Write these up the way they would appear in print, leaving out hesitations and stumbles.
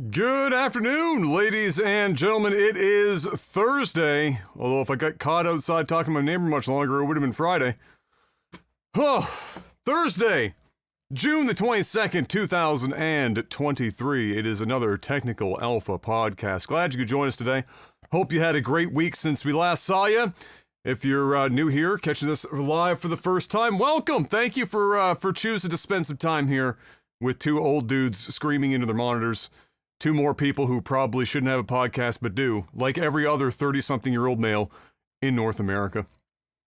Good afternoon, ladies and gentlemen. It is Thursday, although if I got caught outside talking to my neighbor much longer, it would have been Friday. Oh, Thursday, June the 22nd, 2023. It is another Technical Alpha podcast. Glad you could join us today. Hope you had a great week since we last saw you. If you're new here, catching this live for the first time, welcome. Thank you for choosing to spend some time here with two old dudes screaming into their monitors. Two more people who probably shouldn't have a podcast but do, like every other 30-something-year-old male in North America.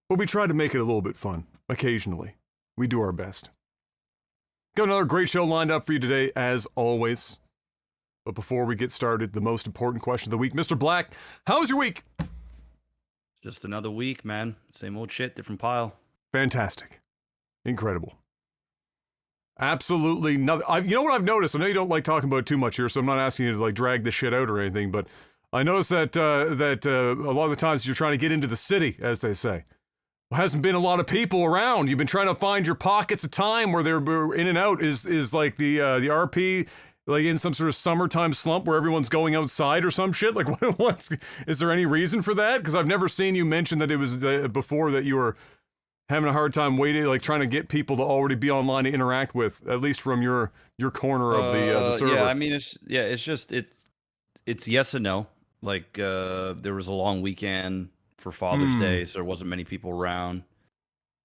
But we try to make it a little bit fun, occasionally. We do our best. Got another great show lined up for you today, as always. But before we get started, the most important question of the week. Mr. Black, how was your week? Just another week, man. Same old shit, different pile. Fantastic. Incredible. Absolutely nothing. You know what I've noticed? I know you don't like talking about it too much here, so I'm not asking you to like drag this shit out or anything, but I noticed that a lot of the times you're trying to get into the city, as they say. There hasn't been a lot of people around. You've been trying to find your pockets of time where they're in and out. Is like the RP like in some sort of summertime slump where everyone's going outside or some shit? Like is there any reason for that? Because I've never seen you mention that it was before that you were having a hard time waiting, like trying to get people to already be online to interact with, at least from your corner of the server. Yeah, I mean, it's yes and no. Like, there was a long weekend for Father's Day, so there wasn't many people around.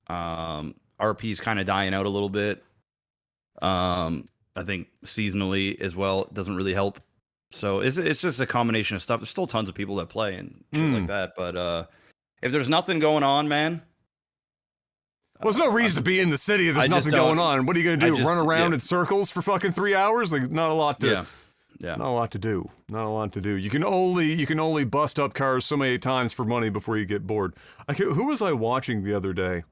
RP's kind of dying out a little bit. I think seasonally as well, it doesn't really help. So it's just a combination of stuff. There's still tons of people that play and shit like that, but if there's nothing going on, man. Well, there's no reason to be in the city if there's nothing going on. What are you going to do? Run around in circles for fucking 3 hours? Like, not a lot to not a lot to do. Not a lot to do. You can only bust up cars so many times for money before you get bored. Who was I watching the other day?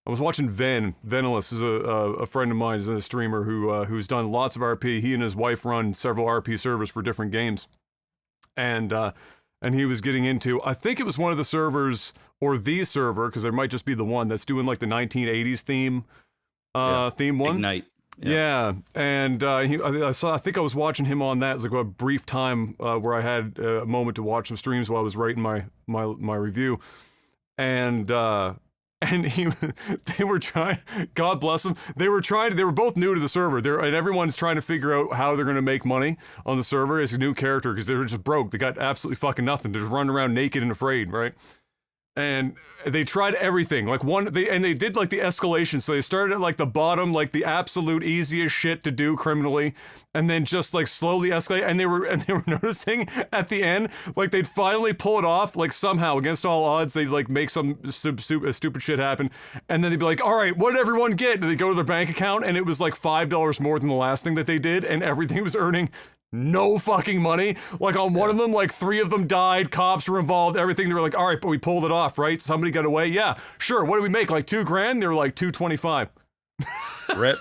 I was watching Venilus is a friend of mine. He's a streamer who's done lots of RP. He and his wife run several RP servers for different games. And he was getting into, I think it was one of the servers, or the server, because there might just be the one that's doing like the 1980s theme one. Ignite. Yeah, and I think I was watching him on that. It was like a brief time where I had a moment to watch some streams while I was writing my review, and they were trying, God bless them, they were both new to the server, and everyone's trying to figure out how they're going to make money on the server as a new character, because they were just broke. They got absolutely fucking nothing. They're just running around naked and afraid, right? And they tried everything, they did like the escalation, so they started at like the bottom, like the absolute easiest shit to do criminally, and then just like slowly escalate, and they were noticing at the end, like they'd finally pull it off, like somehow, against all odds, they'd like make some stupid shit happen, and then they'd be like, all right, what did everyone get? And they go to their bank account, and it was like $5 more than the last thing that they did, and everything was earning no fucking money. Like on one of them, like 3 of them died, cops were involved, everything. They were like, all right, but we pulled it off, right? Somebody got away. Yeah, sure. What did we make? Like $2,000? They were like $225. Rip.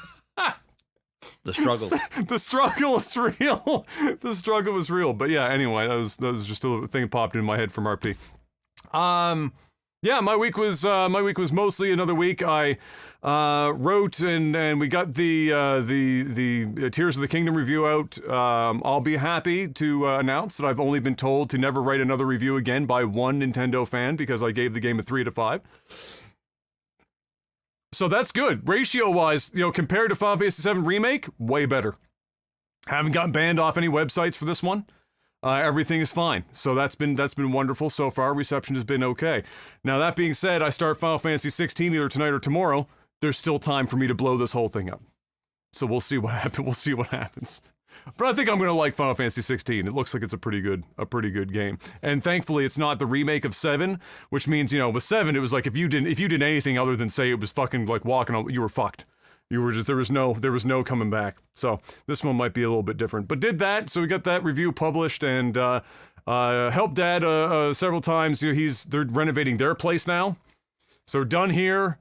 The struggle. The struggle is real. The struggle was real. But yeah, anyway, that was just a thing that popped in my head from RP. Yeah, my week was mostly another week. I wrote and we got the Tears of the Kingdom review out. I'll be happy to announce that I've only been told to never write another review again by one Nintendo fan because I gave the game a 3 out of 5. So that's good. Ratio-wise, compared to Final Fantasy VII Remake, way better. Haven't gotten banned off any websites for this one. Everything is fine. So that's been wonderful so far. Reception has been okay. Now that being said, I start Final Fantasy 16 either tonight or tomorrow. There's still time for me to blow this whole thing up. So we'll see what happens. We'll see what happens. But I think I'm gonna like Final Fantasy 16. It looks like it's a pretty good game. And thankfully, it's not the remake of 7, which means with 7, it was like if you did anything other than say it was fucking like walking on, you were fucked. You were just there was no coming back. So this one might be a little bit different. But did that, so we got that review published and helped Dad several times. You know, they're renovating their place now. So done here.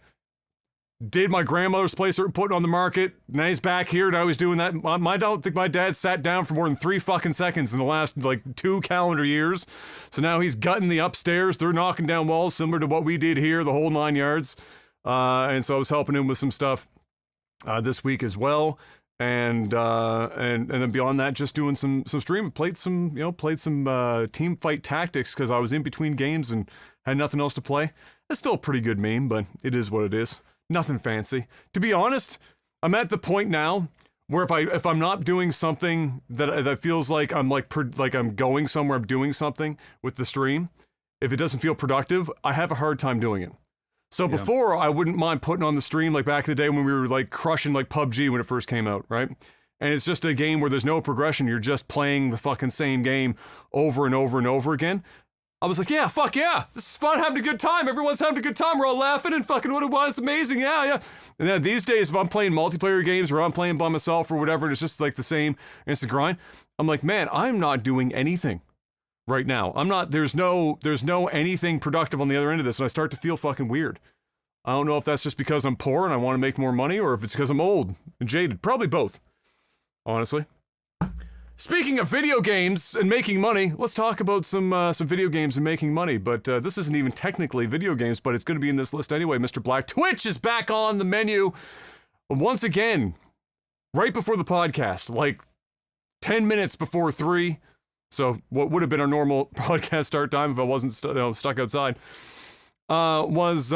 Did my grandmother's place they're putting on the market. Now he's back here. Now he's doing that. I don't think my dad sat down for more than 3 fucking seconds in the last like 2 calendar years. So now he's gutting the upstairs. They're knocking down walls similar to what we did here, the whole 9 yards. And so I was helping him with some stuff this week as well. And then beyond that, just doing some streaming. Played some team fight tactics because I was in between games and had nothing else to play. It's still a pretty good meme, but it is what it is. Nothing fancy. To be honest, I'm at the point now where if I'm not doing something that feels like I'm like I'm going somewhere, I'm doing something with the stream, if it doesn't feel productive, I have a hard time doing it. So before, I wouldn't mind putting on the stream like back in the day when we were like crushing like PUBG when it first came out, right? And it's just a game where there's no progression. You're just playing the fucking same game over and over and over again. I was like, yeah, fuck yeah, this is fun, having a good time. Everyone's having a good time. We're all laughing and fucking what it was, amazing, yeah. And then these days, if I'm playing multiplayer games or I'm playing by myself or whatever, and it's just like the same instant grind, I'm like, man, I'm not doing anything right now. There's no anything productive on the other end of this, and I start to feel fucking weird. I don't know if that's just because I'm poor and I want to make more money, or if it's because I'm old and jaded. Probably both, honestly. Speaking of video games and making money, let's talk about some video games and making money. But this isn't even technically video games, but it's going to be in this list anyway, Mr. Black. Twitch is back on the menu once again, right before the podcast, like 10 minutes before 3. So what would have been our normal podcast start time if I wasn't stuck outside, was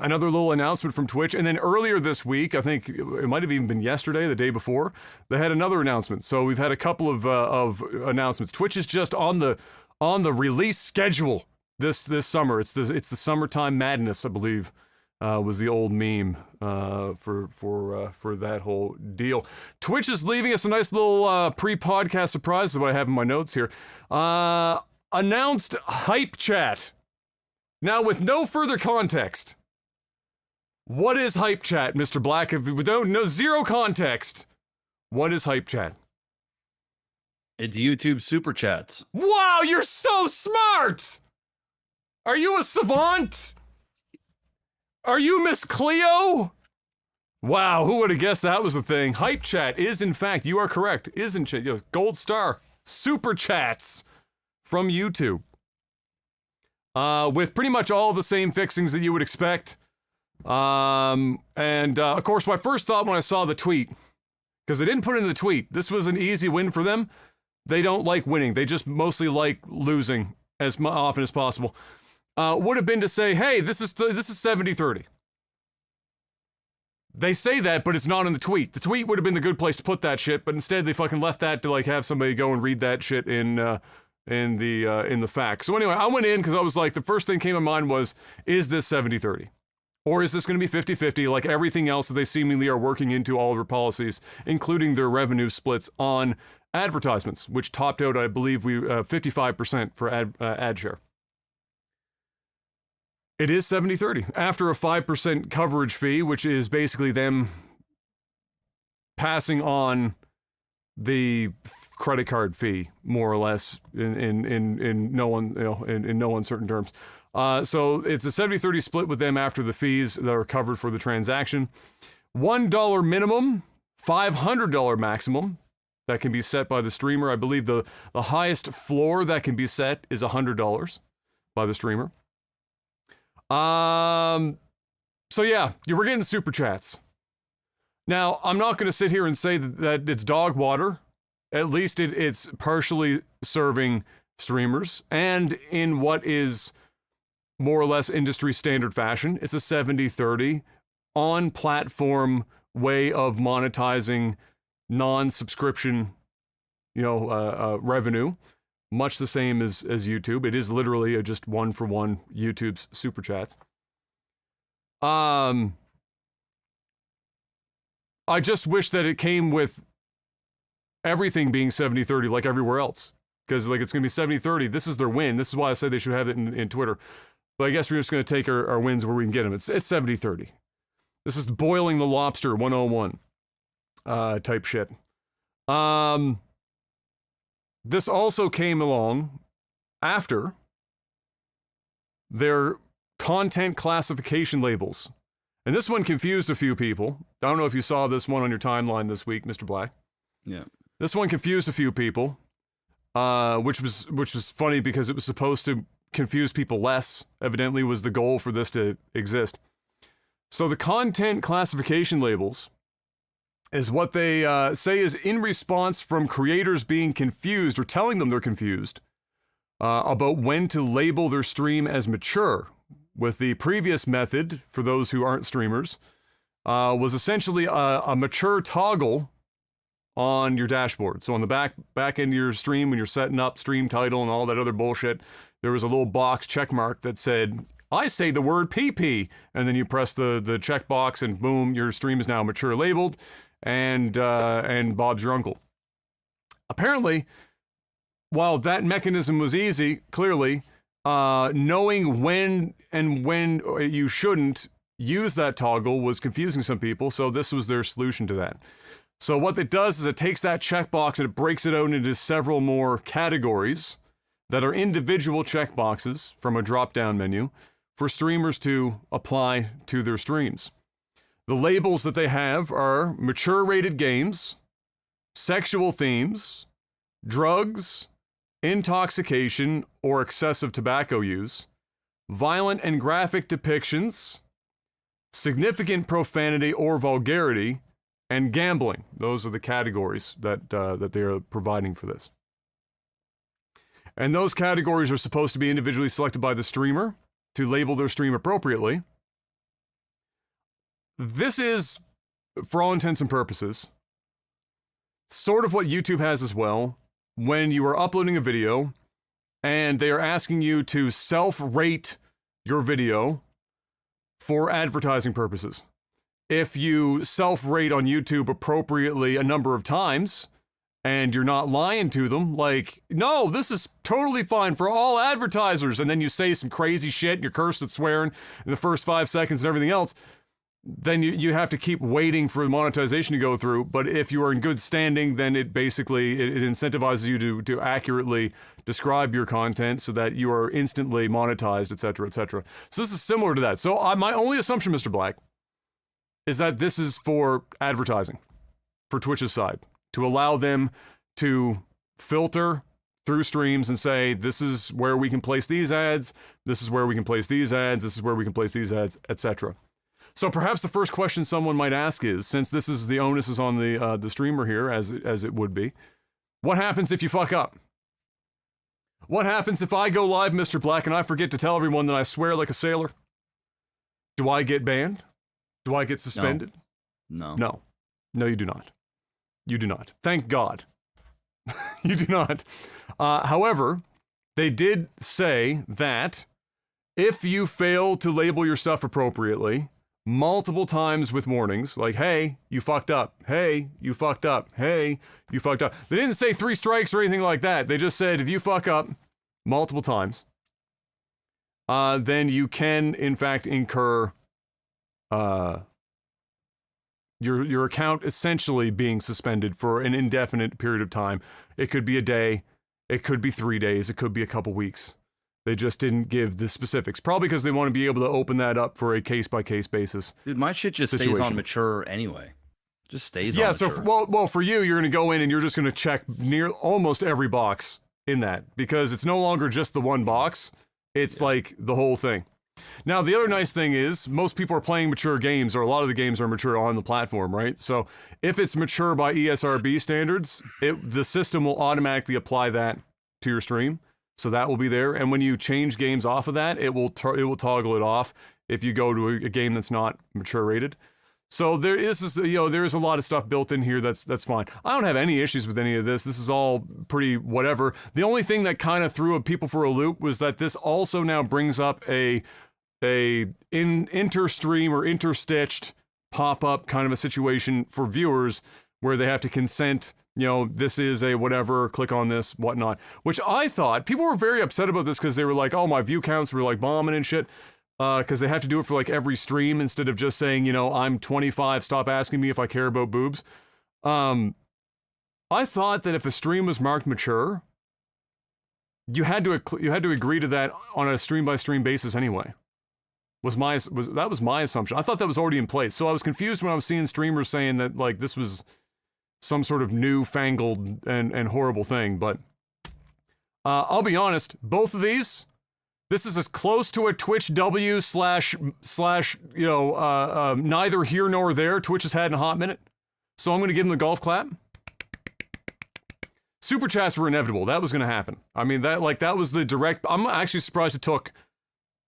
another little announcement from Twitch. And then earlier this week, I think it might have even been yesterday, the day before, they had another announcement. So we've had a couple of announcements. Twitch is just on the release schedule this summer. It's the summertime madness, I believe, was the old meme for that whole deal. Twitch is leaving us a nice little pre-podcast surprise, is what I have in my notes here. Announced Hype Chat. Now, with no further context, what is Hype Chat, Mr. Black? If we don't know, zero context, what is Hype Chat? It's YouTube Super Chats. Wow, you're so smart! Are you a savant? Are you Miss Cleo? Wow, who would have guessed that was a thing? Hype Chat is, in fact, you are correct, isn't it? Gold star, Super Chats from YouTube. With pretty much all the same fixings that you would expect. Of course, my first thought when I saw the tweet, because they didn't put it in the tweet, this was an easy win for them. They don't like winning. They just mostly like losing as often as possible. Would have been to say, hey, this is 70-30. They say that, but it's not in the tweet. The tweet would have been the good place to put that shit, but instead they fucking left that to like have somebody go and read that shit in the facts. So anyway, I went in because I was like, the first thing came to mind was, is this 70-30? Or is this going to be 50-50 like everything else that they seemingly are working into all of their policies, including their revenue splits on advertisements, which topped out, I believe, 55% for ad share. It is 70-30. After a 5% coverage fee, which is basically them passing on the credit card fee, more or less, in no uncertain terms. So it's a 70-30 split with them after the fees that are covered for the transaction. $1 minimum, $500 maximum that can be set by the streamer. I believe the highest floor that can be set is $100 by the streamer. So yeah, we're getting super chats. Now, I'm not going to sit here and say that it's dog water. At least it's partially serving streamers, and in what is more or less industry standard fashion, it's a 70-30 on-platform way of monetizing non-subscription, revenue, much the same as YouTube. It is literally just one-for-one YouTube's super chats. I just wish that it came with everything being 70-30 like everywhere else. Because it's going to be 70-30. This is their win. This is why I said they should have it in Twitter. But I guess we're just going to take our wins where we can get them. It's 70-30. This is boiling the lobster 101 type shit. This also came along after their content classification labels. And this one confused a few people. I don't know if you saw this one on your timeline this week, Mr. Black. Yeah. This one confused a few people, which was funny because it was supposed to confuse people less. Evidently was the goal for this to exist. So the content classification labels is what they say is in response from creators being confused or telling them they're confused about when to label their stream as mature. With the previous method, for those who aren't streamers, was essentially a mature toggle on your dashboard. So on the back end of your stream, when you're setting up stream title and all that other bullshit, there was a little box check mark that said, I say the word PP, and then you press the check box and boom, your stream is now mature labeled, and Bob's your uncle. Apparently, while that mechanism was easy, clearly, knowing when you shouldn't use that toggle was confusing some people, so this was their solution to that. So what it does is it takes that checkbox and it breaks it out into several more categories that are individual checkboxes from a drop-down menu for streamers to apply to their streams. The labels that they have are mature rated games, sexual themes, drugs, intoxication or excessive tobacco use, violent and graphic depictions, significant profanity or vulgarity, and gambling. Those are the categories that they are providing for this. And those categories are supposed to be individually selected by the streamer to label their stream appropriately. This is, for all intents and purposes, sort of what YouTube has as well. When you are uploading a video and they are asking you to self-rate your video for advertising purposes. If you self-rate on YouTube appropriately a number of times and you're not lying to them, like, no, this is totally fine for all advertisers, and then you say some crazy shit and you're cursed at swearing in the first 5 seconds and everything else, then you have to keep waiting for the monetization to go through. But if you are in good standing, then it basically it incentivizes you to accurately describe your content so that you are instantly monetized, etc., etc. So this is similar to that. So my only assumption, Mr. Black, is that this is for advertising, for Twitch's side, to allow them to filter through streams and say, this is where we can place these ads, this is where we can place these ads, this is where we can place these ads, etc. So perhaps the first question someone might ask is, since this is the onus is on the streamer here, as it would be, what happens if you fuck up? What happens if I go live, Mr. Black, and I forget to tell everyone that I swear like a sailor? Do I get banned? Do I get suspended? No. No. No, you do not. You do not. Thank God. You do not. However, they did say that if you fail to label your stuff appropriately, multiple times with warnings, like, hey, you fucked up. Hey, you fucked up. Hey, you fucked up. They didn't say 3 strikes or anything like that. They just said, if you fuck up multiple times, then you can, in fact, incur your account essentially being suspended for an indefinite period of time. It could be a day. It could be 3 days. It could be a couple weeks. They just didn't give the specifics, probably because they want to be able to open that up for a case-by-case basis. Dude, my shit just stays on mature anyway. Just stays on mature. Yeah, so, well, for you, you're going to go in and you're just going to check near almost every box in that, because it's no longer just the one box. It's like the whole thing. Now, the other nice thing is most people are playing mature games, or a lot of the games are mature on the platform, right? So if it's mature by ESRB standards, the system will automatically apply that to your stream. So that will be there. And when you change games off of that, it will toggle it off if you go to a game that's not mature rated. So there is a lot of stuff built in here that's fine. I don't have any issues with any of this. This is all pretty whatever. The only thing that kind of threw people for a loop was that this also now brings up a inter-stream or interstitched pop-up kind of a situation for viewers where they have to consent. This is a whatever, click on this, whatnot. Which I thought, people were very upset about this because they were like, oh, my view counts were like bombing and shit. because they have to do it for like every stream instead of just saying, you know, I'm 25, stop asking me if I care about boobs. I thought that if a stream was marked mature, you had to agree to that on a stream by stream basis anyway. That was my assumption. I thought that was already in place. So I was confused when I was seeing streamers saying that like this was some sort of newfangled and horrible thing. But I'll be honest, both of these, this is as close to a Twitch W slash you know neither here nor there Twitch has had in a hot minute. So I'm going to give them the golf clap. Super chats were inevitable. That was going to happen. I mean, that was the direct. I'm actually surprised it took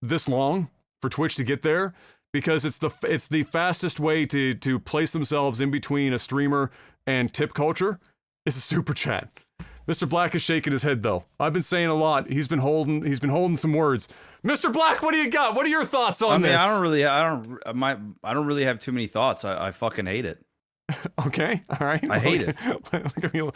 this long for Twitch to get there, because it's the fastest way to place themselves in between a streamer and tip culture is a super chat. Mr. Black is shaking his head though. I've been saying a lot. He's been holding some words. Mr. Black, what do you got? What are your thoughts on this? I don't really have too many thoughts. I fucking hate it. Okay, all right. I hate it. Can you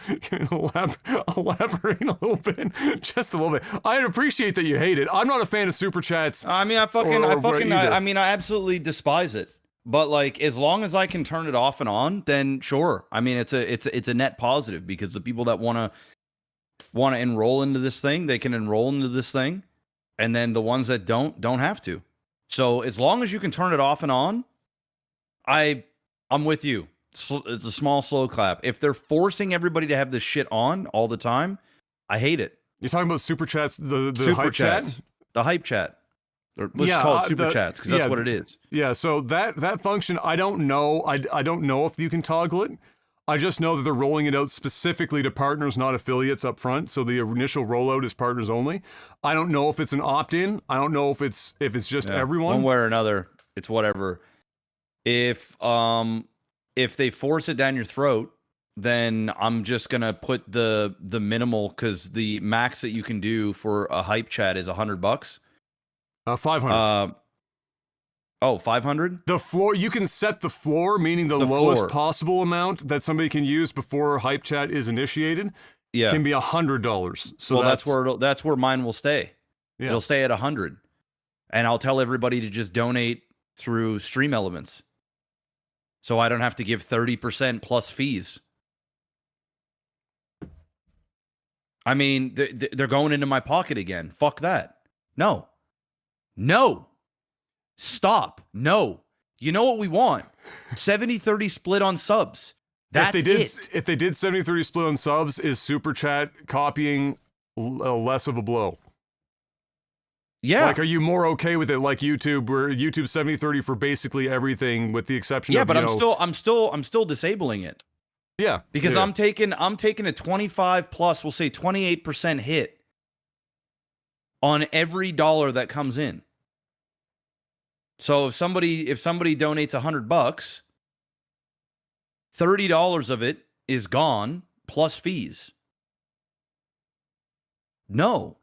elaborate a little bit, just a little bit. I appreciate that you hate it. I'm not a fan of super chats. I mean, I absolutely despise it. But like, as long as I can turn it off and on, then sure. I mean, it's a net positive, because the people that want to enroll into this thing, they can enroll into this thing, and then the ones that don't have to. So as long as you can turn it off and on, I'm with you. It's a small slow clap. If they're forcing everybody to have this shit on all the time, I hate it. You're talking about super chats, the super hype chats, chat? The hype chat. Or let's call it super chats, because that's what it is. Yeah, so that function, I don't know. I don't know if you can toggle it. I just know that they're rolling it out specifically to partners, not affiliates up front. So the initial rollout is partners only. I don't know if it's an opt-in. I don't know if it's just everyone. One way or another, it's whatever. If they force it down your throat, then I'm just gonna put the minimal, because the max that you can do for a hype chat is $100. 500. 500? The floor, you can set the floor, meaning the lowest possible amount that somebody can use before hype chat is initiated. Yeah, can be $100. So that's where mine will stay. Yeah. It'll stay at 100, and I'll tell everybody to just donate through Stream Elements, so I don't have to give 30% plus fees. I mean, they're going into my pocket again. Fuck that. No. Stop. No. You know what we want? 70-30 split on subs. That's it. If they did 70-30 split on subs, is Super Chat copying less of a blow? Yeah. Like, are you more okay with it like YouTube, where YouTube 70-30 for basically everything with the exception of, but I'm still disabling it. Yeah. Because I'm taking a 25 plus, we'll say 28% hit on every dollar that comes in. So if somebody donates $100, $30 of it is gone plus fees. No.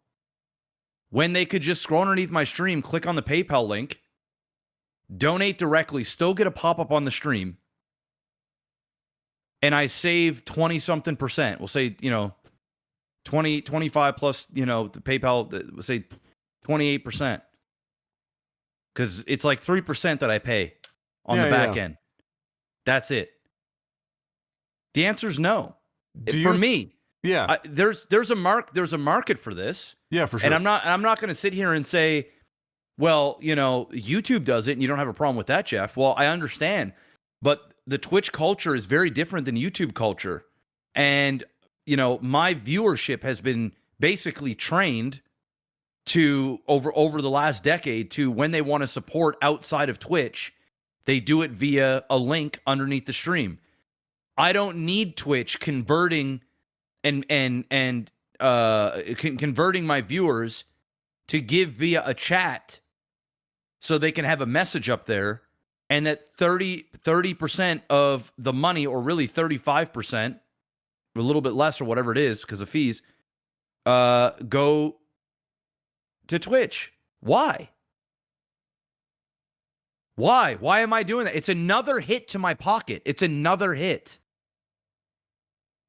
When they could just scroll underneath my stream, click on the PayPal link, donate directly, still get a pop-up on the stream, and I save 20-something%. We'll say, 20, 25 plus, the PayPal, we'll say 28%. Because it's like 3% that I pay on the back end. That's it. The answer is no. For me. Yeah. There's a market for this. Yeah, for sure. And I'm not going to sit here and say, well, YouTube does it and you don't have a problem with that, Jeff. Well, I understand. But the Twitch culture is very different than YouTube culture. And, my viewership has been basically trained to over the last decade to, when they want to support outside of Twitch, they do it via a link underneath the stream. I don't need Twitch converting converting my viewers to give via a chat so they can have a message up there, and that 30% of the money, or really 35%, or a little bit less or whatever it is because of fees, go to Twitch. Why? Why am I doing that? It's another hit to my pocket. It's another hit.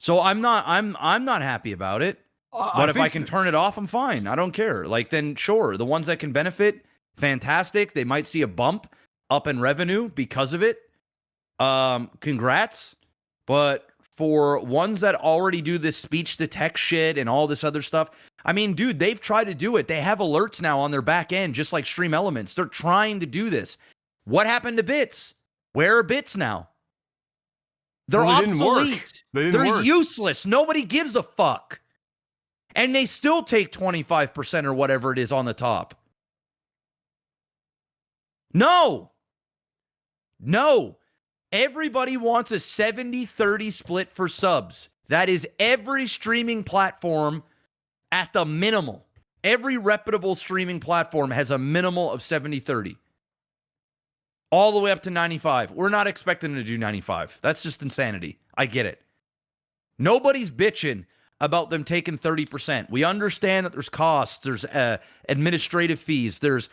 So I'm not happy about it. But if I can turn it off, I'm fine. I don't care. Like, then sure, the ones that can benefit, fantastic. They might see a bump up in revenue because of it. Congrats. But for ones that already do this speech to text shit and all this other stuff, I mean, dude, they've tried to do it. They have alerts now on their back end, just like Stream Elements. They're trying to do this. What happened to bits? Where are bits now? They're obsolete. They're useless. Nobody gives a fuck. And they still take 25% or whatever it is on the top. No. Everybody wants a 70-30 split for subs. That is every streaming platform at the minimal. Every reputable streaming platform has a minimal of 70-30. All the way up to 95. We're not expecting them to do 95. That's just insanity. I get it. Nobody's bitching about them taking 30%. We understand that there's costs, there's administrative fees, there's,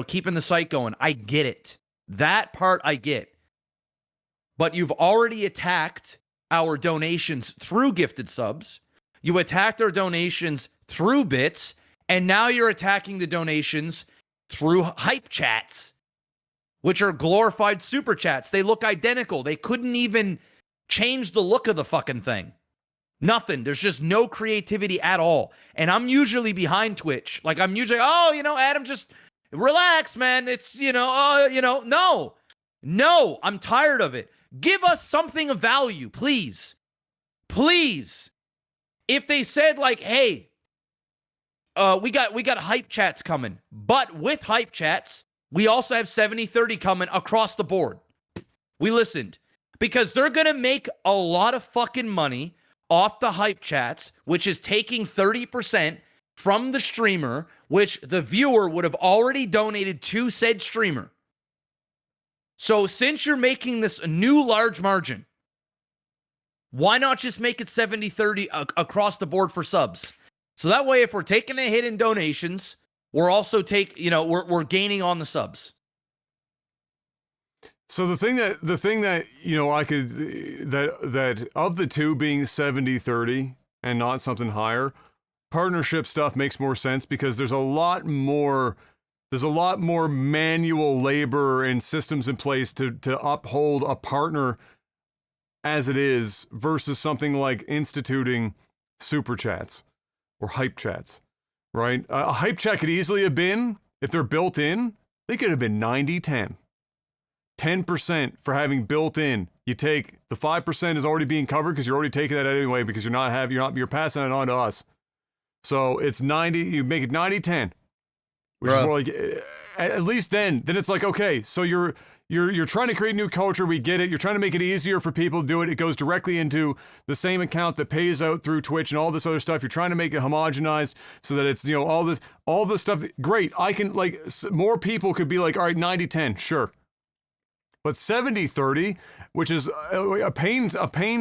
keeping the site going. I get it. That part I get. But you've already attacked our donations through gifted subs. You attacked our donations through bits, and now you're attacking the donations through hype chats, which are glorified super chats. They look identical. They couldn't even change the look of the fucking thing. Nothing. There's just no creativity at all. And I'm usually behind Twitch. Like, I'm usually, Adam, just relax, man. It's, no. I'm tired of it. Give us something of value, please. Please. If they said, like, hey, we got hype chats coming, but with hype chats, we also have 70-30 coming across the board. We listened. Because they're going to make a lot of fucking money off the hype chats, which is taking 30% from the streamer, which the viewer would have already donated to said streamer. So since you're making this a new large margin, why not just make it 70-30 across the board for subs? So that way, if we're taking a hit in donations, we're also we're gaining on the subs. So the thing that I could that of the two being 70-30 and not something higher, partnership stuff makes more sense because there's a lot more manual labor and systems in place to uphold a partner as it is versus something like instituting super chats or hype chats, right? A hype chat could easily have been, if they're built in, they could have been 90-10. 10% for having built in. You take the 5% is already being covered because you're already taking that anyway because you're passing it on to us. So it's 90, you make it 90-10. Which is more like, at least then it's like, okay, so you're trying to create new culture, we get it. You're trying to make it easier for people to do it. It goes directly into the same account that pays out through Twitch and all this other stuff. You're trying to make it homogenized so that it's, all this stuff. Great. I can, more people could be like, all right, 90-10, sure. But 70-30, which is a pain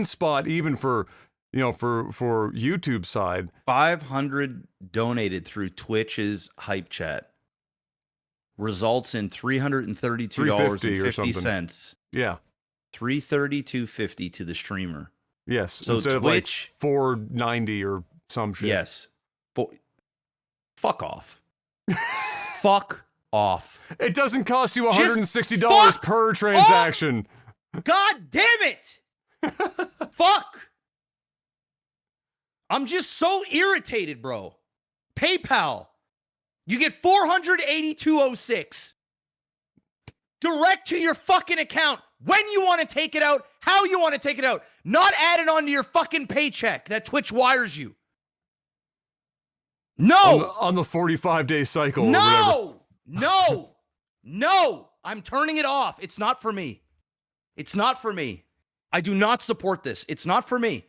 spot even for YouTube side. 500 donated through Twitch's hype chat results in $332.50. Yeah. $332.50 to the streamer. Yes. So instead Twitch of $4.90 or some shit. Yes. Fuck off. Fuck off. It doesn't cost you $160 per transaction. God damn it. Fuck. I'm just so irritated, bro. PayPal. You get $482.06 direct to your fucking account when you want to take it out, how you want to take it out, not added onto your fucking paycheck that Twitch wires you. No. On the 45-day cycle. No. I'm turning it off. It's not for me. I do not support this. It's not for me.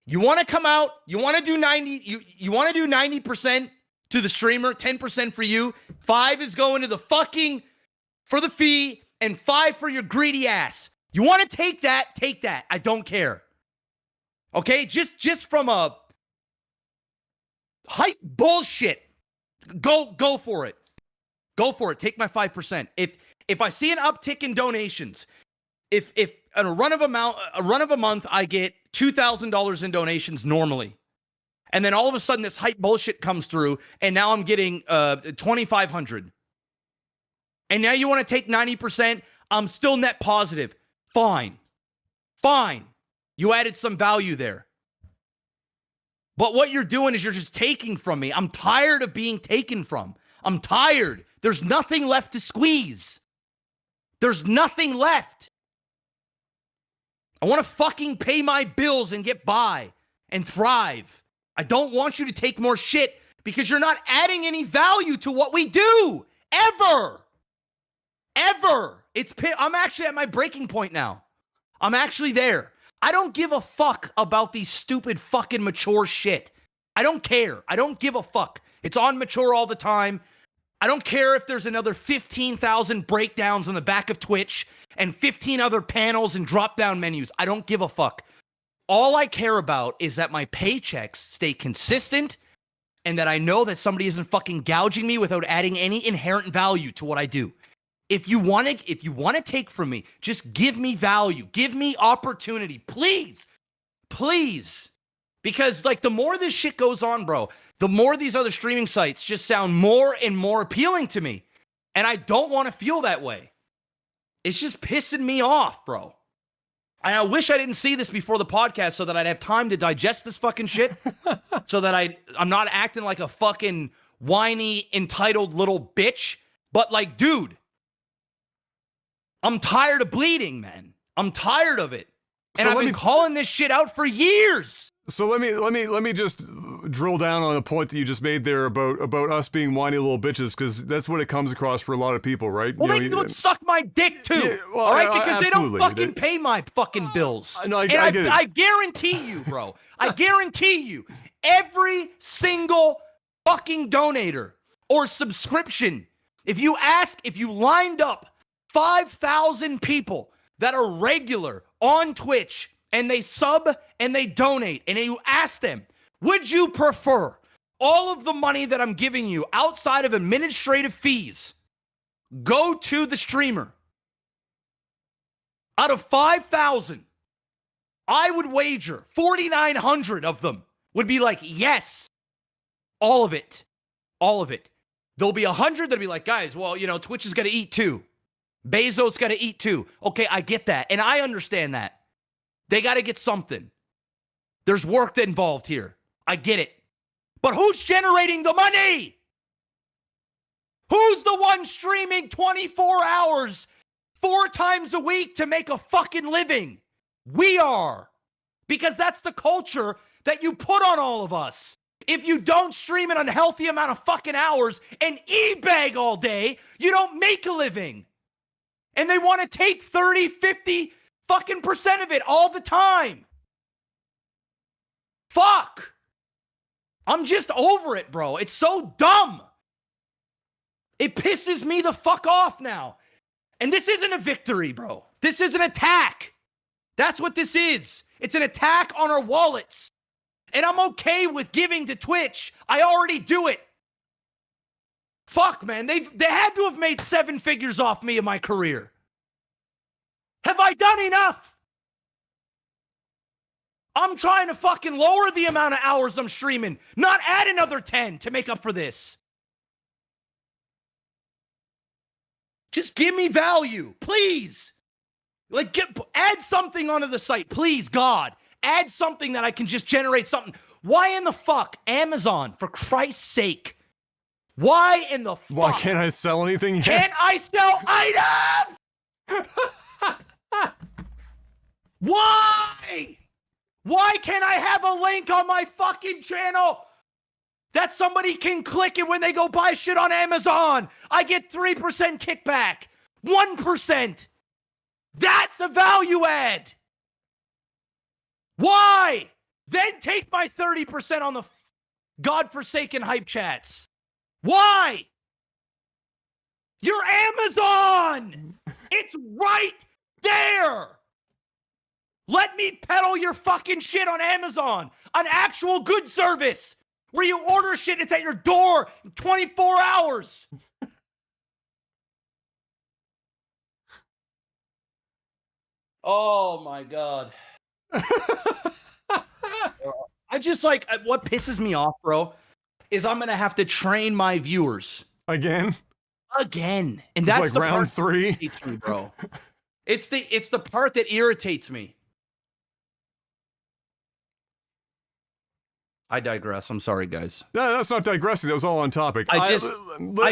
You want to come out, you want to do 90, you want to do 90% to the streamer, 10% for you. 5 is going to the fucking, for the fee, and 5 for your greedy ass. You want to take that, take that. I don't care. Okay? Just from a hype bullshit. Go for it. Go for it. Take my 5%. If I see an uptick in donations, if on a run of a month I get $2,000 in donations normally, and then all of a sudden this hype bullshit comes through, and now I'm getting $2,500. And now you want to take 90%? I'm still net positive. Fine. You added some value there. But what you're doing is you're just taking from me. I'm tired of being taken from. I'm tired. There's nothing left to squeeze. There's nothing left. I want to fucking pay my bills and get by and thrive. I don't want you to take more shit because you're not adding any value to what we do. Ever. I'm actually at my breaking point now. I'm actually there. I don't give a fuck about these stupid fucking mature shit. I don't care. I don't give a fuck. It's on mature all the time. I don't care if there's another 15,000 breakdowns on the back of Twitch and 15 other panels and drop-down menus. I don't give a fuck. All I care about is that my paychecks stay consistent and that I know that somebody isn't fucking gouging me without adding any inherent value to what I do. If you want to take from me, just give me value. Give me opportunity. Please. Because like the more this shit goes on, bro, the more these other streaming sites just sound more and more appealing to me. And I don't want to feel that way. It's just pissing me off, bro. I wish I didn't see this before the podcast so that I'd have time to digest this fucking shit. So that I'm not acting like a fucking whiny, entitled little bitch. But like, dude, I'm tired of bleeding, man. I'm tired of it. And I've been calling this shit out for years. So let me just drill down on a point that you just made there about us being whiny little bitches, because that's what it comes across for a lot of people, right? Well, they can go suck my dick too, yeah, well, all right? Because absolutely. They don't fucking pay my fucking bills. No, I get it. I guarantee you, bro. I guarantee you, every single fucking donator or subscription, if you lined up 5,000 people that are regular on Twitch and they sub and they donate and you ask them, would you prefer all of the money that I'm giving you outside of administrative fees go to the streamer? Out of 5,000, I would wager 4,900 of them would be like, yes, all of it. There'll be 100 that'll be like, guys, well, Twitch is going to eat too. Bezos got to eat too. Okay, I get that. And I understand that. They got to get something. There's work involved here. I get it. But who's generating the money? Who's the one streaming 24 hours, 4 times a week to make a fucking living? We are. Because that's the culture that you put on all of us. If you don't stream an unhealthy amount of fucking hours and e-bag all day, you don't make a living. And they want to take 30, 50 fucking % of it all the time. Fuck. I'm just over it, bro. It's so dumb. It pisses me the fuck off now. And this isn't a victory, bro. This is an attack. That's what this is. It's an attack on our wallets. And I'm okay with giving to Twitch. I already do it. Fuck, man. They had to have made 7 figures off me in my career. Have I done enough? I'm trying to fucking lower the amount of hours I'm streaming, not add another 10 to make up for this. Just give me value, please. Like, add something onto the site, please, God. Add something that I can just generate something. Why in the fuck, Amazon, for Christ's sake? Why in the fuck? Why can't I sell anything yet? Can't I sell items? Why? Why can't I have a link on my fucking channel that somebody can click it when they go buy shit on Amazon? I get 3% kickback. 1%. That's a value add. Why? Then take my 30% on the godforsaken hype chats. Why? You're Amazon. It's right there. Let me peddle your fucking shit on Amazon. An actual good service where you order shit, it's at your door in 24 hours. Oh my God. I just like, what pisses me off, bro, is I'm going to have to train my viewers. Again? again. And It's that's like the round part 3. that irritates me, bro. It's the part that irritates me. I digress. I'm sorry, guys. No, that's not digressing. That was all on topic.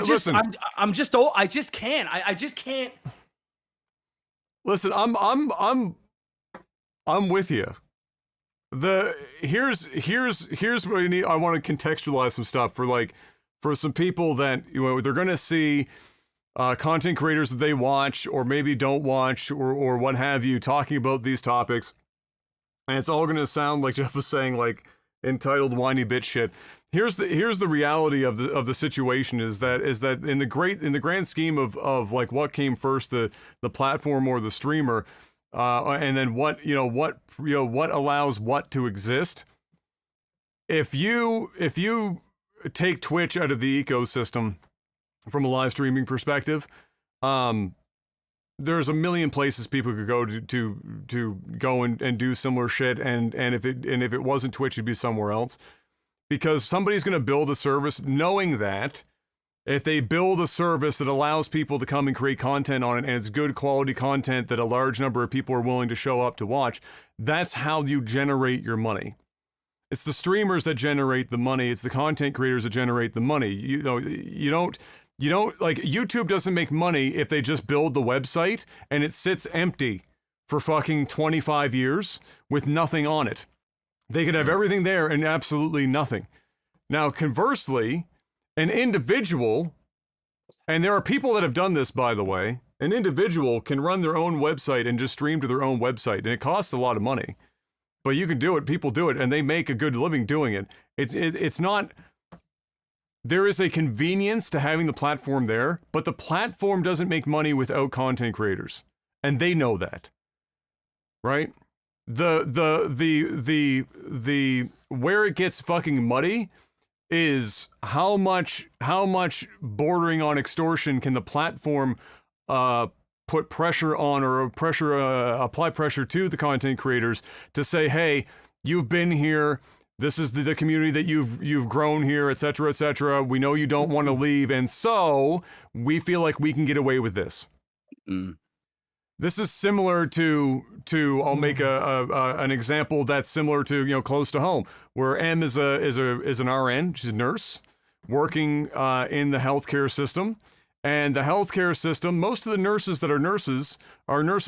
listen. I'm just old. I just can't. I just can't. Listen, I'm with you. Here's what I need. I want to contextualize some stuff for some people that they're going to see content creators that they watch or maybe don't watch or what have you talking about these topics, and it's all going to sound like Jeff was saying, like entitled whiny bitch shit. Here's the reality of the situation is that in the grand scheme of like what came first, the platform or the streamer, and then what allows what to exist. If you take Twitch out of the ecosystem from a live streaming perspective, there's a million places people could go to go and do similar shit, and if it wasn't Twitch, it'd be somewhere else. Because somebody's going to build a service knowing that if they build a service that allows people to come and create content on it, and it's good quality content that a large number of people are willing to show up to watch, that's how you generate your money. It's the streamers that generate the money. It's the content creators that generate the money. You don't like, YouTube doesn't make money if they just build the website and it sits empty for fucking 25 years with nothing on it. They could have everything there and absolutely nothing. Now, conversely, an individual, and there are people that have done this, by the way, an individual can run their own website and just stream to their own website, and it costs a lot of money. But you can do it, people do it, and they make a good living doing it. It's not... There is a convenience to having the platform there, but the platform doesn't make money without content creators. And they know that. Right? The where it gets fucking muddy is how much bordering on extortion can the platform put pressure on or apply pressure to the content creators to say, hey, you've been here, this is the community that you've grown here, etc., etc. We know you don't want to leave, and so we feel like we can get away with this. This is similar to I'll make an example that's similar to close to home, where M is an RN, she's a nurse working in the healthcare system. And the healthcare system, most of the nurses that are nurses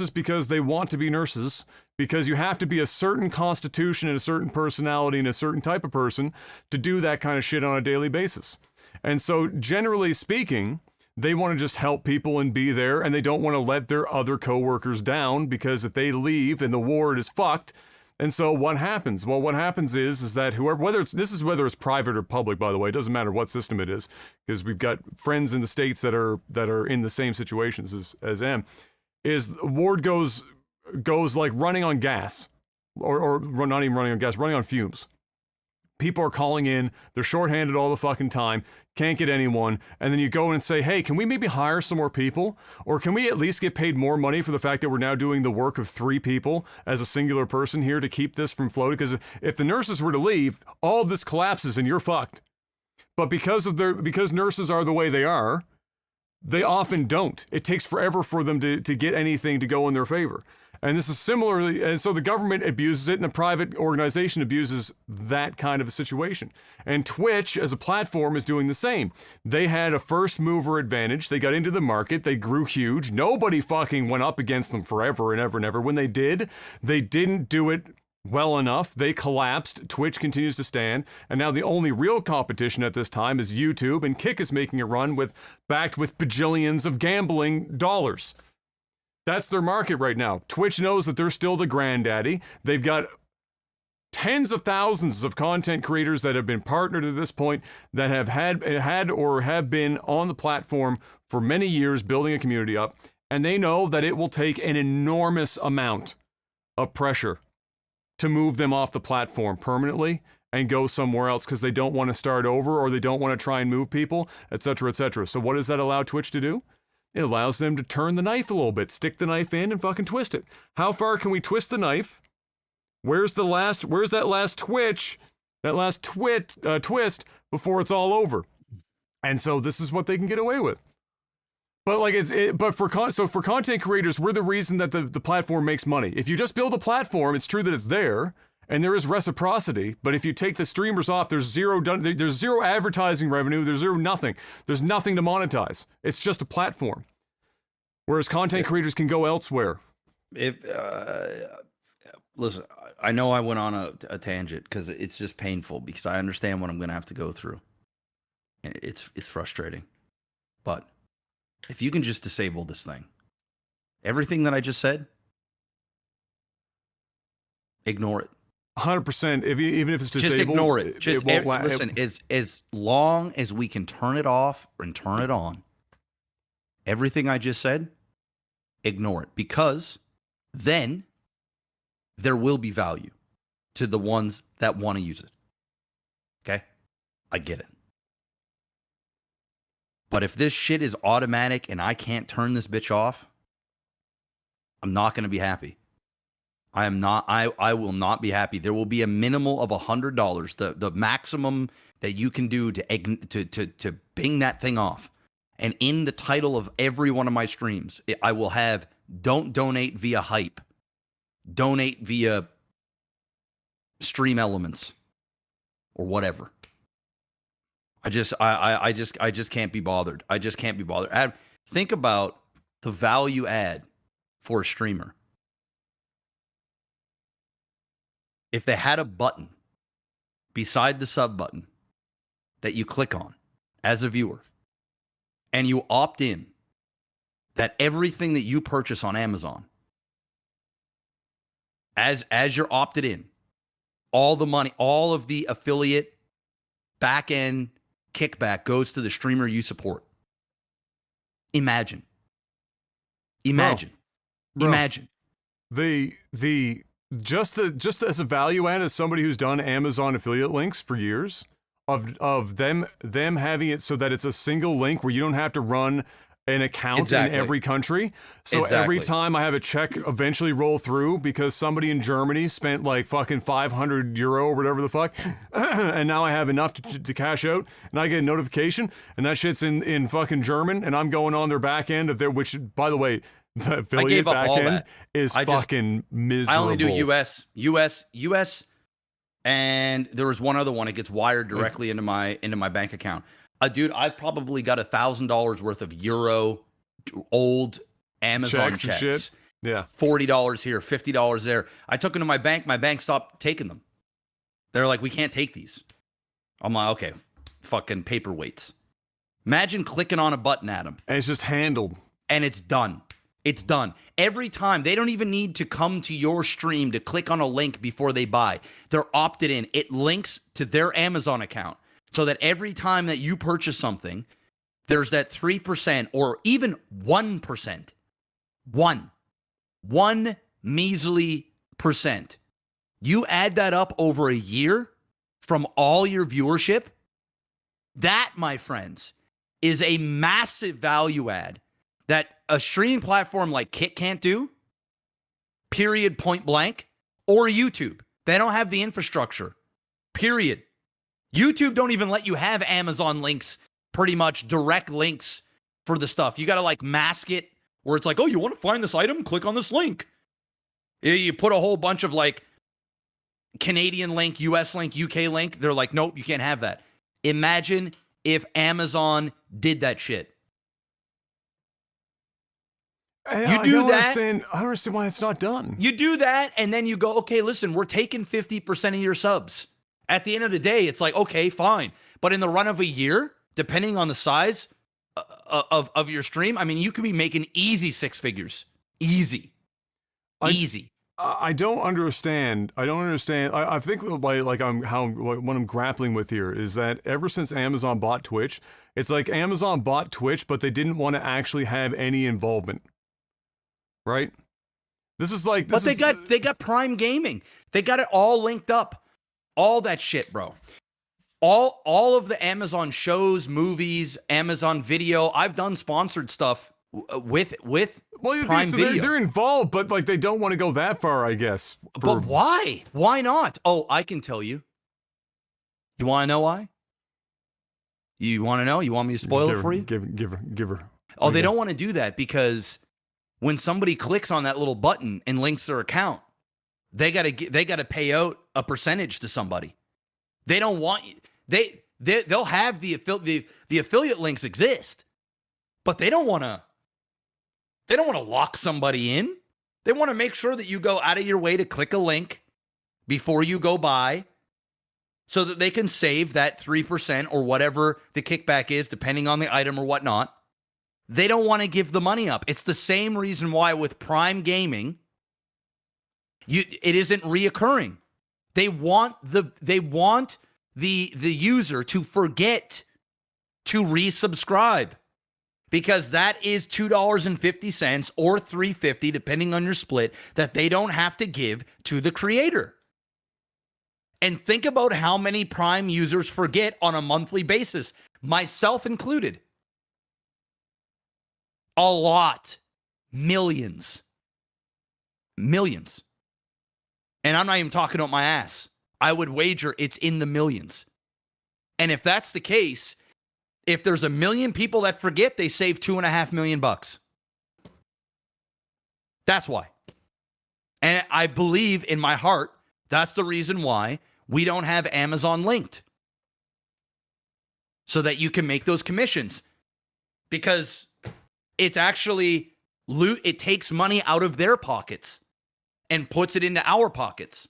because they want to be nurses, because you have to be a certain constitution and a certain personality and a certain type of person to do that kind of shit on a daily basis. And so generally speaking, they want to just help people and be there, and they don't want to let their other coworkers down, because if they leave and the ward is fucked. And so what happens? Well, what happens is that whether it's private or public, by the way, it doesn't matter what system it is, because we've got friends in the States that are in the same situations as M, is ward goes like running on gas, or not even running on gas, running on fumes. People are calling in, they're shorthanded all the fucking time, can't get anyone, and then you go in and say, hey, can we maybe hire some more people? Or can we at least get paid more money for the fact that we're now doing the work of 3 people as a singular person here to keep this from floating? Because if the nurses were to leave, all of this collapses and you're fucked. But because nurses are the way they are, they often don't. It takes forever for them to get anything to go in their favor. And this is similarly, and so the government abuses it and a private organization abuses that kind of a situation. And Twitch as a platform is doing the same. They had a first mover advantage. They got into the market. They grew huge. Nobody fucking went up against them forever and ever and ever. When they did, they didn't do it well enough. They collapsed. Twitch continues to stand. And now the only real competition at this time is YouTube, and Kick is making a run backed with bajillions of gambling dollars. That's their market right now. Twitch knows that they're still the granddaddy. They've got tens of thousands of content creators that have been partnered at this point, that have had or have been on the platform for many years, building a community up. And they know that it will take an enormous amount of pressure to move them off the platform permanently and go somewhere else, because they don't want to start over, or they don't want to try and move people, etc., etc. So what does that allow Twitch to do? It allows them to turn the knife a little bit, stick the knife in and fucking twist it. How far can we twist the knife? Where's that last twist before it's all over? And so this is what they can get away with. But like for content creators, we're the reason that the platform makes money. If you just build a platform, it's true that it's there and there is reciprocity. But if you take the streamers off, there's zero advertising revenue. There's zero nothing. There's nothing to monetize. It's just a platform. Whereas content creators can go elsewhere. If listen, I know I went on a tangent because it's just painful because I understand what I'm going to have to go through. And it's frustrating, but if you can just disable this thing, everything that I just said, ignore it. 100%. Even if it's disabled, just ignore it. Just it won't listen. As long as we can turn it off and turn it on, everything I just said, ignore it, because then there will be value to the ones that want to use it. Okay, I get it. But if this shit is automatic and I can't turn this bitch off, I'm not going to be happy. I am not. I will not be happy. There will be a minimal of $100, the maximum that you can do to bing that thing off. And in the title of every one of my streams, I will have "Don't donate via hype, donate via stream elements or whatever." I just can't be bothered. I just can't be bothered. Think about the value add for a streamer. If they had a button beside the sub button that you click on as a viewer and you opt in that everything that you purchase on Amazon, as you're opted in, all the money, all of the affiliate back end kickback goes to the streamer you support. Imagine. Bro, Imagine. Just as a value add, as somebody who's done Amazon affiliate links for years, of them having it so that it's a single link where you don't have to run an account in every country. So every time I have a check eventually roll through because somebody in Germany spent like fucking 500 euro or whatever the fuck, and now I have enough to cash out, and I get a notification, and that shit's in fucking German, and I'm going on their back end of their, which, by the way, the affiliate back end is fucking miserable. I only do US, and there was one other one. It gets wired directly into my bank account. Dude, I've probably got $1,000 worth of euro old Amazon checks. Yeah, $40 here, $50 there. I took them to my bank. My bank stopped taking them. They're like, "We can't take these." I'm like, "Okay, fucking paperweights." Imagine clicking on a button at them, and it's just handled, and it's done. It's done. Every time. They don't even need to come to your stream to click on a link before they buy. They're opted in. It links to their Amazon account so that every time that you purchase something, there's that 3% or even 1%. One measly percent. You add that up over a year from all your viewership. That, my friends, is a massive value add that a streaming platform like Kit can't do, period, point blank, or YouTube. They don't have the infrastructure, period. YouTube don't even let you have Amazon links, pretty much direct links for the stuff. You got to like mask it where it's like, "Oh, you want to find this item? Click on this link." You put a whole bunch of like Canadian link, US link, UK link. They're like, "Nope, you can't have that." Imagine if Amazon did that shit. I don't understand why it's not done. You do that, and then you go, "Okay, listen, we're taking 50% of your subs." At the end of the day, it's like, okay, fine. But in the run of a year, depending on the size of your stream, I mean, you could be making easy six figures. Easy. I don't understand. I think what I'm grappling with here is that ever since Amazon bought Twitch, it's like Amazon bought Twitch, but they didn't want to actually have any involvement. Right? But they got Prime Gaming. They got it all linked up. All that shit, bro. All of the Amazon shows, movies, Amazon Video. I've done sponsored stuff with Prime Video. They're involved, but like they don't want to go that far, I guess. But why? Why not? Oh, I can tell you. You want to know why? You want to know? You want me to spoil it for you? Give her. Oh, they Okay. don't want to do that because when somebody clicks on that little button and links their account, they gotta pay out a percentage to somebody. They don't want they'll have the affiliate links exist, but they don't want to lock somebody in. They want to make sure that you go out of your way to click a link before you go buy, so that they can save that 3% or whatever the kickback is, depending on the item or whatnot. They don't want to give the money up. It's the same reason why with Prime Gaming, it isn't reoccurring. They want the user to forget to resubscribe, because that is $2.50 or $3.50, depending on your split, that they don't have to give to the creator. And think about how many Prime users forget on a monthly basis, myself included. A lot. Millions. Millions. And I'm not even talking about my ass. I would wager it's in the millions. And if that's the case, if there's 1 million people that forget, they save $2.5 million. That's why. And I believe in my heart, that's the reason why we don't have Amazon linked, so that you can make those commissions, because it's actually it takes money out of their pockets and puts it into our pockets.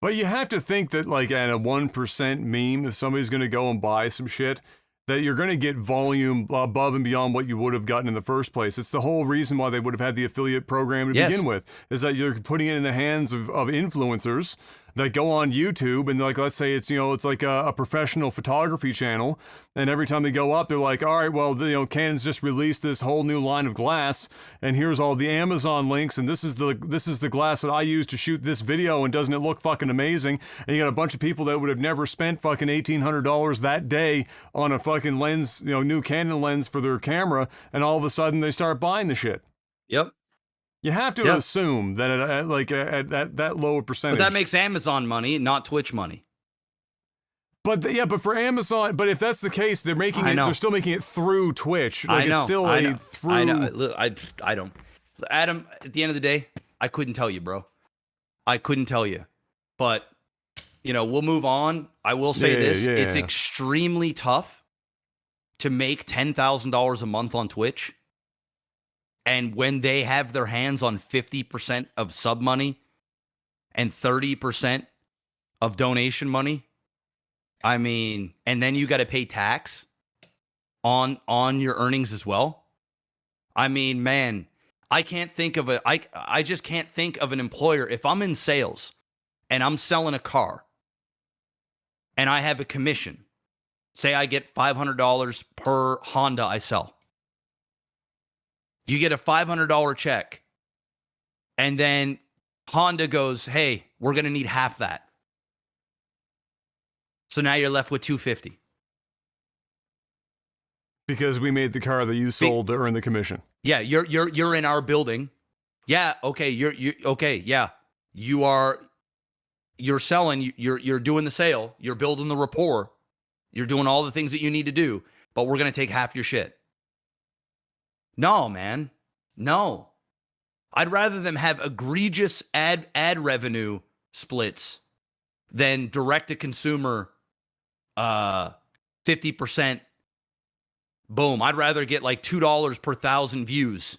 But you have to think that, like, at a 1% meme, if somebody's going to go and buy some shit, that you're going to get volume above and beyond what you would have gotten in the first place. It's the whole reason why they would have had the affiliate program to begin with, is that you're putting it in the hands of influencers that go on YouTube, and, like, let's say it's, you know, it's like a professional photography channel, and every time they go up, they're like, all right, well, you know, Canon's just released this whole new line of glass, and here's all the Amazon links, and this is the glass that I use to shoot this video, and doesn't it look fucking amazing? And you got a bunch of people that would have never spent fucking $1,800 that day on a fucking lens, you know, new Canon lens for their camera, and all of a sudden they start buying the shit. Yep. You have to assume that at that lower percentage. But that makes Amazon money, not Twitch money. But but for Amazon, but if that's the case, they're making it. They're still making it through Twitch. Like, I know. It's still I know. through. I know. Look, I don't. Adam, at the end of the day, I couldn't tell you, bro. I couldn't tell you. But, you know, we'll move on. I will say this: it's extremely tough to make $10,000 a month on Twitch. And when they have their hands on 50% of sub money and 30% of donation money, I mean, and then you got to pay tax on your earnings as well. I mean, man, I can't think of I just can't think of an employer. If I'm in sales and I'm selling a car and I have a commission, say I get $500 per Honda I sell. You get a $500 check, and then Honda goes, hey, we're going to need half that. So now you're left with $250. Because we made the car that you sold to earn the commission. Yeah, you're in our building. Yeah, okay, you're selling, you're doing the sale, you're building the rapport, you're doing all the things that you need to do, but we're going to take half your shit. No, man. No. I'd rather them have egregious ad revenue splits than direct to consumer 50%. Boom. I'd rather get like $2 per 1,000 views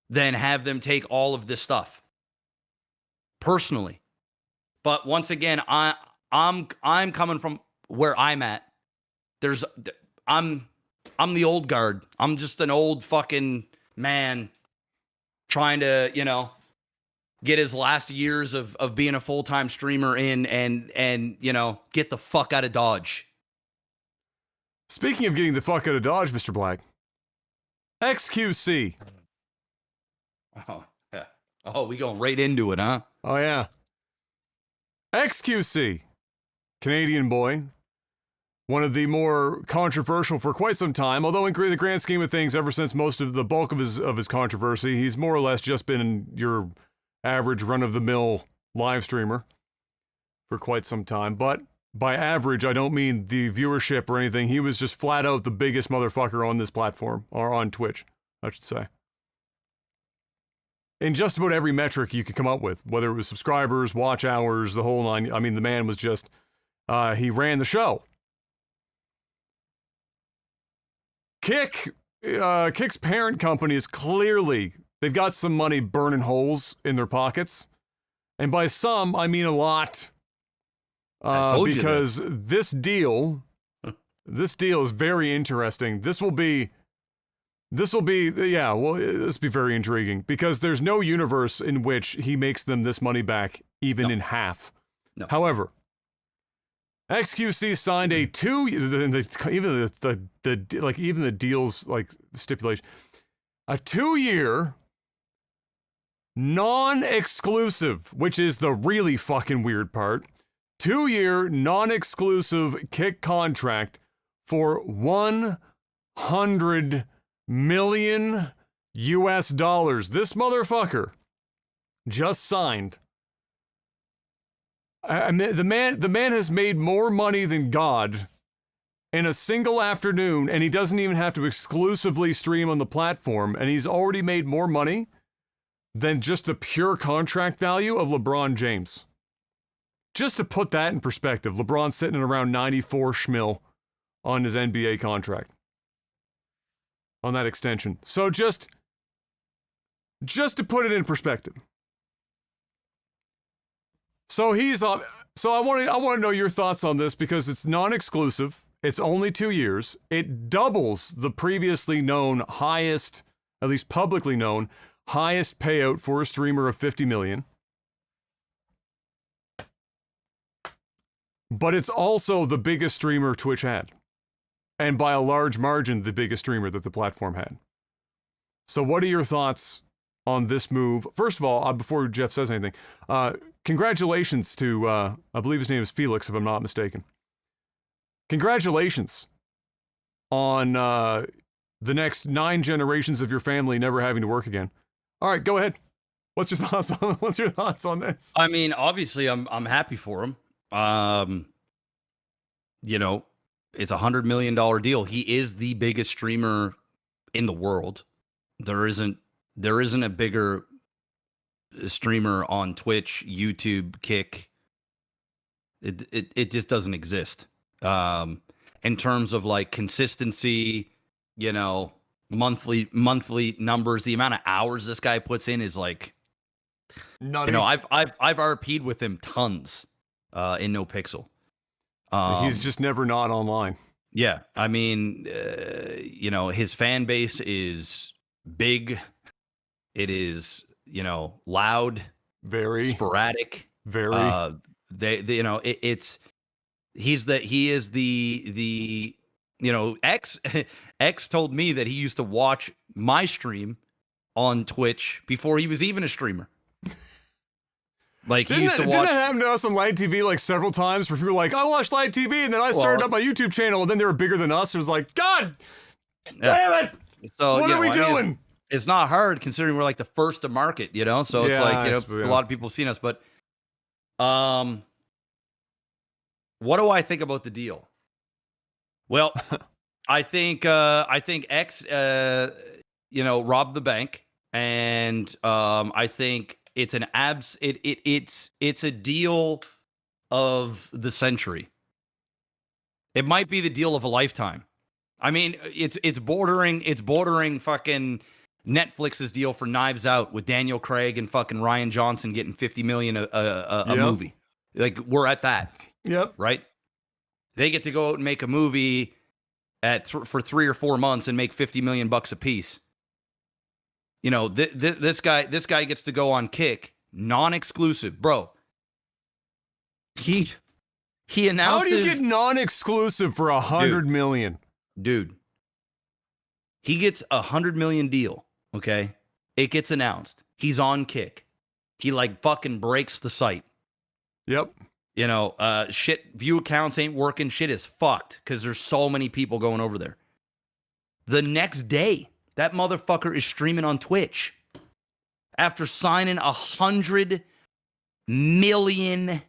than have them take all of this stuff. Personally. But once again, I'm coming from where I'm at. I'm the old guard. I'm just an old fucking man trying to, you know, get his last years of being a full-time streamer in and, you know, get the fuck out of Dodge. Speaking of getting the fuck out of Dodge, Mr. Black, XQC. Oh, yeah. Oh, we going right into it, huh? Oh, yeah. XQC. Canadian boy. One of the more controversial for quite some time, although in the grand scheme of things, ever since most of the bulk of his controversy, he's more or less just been your average run-of-the-mill live streamer for quite some time. But by average, I don't mean the viewership or anything. He was just flat out the biggest motherfucker on this platform, or on Twitch, I should say. In just about every metric you could come up with, whether it was subscribers, watch hours, the whole nine. I mean, the man was just, he ran the show. Kick's parent company is clearly, they've got some money burning holes in their pockets. And by some, I mean a lot. Because this deal is very interesting. This will be very intriguing because there's no universe in which he makes them this money back even in half. No. However, XQC signed a even the deals like stipulation, a 2-year non-exclusive, which is the really fucking weird part. 2-year non-exclusive Kick contract for $100 million. This motherfucker just signed. The man has made more money than God in a single afternoon, and he doesn't even have to exclusively stream on the platform, and he's already made more money than just the pure contract value of LeBron James. Just to put that in perspective, LeBron's sitting at around 94 schmil on his NBA contract. On that extension. So just to put it in perspective. So I want to know your thoughts on this because it's non-exclusive. It's only 2 years. It doubles the previously known highest, at least publicly known, highest payout for a streamer of $50 million. But it's also the biggest streamer Twitch had. And by a large margin, the biggest streamer that the platform had. So what are your thoughts on this move? First of all, before Jeff says anything, congratulations to, I believe his name is Felix, if I'm not mistaken. Congratulations on the next 9 generations of your family never having to work again. All right, go ahead. What's your thoughts on this? I mean, obviously, I'm happy for him. You know, it's $100 million deal. He is the biggest streamer in the world. There isn't a bigger streamer on Twitch, YouTube, Kick. It just doesn't exist. In terms of like consistency, you know, monthly numbers, the amount of hours this guy puts in is like, Nutty. you know, I've RP'd with him tons, in No Pixel. He's just never not online. Yeah, I mean, you know, his fan base is big. It is, you know, loud, Very sporadic. very. They you know, he is the you know, X told me that he used to watch my stream on Twitch before he was even a streamer. Like he used to watch. Didn't that happen to us on live TV like several times where people were like, I watched live TV and then I started up my YouTube channel and then they were bigger than us. It was like, God damn it. So What are we doing? It's not hard considering we're like the first to market, you know? So it's like, you know, yeah. a lot of people have seen us, but what do I think about the deal? Well, I think X you know, robbed the bank, and I think it's an it's a deal of the century. It might be the deal of a lifetime. I mean, it's bordering fucking Netflix's deal for Knives Out with Daniel Craig and fucking Ryan Johnson getting $50 million a movie. Like we're at that. Yep. Right? They get to go out and make a movie for 3 or 4 months and make $50 million a piece. You know, this guy gets to go on Kick, non-exclusive, bro. He announces. How do you get non-exclusive for $100 million? Dude, he gets $100 million deal. Okay, it gets announced. He's on Kick. He like fucking breaks the site. Yep. You know, shit, view accounts ain't working. Shit is fucked because there's so many people going over there. The next day, that motherfucker is streaming on Twitch after signing $100 million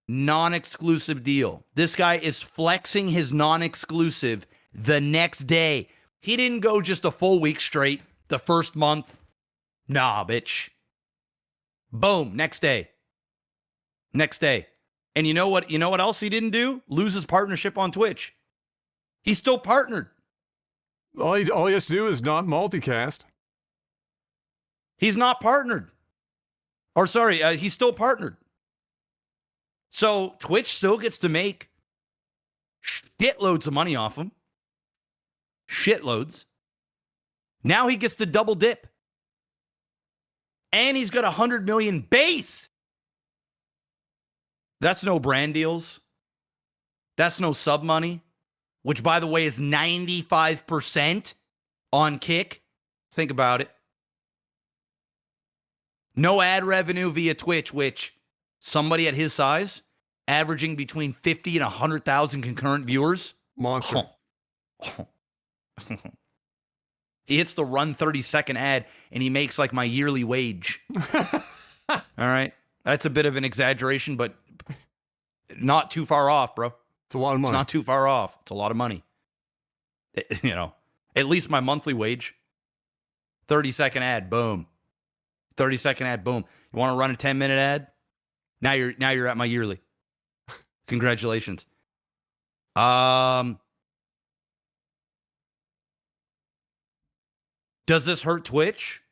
Non-exclusive deal. This guy is flexing his non-exclusive the next day. He didn't go just a full week straight, the first month. Nah, bitch. Boom, next day. Next day. And you know what? You know what else he didn't do? Lose his partnership on Twitch. He's still partnered. All he has to do is not multicast. He's not partnered. Or sorry, he's still partnered. So Twitch still gets to make shitloads of money off him. Shitloads. Now he gets to double dip. And he's got 100 million base. That's no brand deals. That's no sub money, which, by the way, is 95% on Kick. Think about it. No ad revenue via Twitch, which somebody at his size, averaging between 50 and 100,000 concurrent viewers. Monster. He hits the run 30-second ad, and he makes like my yearly wage. All right? That's a bit of an exaggeration, but not too far off, bro. It's a lot of money. It's not too far off. It's a lot of money. You know, at least my monthly wage. 30-second ad, boom. 30-second ad, boom. You want to run a 10-minute ad? Now you're at my yearly. Congratulations. Does this hurt Twitch?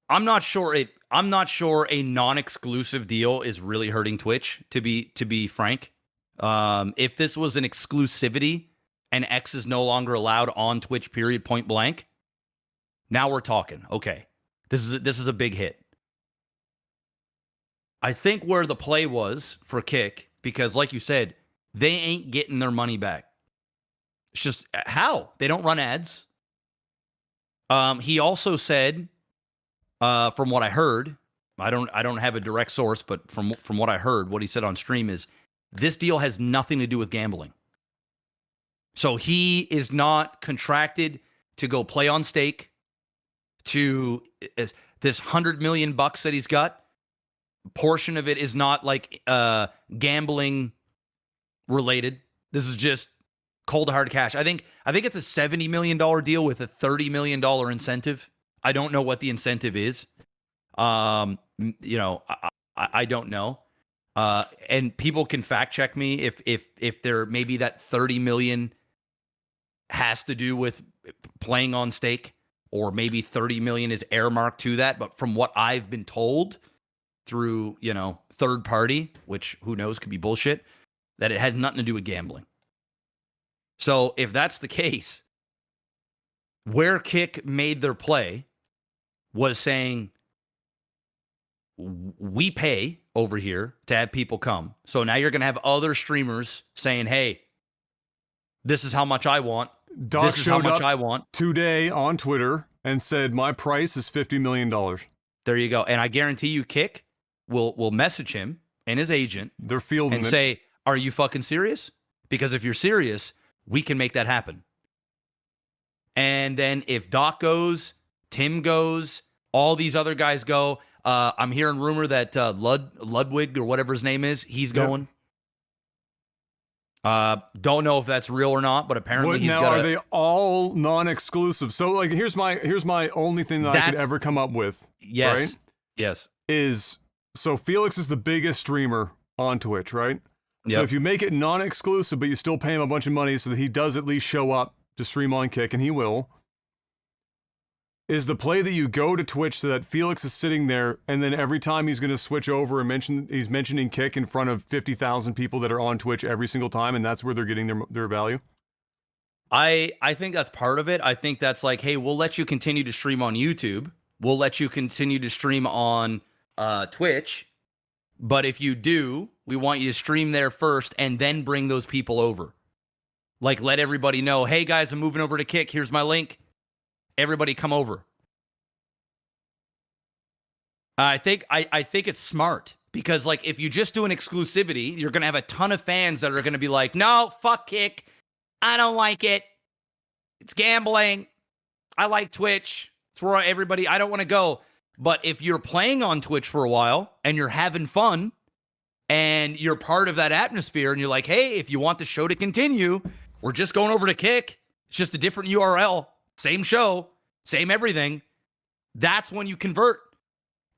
I'm not sure a non-exclusive deal is really hurting Twitch, to be frank. If this was an exclusivity and X is no longer allowed on Twitch, period, point blank, now we're talking. Okay. This is a big hit. I think where the play was for Kick, because like you said, they ain't getting their money back. It's just how? They don't run ads. He also said, from what I heard, I don't have a direct source, but from what I heard, what he said on stream is this deal has nothing to do with gambling. So he is not contracted to go play on stake. To this $100 million that he's got, portion of it is not like gambling related. This is just cold hard cash. I think it's a $70 million deal with a $30 million incentive. I don't know what the incentive is. I don't know. And people can fact check me if there maybe that 30 million has to do with playing on stake, or maybe 30 million is earmarked to that. But from what I've been told through, third party, which who knows, could be bullshit, that it had nothing to do with gambling. So if that's the case, where Kick made their play was saying, we pay over here to have people come. So now you're going to have other streamers saying, hey, this is how much I want. Doc this is how showed much up I want. today on Twitter and said, my price is $50 million. There you go. And I guarantee you Kick will message him and his agent. They're fielding and it. Say, are you fucking serious? Because if you're serious, we can make that happen. And then if Doc goes, Tim goes, all these other guys go. I'm hearing rumor that Ludwig or whatever his name is, he's going. Don't know if that's real or not, but apparently he's got. Are they all non-exclusive? So like, here's my only thing that I could ever come up with. Yes. Right? Yes. Is so Felix is the biggest streamer on Twitch, right? Yep. So if you make it non-exclusive, but you still pay him a bunch of money so that he does at least show up to stream on Kick, and he will, is the play that you go to Twitch so that Felix is sitting there, and then every time he's going to switch over and he's mentioning Kick in front of 50,000 people that are on Twitch every single time, and that's where they're getting their value? I think that's part of it. I think that's like, hey, we'll let you continue to stream on YouTube. We'll let you continue to stream on Twitch. But if you do, we want you to stream there first and then bring those people over. Like, let everybody know, hey, guys, I'm moving over to Kick. Here's my link. Everybody come over. I think it's smart because, like, if you just do an exclusivity, you're going to have a ton of fans that are going to be like, no, fuck Kick. I don't like it. It's gambling. I like Twitch. It's where I don't want to go. But if you're playing on Twitch for a while and you're having fun and you're part of that atmosphere, and you're like, hey, if you want the show to continue, we're just going over to Kick. It's just a different URL, same show, same everything. That's when you convert.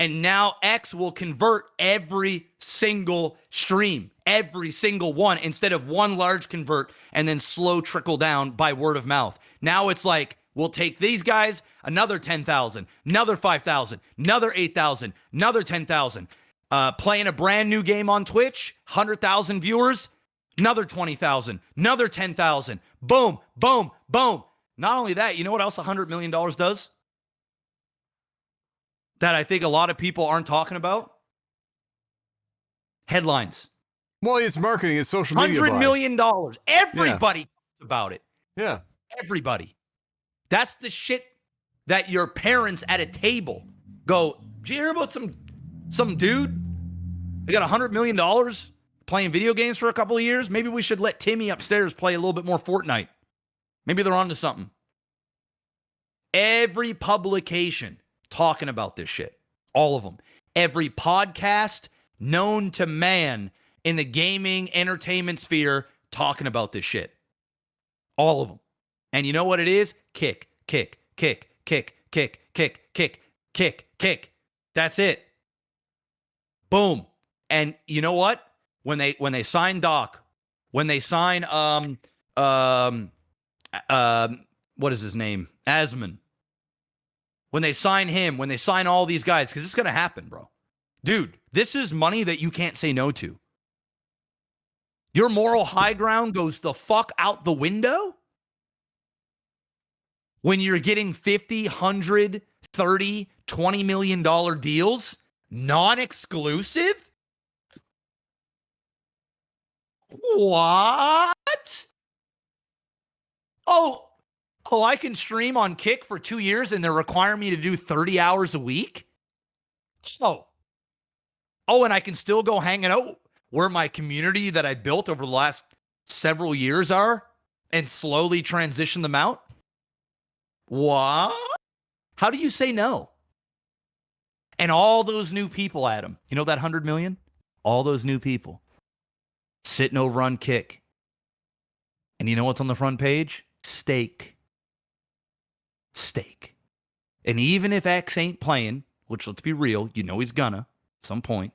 And now X will convert every single stream, every single one, instead of one large convert and then slow trickle down by word of mouth. Now it's like, we'll take these guys, another 10,000, another 5,000, another 8,000, another 10,000. Playing a brand new game on Twitch, 100,000 viewers, another 20,000, another 10,000. Boom, boom, boom. Not only that, you know what else $100 million does? That I think a lot of people aren't talking about? Headlines. Well, it's marketing. It's social media. $100 million. Everybody talks about it. Yeah. Everybody. That's the shit that your parents at a table go, did you hear about some dude? They got $100 million playing video games for a couple of years. Maybe we should let Timmy upstairs play a little bit more Fortnite. Maybe they're onto something. Every publication talking about this shit. All of them. Every podcast known to man in the gaming entertainment sphere talking about this shit. All of them. And you know what it is? Kick, kick, kick, kick, kick, kick, kick, kick, kick. That's it. Boom. And you know what? When they sign Doc, when they sign what is his name? Asman. When they sign him, when they sign all these guys, because it's going to happen, bro. Dude, this is money that you can't say no to. Your moral high ground goes the fuck out the window when you're getting 50, 100, 30, $20 million deals, non-exclusive? What? Oh, I can stream on Kick for 2 years and they're requiring me to do 30 hours a week? Oh, and I can still go hanging out where my community that I built over the last several years are and slowly transition them out? What? How do you say no? And all those new people, Adam, you know that 100 million? All those new people sitting over on Kick. And you know what's on the front page? Steak. And even if X ain't playing, which let's be real, you know he's gonna at some point,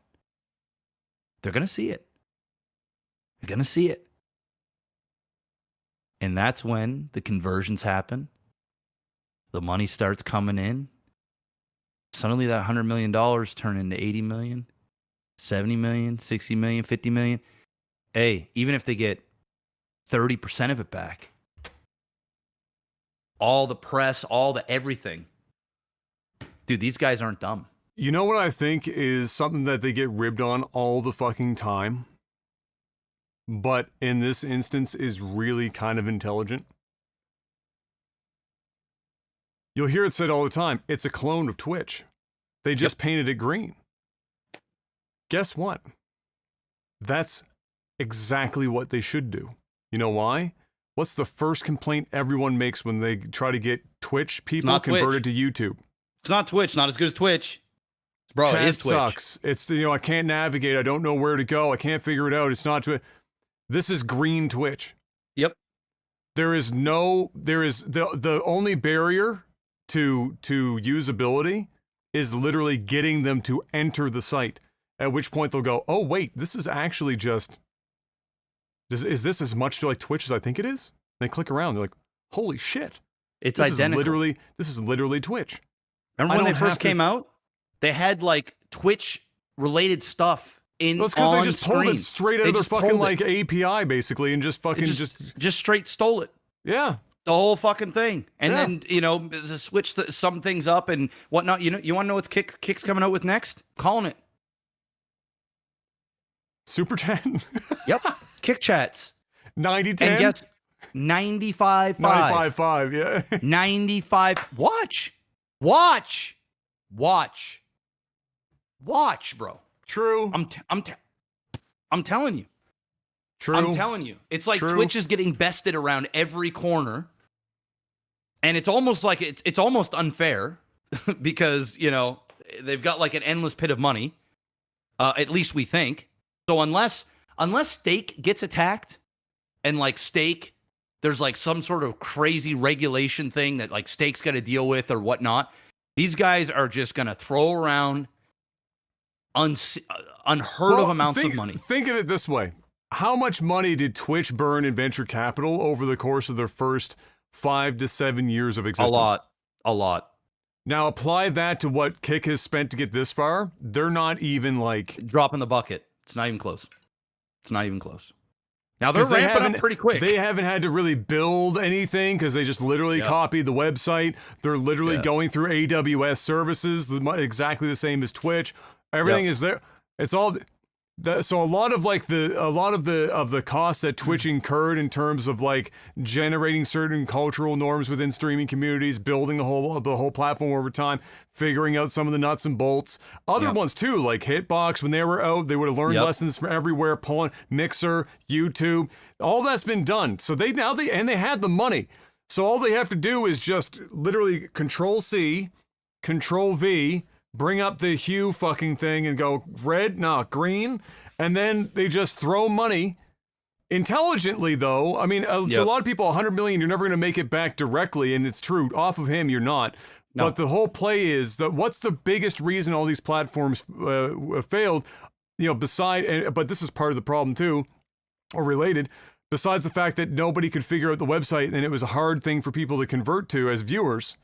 they're gonna see it. They're gonna see it. And that's when the conversions happen. The money starts coming in. Suddenly that $100 million turn into 80 million, 70 million, 60 million, 50 million. Hey, even if they get 30% of it back, all the press, all the everything. Dude, these guys aren't dumb. You know what I think is something that they get ribbed on all the fucking time, but in this instance is really kind of intelligent? You'll hear it said all the time, it's a clone of Twitch. They just painted it green. Guess what? That's exactly what they should do. You know why? What's the first complaint everyone makes when they try to get Twitch people converted to YouTube? It's not Twitch, not as good as Twitch. Bro, Chat it is Twitch. sucks. It's, I can't navigate. I don't know where to go. I can't figure it out. It's not Twitch. This is green Twitch. Yep. There is the only barrier to usability is literally getting them to enter the site, at which point they'll go, oh wait, this is actually just, is this as much like Twitch as I think it is? And they click around, they're like, holy shit. It's this identical. This is literally Twitch. Remember when they first came out? They had like Twitch related stuff in Well, it's because they just pulled it straight out of their fucking like API basically and just fucking just straight stole it. Yeah. The whole fucking thing. And then, switch some things up and whatnot. You want to know what Kick's coming out with next? Calling it. Super chat? Yep. Kick chats. 90-10? And guess 95-5. 95-5, yeah. 95. Watch, bro. True. I'm telling you. True. I'm telling you. It's like Twitch is getting bested around every corner. And it's almost like it's almost unfair because, they've got like an endless pit of money. At least we think. So unless Stake gets attacked, and like Stake, there's like some sort of crazy regulation thing that like Stake's got to deal with or whatnot. These guys are just gonna throw around unheard of amounts of money. Think of it this way. How much money did Twitch burn in venture capital over the course of their first 5 to 7 years of existence? A lot. Now apply that to what Kick has spent to get this far. They're not even like Drop in the bucket. It's not even close. Now they're ramping up pretty quick. They haven't had to really build anything because they just literally copied the website. They're literally going through AWS services, exactly the same as Twitch. Everything is there. It's all. So a lot of the costs that Twitch incurred in terms of like generating certain cultural norms within streaming communities, building the whole platform over time, figuring out some of the nuts and bolts. Other ones too, like Hitbox when they were out, they would have learned lessons from everywhere. Pulling Mixer, YouTube, all that's been done. So they had the money. So all they have to do is just literally Control C, Control V. Bring up the hue fucking thing and go red, green, and then they just throw money intelligently, though. I mean, to a lot of people, 100 million, you're never going to make it back directly, and it's true. Off of him, you're not. No. But the whole play is that what's the biggest reason all these platforms failed? But this is part of the problem too, or related. Besides the fact that nobody could figure out the website, and it was a hard thing for people to convert to as viewers.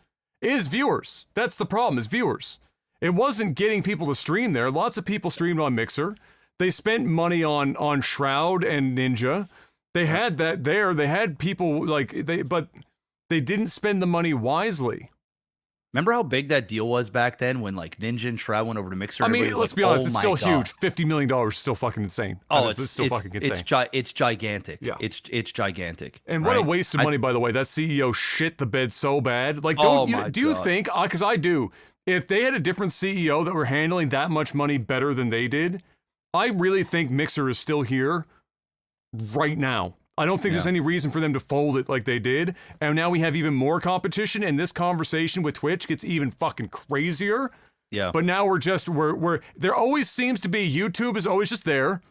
That's the problem. Is viewers. It wasn't getting people to stream there. Lots of people streamed on Mixer. They spent money on Shroud and Ninja. They had that there. They had people but they didn't spend the money wisely. Remember how big that deal was back then when like Ninja and Shroud went over to Mixer? I mean, let's be honest, it's still huge. $50 million is still fucking insane. It's still fucking insane. It's gigantic. Yeah. It's gigantic. And what a waste of money, by the way. That CEO shit the bed so bad. Like, do you think, because I do, if they had a different CEO that were handling that much money better than they did, I really think Mixer is still here right now. I don't think there's any reason for them to fold it like they did. And now we have even more competition, and this conversation with Twitch gets even fucking crazier. Yeah. But now we're there always seems to be YouTube is always just there,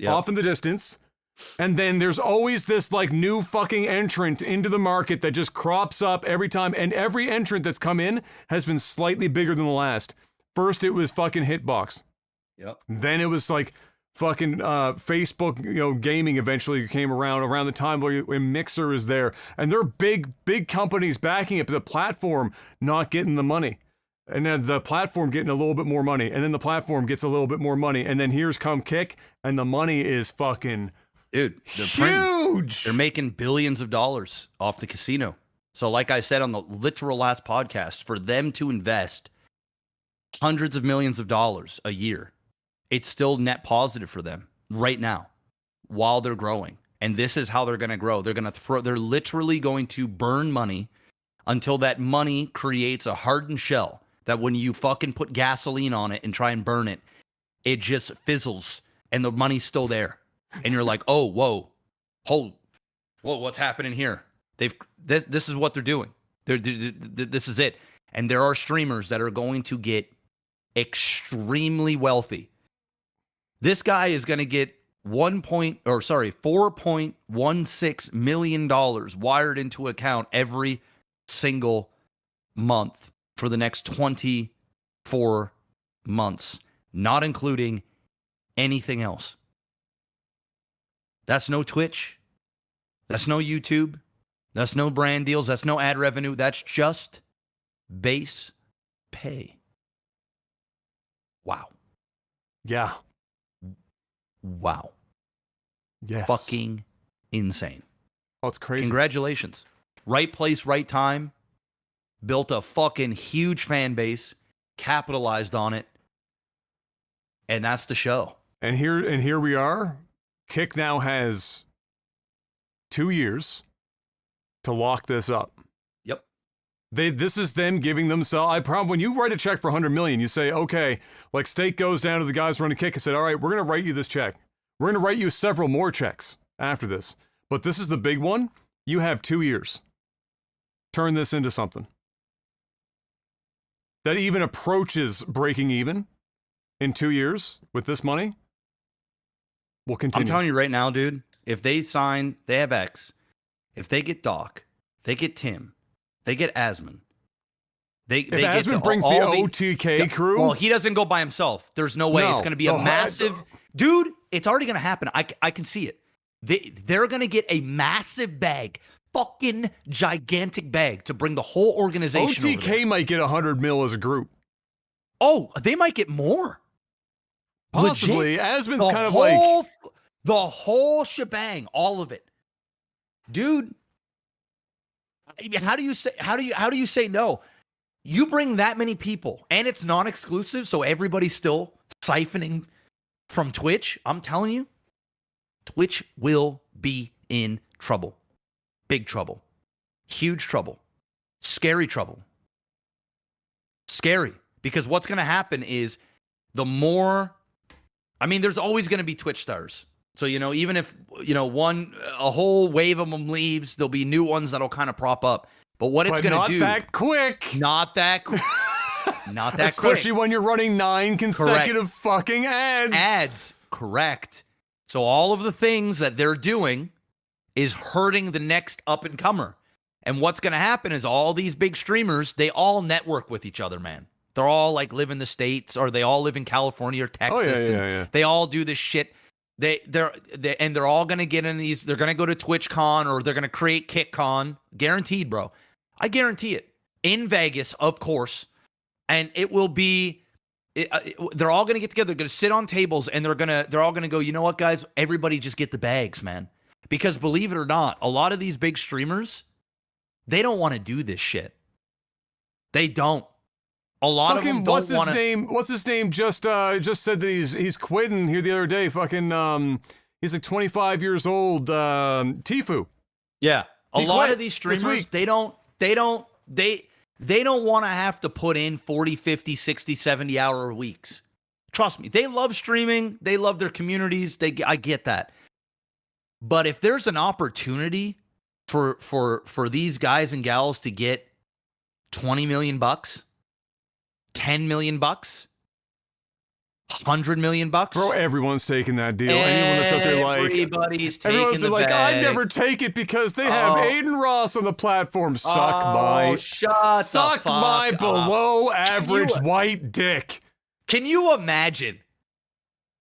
off in the distance. And then there's always this like new fucking entrant into the market that just crops up every time. And every entrant that's come in has been slightly bigger than the last. First, it was fucking Hitbox. Yep. Then it was like fucking Facebook, gaming eventually came around the time where Mixer is there. And they're big companies backing it, but the platform not getting the money. And then the platform getting a little bit more money. And then the platform gets a little bit more money. And then here's come Kick, and the money is fucking... Dude, huge. They're making billions of dollars off the casino. So like I said on the literal last podcast, for them to invest hundreds of millions of dollars a year, it's still net positive for them right now while they're growing. And this is how they're going to grow. They're literally going to burn money until that money creates a hardened shell that when you fucking put gasoline on it and try and burn it, it just fizzles and the money's still there. And you're like, oh, whoa, what's happening here? This is what they're doing. This is it. And there are streamers that are going to get extremely wealthy. This guy is going to get $4.16 million wired into account every single month for the next 24 months, not including anything else. That's no Twitch. That's no YouTube. That's no brand deals. That's no ad revenue. That's just base pay. Wow. Yeah. Wow. Yes. Fucking insane. Oh, it's crazy. Congratulations. Right place, right time. Built a fucking huge fan base. Capitalized on it. And that's the show. And here we are. Kick now has 2 years to lock this up. Yep. This is them giving themselves. When you write a check for $100 million, you say, okay, like Stake goes down to the guys running Kick and said, all right, we're going to write you this check. We're going to write you several more checks after this. But this is the big one. You have 2 years. Turn this into something that even approaches breaking even in 2 years with this money. We'll I'm continue. telling you right now, dude. If they sign, they have X. If they get Doc, they get Tim, they get Asman. If Asman brings the OTK crew, well, he doesn't go by himself. There's no way. It's going to be a massive dude. It's already going to happen. I can see it. They're going to get a massive bag, fucking gigantic bag, to bring the whole organization. OTK might get 100 mil as a group. Oh, they might get more. Possibly. Legit. Asman's kind of like the whole shebang, all of it, dude. How do you say no? You bring that many people, and it's non-exclusive, so everybody's still siphoning from Twitch. I'm telling you, Twitch will be in trouble. Big trouble. Huge trouble. Scary trouble. Scary. Because what's going to happen is the more... I mean, there's always going to be Twitch stars. So, even if, a whole wave of them leaves, there'll be new ones that'll kind of prop up. But what it's going to do... Not that quick. Not that quick. Not that quick. Especially when you're running 9 consecutive fucking ads. Ads. Correct. So all of the things that they're doing is hurting the next up-and-comer. And what's going to happen is all these big streamers, they all network with each other, man. They're all like live in the States, or they all live in California or Texas. Oh, yeah. They all do this shit. They're all going to get in these. They're going to go to TwitchCon, or they're going to create KitCon. Guaranteed, bro. I guarantee it. In Vegas, of course. And it will be, they're all going to get together. They're going to sit on tables, and they're all going to go, you know what, guys? Everybody just get the bags, man. Because believe it or not, a lot of these big streamers, they don't want to do this shit. They don't. A lot of them don't want to. What's his name? Just said that he's quitting here the other day. Fucking he's like 25 years old. Tifu. Yeah, a He lot quit of these this streamers, week. they don't want to have to put in 40, 50, 60, 70 hour weeks. Trust me, they love streaming. They love their communities. I get that. But if there's an opportunity for these guys and gals to get $20 million, $10 million, $100 million, Bro, everyone's taking that deal. Anyone that's out there like everybody's taking the like, bag. I never take it because they have Aiden Ross on the platform. Suck my below average white dick. Can you imagine?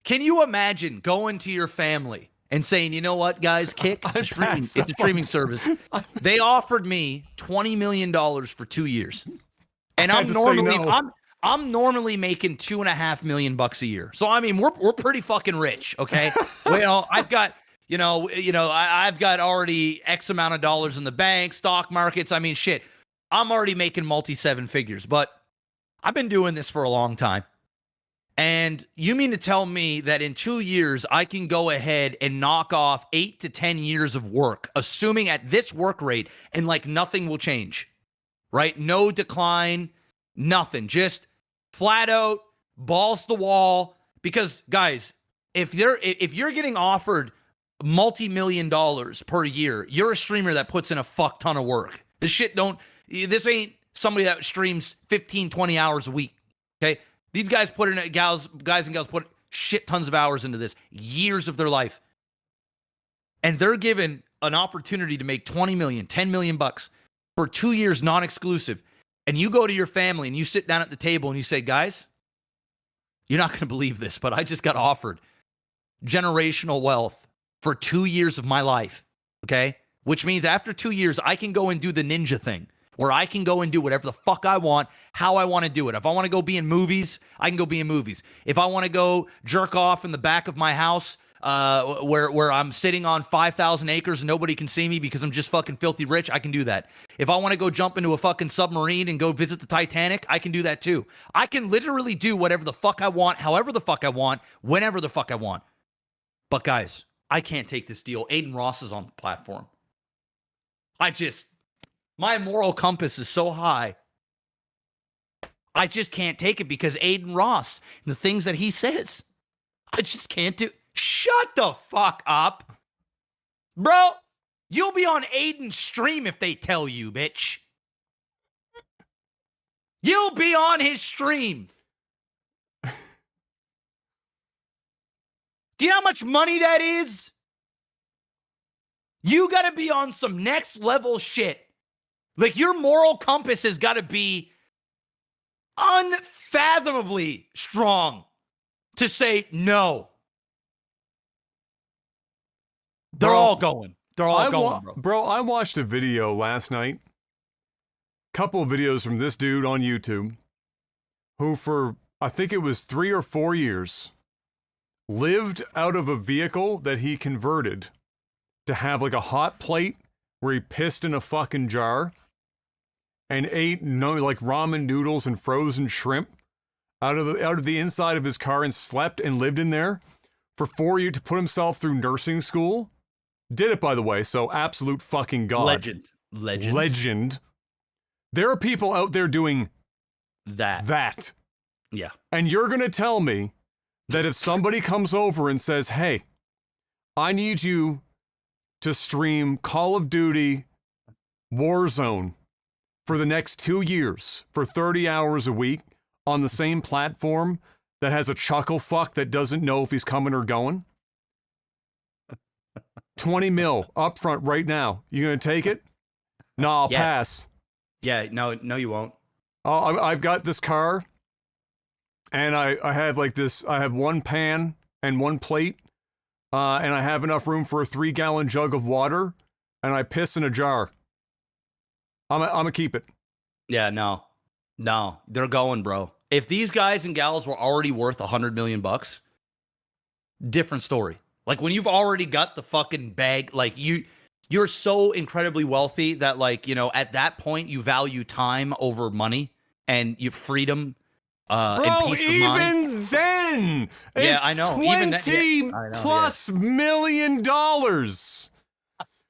Can you imagine going to your family and saying, you know what, guys, Kick, it's a streaming service. They offered me $20 million for 2 years. And I'm normally making $2.5 million a year. So I mean, we're pretty fucking rich, okay? Well, I've got I've got already X amount of dollars in the bank, stock markets. I mean, shit, I'm already making multi-7 figures. But I've been doing this for a long time. And you mean to tell me that in 2 years I can go ahead and knock off 8 to 10 years of work, assuming at this work rate, and like nothing will change, right? No decline, nothing, just flat out balls to the wall. This guys, if you're getting offered multi-million dollars per year, you're a streamer that puts in a fuck ton of work. This ain't somebody that streams 15, 20 hours a week. Okay. These guys guys and gals put shit tons of hours into this, years of their life. And they're given an opportunity to make 20 million, 10 million bucks for 2 years non-exclusive. And you go to your family and you sit down at the table and you say, guys, you're not going to believe this, but I just got offered generational wealth for 2 years of my life. Okay. Which means after 2 years, I can go and do the ninja thing, where I can go and do whatever the fuck I want, how I want to do it. If I want to go be in movies, I can go be in movies. If I want to go jerk off in the back of my house, where I'm sitting on 5,000 acres and nobody can see me because I'm just fucking filthy rich, I can do that. If I want to go jump into a fucking submarine and go visit the Titanic, I can do that too. I can literally do whatever the fuck I want, however the fuck I want, whenever the fuck I want. But guys, I can't take this deal. Aiden Ross is on the platform. My moral compass is so high. I just can't take it because Aiden Ross, the things that he says, I just can't do. Shut the fuck up. Bro, you'll be on Aiden's stream if they tell you, bitch. You'll be on his stream. Do you know how much money that is? You got to be on some next level shit. Like, your moral compass has got to be unfathomably strong to say no. They're all going. They're all going, bro. Bro, I watched a video last night. Couple of videos from this dude on YouTube who for, I think it was 3 or 4 years, lived out of a vehicle that he converted to have like a hot plate where he pissed in a fucking jar and ate like ramen noodles and frozen shrimp out of the inside of his car and slept and lived in there for 4 years to put himself through nursing school. Did it, by the way, so absolute fucking god. Legend. There are people out there doing that. Yeah. And you're gonna tell me that if somebody comes over and says, hey, I need you to stream Call of Duty Warzone for the next 2 years for 30 hours a week on the same platform that has a chuckle fuck that doesn't know if he's coming or going? 20 mil up front right now. You gonna take it? No, I'll pass. Yeah, no, you won't. I've got this car, and I have like this. I have one pan and one plate, and I have enough room for a 3-gallon jug of water, and I piss in a jar. I'm gonna keep it. Yeah, no, they're going, bro. If these guys and gals were already worth $100 million, different story. Like, when you've already got the fucking bag, like you're so incredibly wealthy that, like, you know, at that point you value time over money and your freedom and peace of mind. Even then, yeah, it's I know. $20+ million.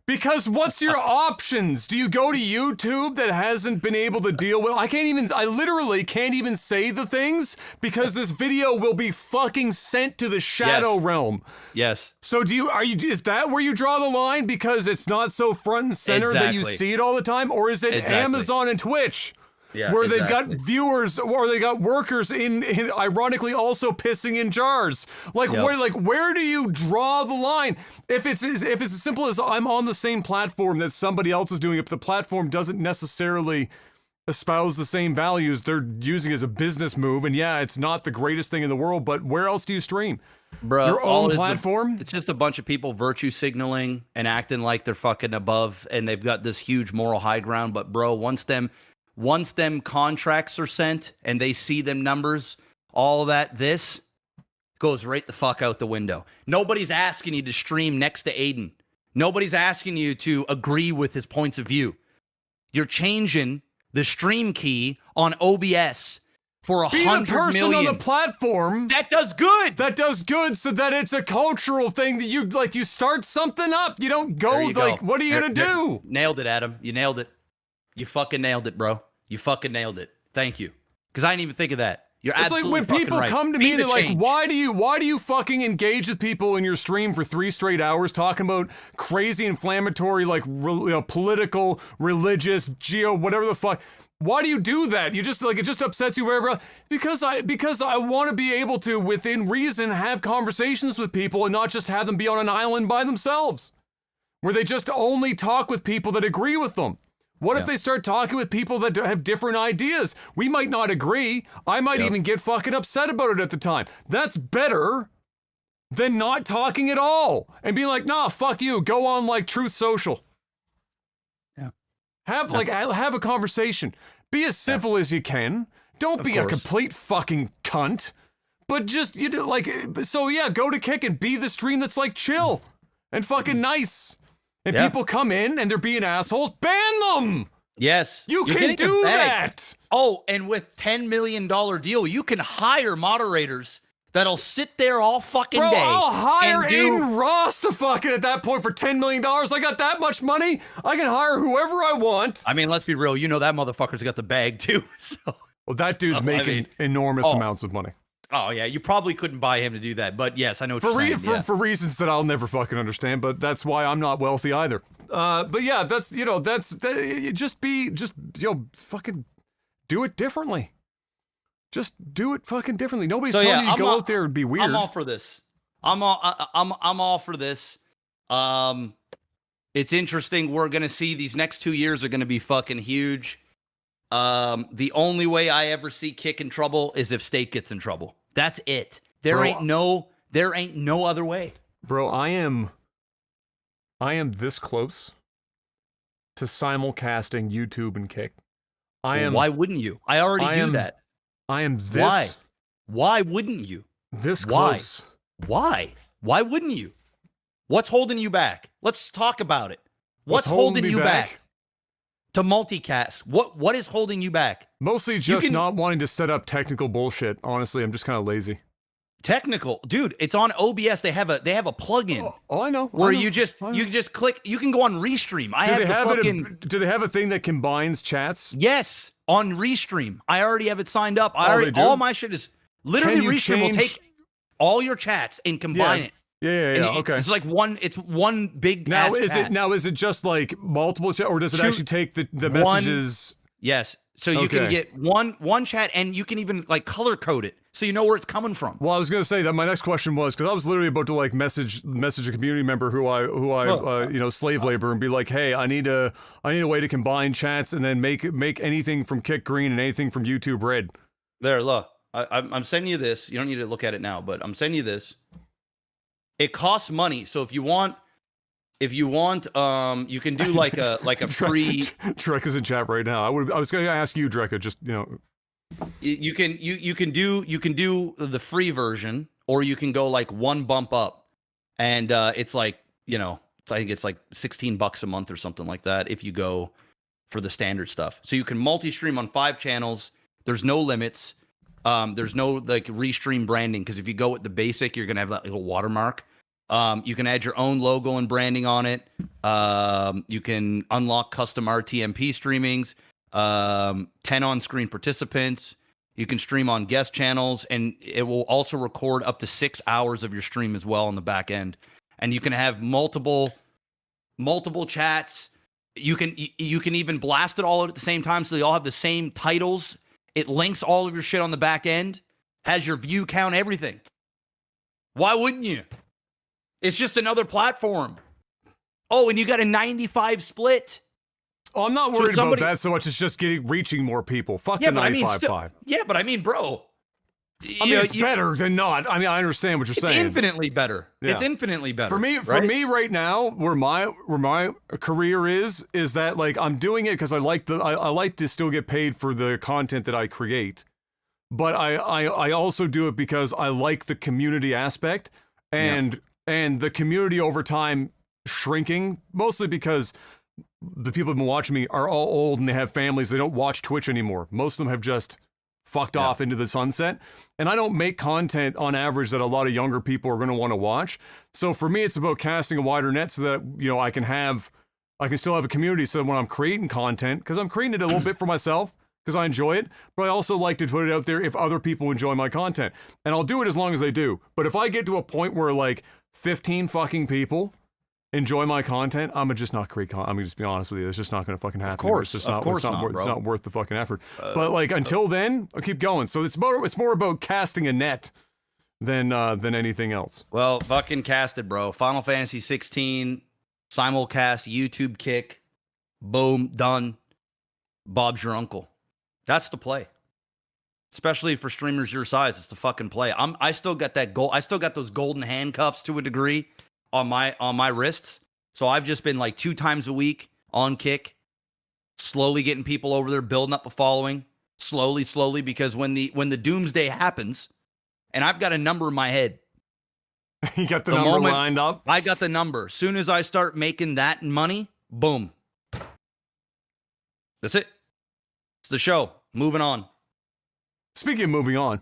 Because what's your options? Do you go to YouTube that hasn't been able to deal with? I literally can't even say the things because this video will be fucking sent to the shadow realm. Yes. So is that where you draw the line? Because it's not so front and center that you see it all the time? Or is it Amazon and Twitch? Yeah, where they've got viewers, or they got workers in ironically also pissing in jars. Where do you draw the line? If it's as simple as I'm on the same platform that somebody else is doing it, but the platform doesn't necessarily espouse the same values, they're using it as a business move, and yeah, it's not the greatest thing in the world, but where else do you stream? Bro, your own platform? It's just a bunch of people virtue signaling and acting like they're fucking above, and they've got this huge moral high ground, but bro, once them contracts are sent and they see them numbers, all that, this goes right the fuck out the window. Nobody's asking you to stream next to Aiden. Nobody's asking you to agree with his points of view. You're changing the stream key on OBS for 100 million. Be the person on the platform that does good. That does good, so that it's a cultural thing that you start something up. You don't go what are you gonna do? Nailed it, Adam. You nailed it. You fucking nailed it, bro. You fucking nailed it. Thank you. Because I didn't even think of that. You're absolutely right. It's like when people come to me, they're like, why do you fucking engage with people in your stream for 3 straight hours talking about crazy inflammatory, like, political, religious, whatever the fuck? Why do you do that? You just, like, it just upsets you wherever. Because I want to be able to, within reason, have conversations with people and not just have them be on an island by themselves, where they just only talk with people that agree with them. What if they start talking with people that have different ideas? We might not agree. I might even get fucking upset about it at the time. That's better than not talking at all and being like, nah, fuck you. Go on like Truth Social. Yeah. Have a conversation. Be as civil as you can. Don't be a complete fucking cunt. But just, go to Kick and be the stream that's like chill and fucking nice. And people come in and they're being assholes, ban them! Yes. You can do that! Oh, and with $10 million deal, you can hire moderators that'll sit there all fucking day. I'll hire Aiden Ross to fucking at that point for $10 million. I got that much money. I can hire whoever I want. I mean, let's be real. You know that motherfucker's got the bag too. So. Well, that dude's making enormous amounts of money. Oh, yeah, you probably couldn't buy him to do that, but yes, I know what you're saying. For reasons that I'll never fucking understand, but that's why I'm not wealthy either. But yeah, fucking do it differently. Just do it fucking differently. Nobody's telling you to go out there and be weird. I'm all for this. I'm all for this. It's interesting. We're gonna see these next 2 years are gonna be fucking huge. The only way I ever see Kick in trouble is if State gets in trouble. That's it. There ain't no other way. Bro, I am this close to simulcasting YouTube and Kick. Why wouldn't you? I already do that. I am this. Why wouldn't you? This close. Why? Why wouldn't you? What's holding you back? Let's talk about it. What's holding you back to multicast? What is holding you back? Mostly just not wanting to set up technical bullshit. Honestly, I'm just kind of lazy. Technical, dude. It's on OBS. They have a plugin. Oh, I know. Where you just click. You can go on Restream. Do they have a thing that combines chats? Yes, on Restream. I already have it signed up. All my shit is literally Restream will take all your chats and combine it. Yeah. Okay. It's like one. It's one big. Is it just like multiple chat, or does it actually take the messages? Yes. So you can get one chat, and you can even like color code it, so you know where it's coming from. Well, I was gonna say that my next question was, because I was literally about to like message a community member who I slave labor and be like, hey, I need a way to combine chats and then make anything from Kick green and anything from YouTube red. There, look. I'm sending you this. You don't need to look at it now, but I'm sending you this. It costs money, so if you want, you can do like a free. Drek is in chat right now. I was going to ask you, Drek. Just You can do the free version, or you can go like one bump up, and it's like I think it's like $16 a month or something like that if you go for the standard stuff. So you can multi-stream on 5 channels. There's no limits. There's no like restream branding, because if you go with the basic, you're gonna have that little watermark. You can add your own logo and branding on it. You can unlock custom RTMP streamings, 10 on-screen participants. You can stream on guest channels, and it will also record up to 6 hours of your stream as well on the back end. And you can have multiple chats. You can even blast it all at the same time, so they all have the same titles. It links all of your shit on the back end, has your view count, everything. Why wouldn't you? It's just another platform. Oh, and you got a 95 split. Oh, I'm not worried about that so much. It's just reaching more people. Fuck the 95.5. Yeah, but I mean, bro. It's better than not. I mean, I understand what you're saying. It's infinitely better. Yeah. It's infinitely better. For me right now, where my career is that like I'm doing it because I like to still get paid for the content that I create. But I also do it because I like the community aspect and the community over time shrinking, mostly because the people who've been watching me are all old and they have families. They don't watch Twitch anymore. Most of them have just fucked off into the sunset. And I don't make content on average that a lot of younger people are going to want to watch. So for me, it's about casting a wider net so that, I can still have a community. So when I'm creating content, because I'm creating it a little bit for myself, because I enjoy it, but I also like to put it out there if other people enjoy my content. And I'll do it as long as they do. But if I get to a point where like 15 fucking people enjoy my content, I'm gonna just not create content. I'm gonna just be honest with you. It's just not gonna fucking happen. Of course, it's not worth the fucking effort. But like until then, I'll keep going. So it's more about casting a net than anything else. Well, fucking casted, bro. Final Fantasy 16 simulcast, YouTube Kick, boom, done. Bob's your uncle. That's the play. Especially for streamers your size, it's the fucking play. I still got that I still got those golden handcuffs to a degree on my wrists. So I've just been like 2 times a week on Kick, slowly getting people over there, building up a following, slowly, because when the doomsday happens, and I've got a number in my head. You got the number lined up? I got the number. Soon as I start making that money, boom. That's it. It's the show. Moving on. Speaking of moving on,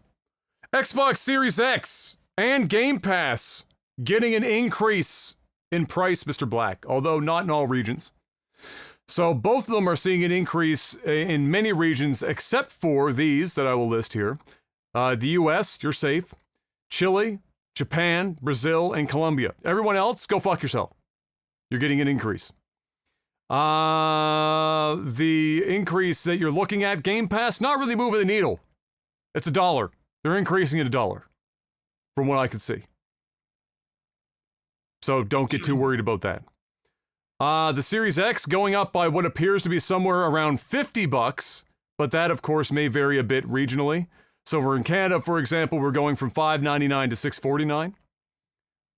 Xbox Series X and Game Pass getting an increase in price, Mr. Black, although not in all regions. So both of them are seeing an increase in many regions except for these that I will list here. The US, you're safe. Chile, Japan, Brazil, and Colombia. Everyone else, go fuck yourself. You're getting an increase. The increase that you're looking at, Game Pass, not really moving the needle. It's $1. They're increasing it $1 from what I could see. So don't get too worried about that. The Series X going up by what appears to be somewhere around $50, but that, of course, may vary a bit regionally. So we're in Canada, for example, we're going from $599 to $649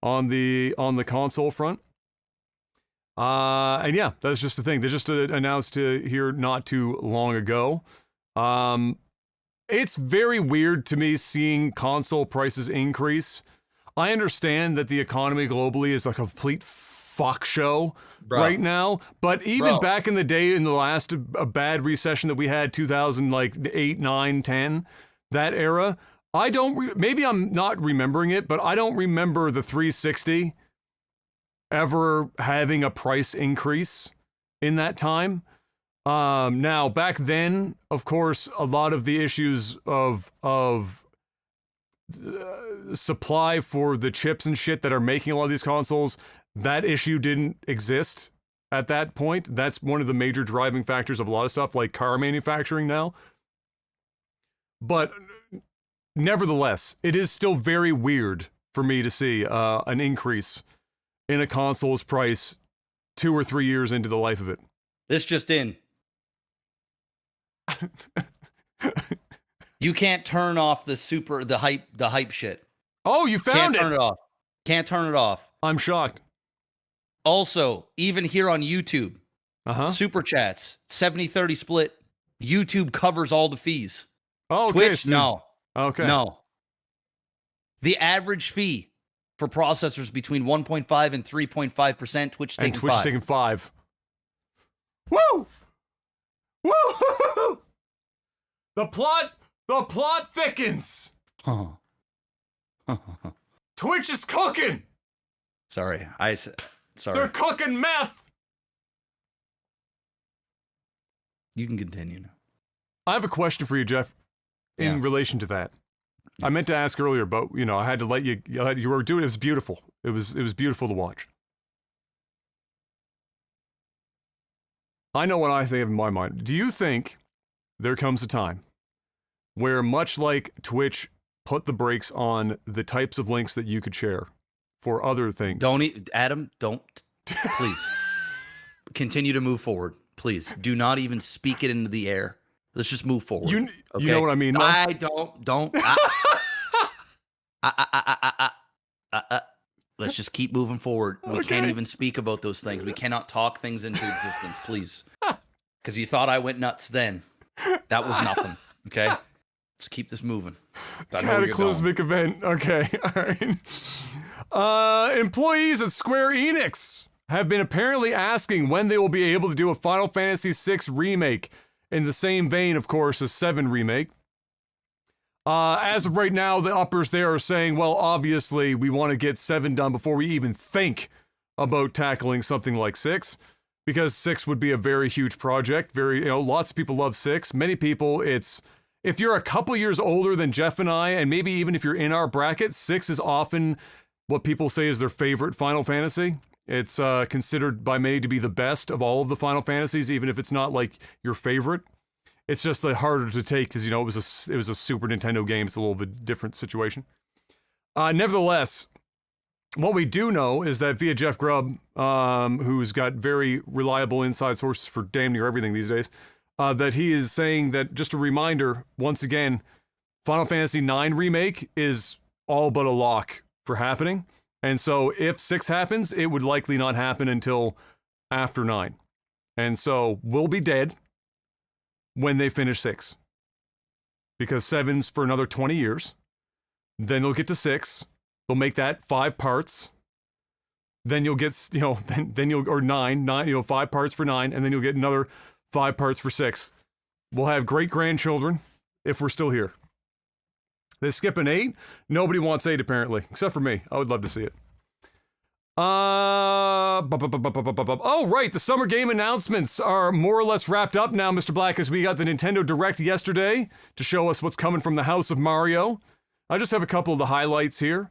on the console front. And yeah, that's just the thing. They just announced here not too long ago. It's very weird to me seeing console prices increase. I understand that the economy globally is a complete fuck show right now, but even back in the day, in the last bad recession that we had, 2008, 9, 10, that era, maybe I'm not remembering it, but I don't remember the 360 ever having a price increase in that time. Now, back then, of course, a lot of the issues of supply for the chips and shit that are making a lot of these consoles, that issue didn't exist at that point. That's one of the major driving factors of a lot of stuff like car manufacturing now. But nevertheless, it is still very weird for me to see an increase in a console's price 2 or 3 years into the life of it. This just in. You can't turn off the hype shit. Oh, you found it. Can't turn it off. Can't turn it off. I'm shocked. Also, even here on YouTube, super chats, 70-30 split. YouTube covers all the fees. Oh, okay. Twitch, no. Okay. No. The average fee for processors between 1.5 and 3.5%. Twitch taking 5. Twitch taking 5. Woo! Woo! The plot thickens. Twitch is cooking. Sorry. They're cooking meth. You can continue now. I have a question for you, Jeff, in relation to that. I meant to ask earlier, but I had to let you. You were doing it. It was beautiful. It was beautiful to watch. I know what I think in my mind. Do you think there comes a time where, much like Twitch put the brakes on the types of links that you could share for other things? Adam, don't. Please. Continue to move forward. Please. Do not even speak it into the air. Let's just move forward. You know what I mean? I don't. Let's just keep moving forward. We can't even speak about those things. We cannot talk things into existence, please. Because you thought I went nuts then. That was nothing. Okay? Let's keep this moving. Cataclysmic event. Okay. All right. Employees at Square Enix have been apparently asking when they will be able to do a Final Fantasy VI remake, in the same vein, of course, as 7 remake. As of right now, the uppers there are saying, well, obviously, we want to get 7 done before we even think about tackling something like 6, because 6 would be a very huge project. Lots of people love 6. Many people, if you're a couple years older than Jeff and I, and maybe even if you're in our bracket, 6 is often what people say is their favorite Final Fantasy. It's considered by many to be the best of all of the Final Fantasies, even if it's not like your favorite. It's just harder to take because, it was a Super Nintendo game. It's a little bit different situation. Nevertheless, what we do know is that via Jeff Grubb, who's got very reliable inside sources for damn near everything these days, that he is saying that, just a reminder, once again, Final Fantasy IX Remake is all but a lock for happening. And so if 6 happens, it would likely not happen until after 9. And so we'll be dead when they finish 6. Because 7's for another 20 years. Then they'll get to 6. They'll make that 5 parts. Then you'll get, then you'll, or 9, 5 parts for 9, and then you'll get another 5 parts for 6. We'll have great-grandchildren if we're still here. They skip an 8. Nobody wants 8, apparently, except for me. I would love to see it. Oh, right. The summer game announcements are more or less wrapped up now, Mr. Black, as we got the Nintendo Direct yesterday to show us what's coming from the House of Mario. I just have a couple of the highlights here.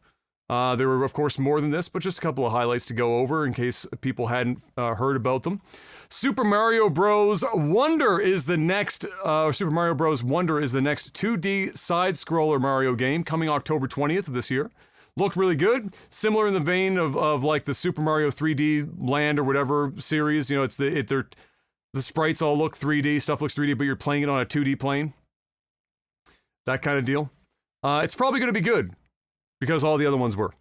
There were, of course, more than this, but just a couple of highlights to go over in case people hadn't heard about them. Super Mario Bros. Wonder is the next, Super Mario Bros. Wonder is the next 2D side-scroller Mario game coming October 20th of this year. look really good. Similar in the vein of like the Super Mario 3D Land or whatever series. You know, it's the sprites all look 3D, stuff looks 3D, but you're playing it on a 2D plane. That kind of deal. It's probably going to be good because all the other ones were.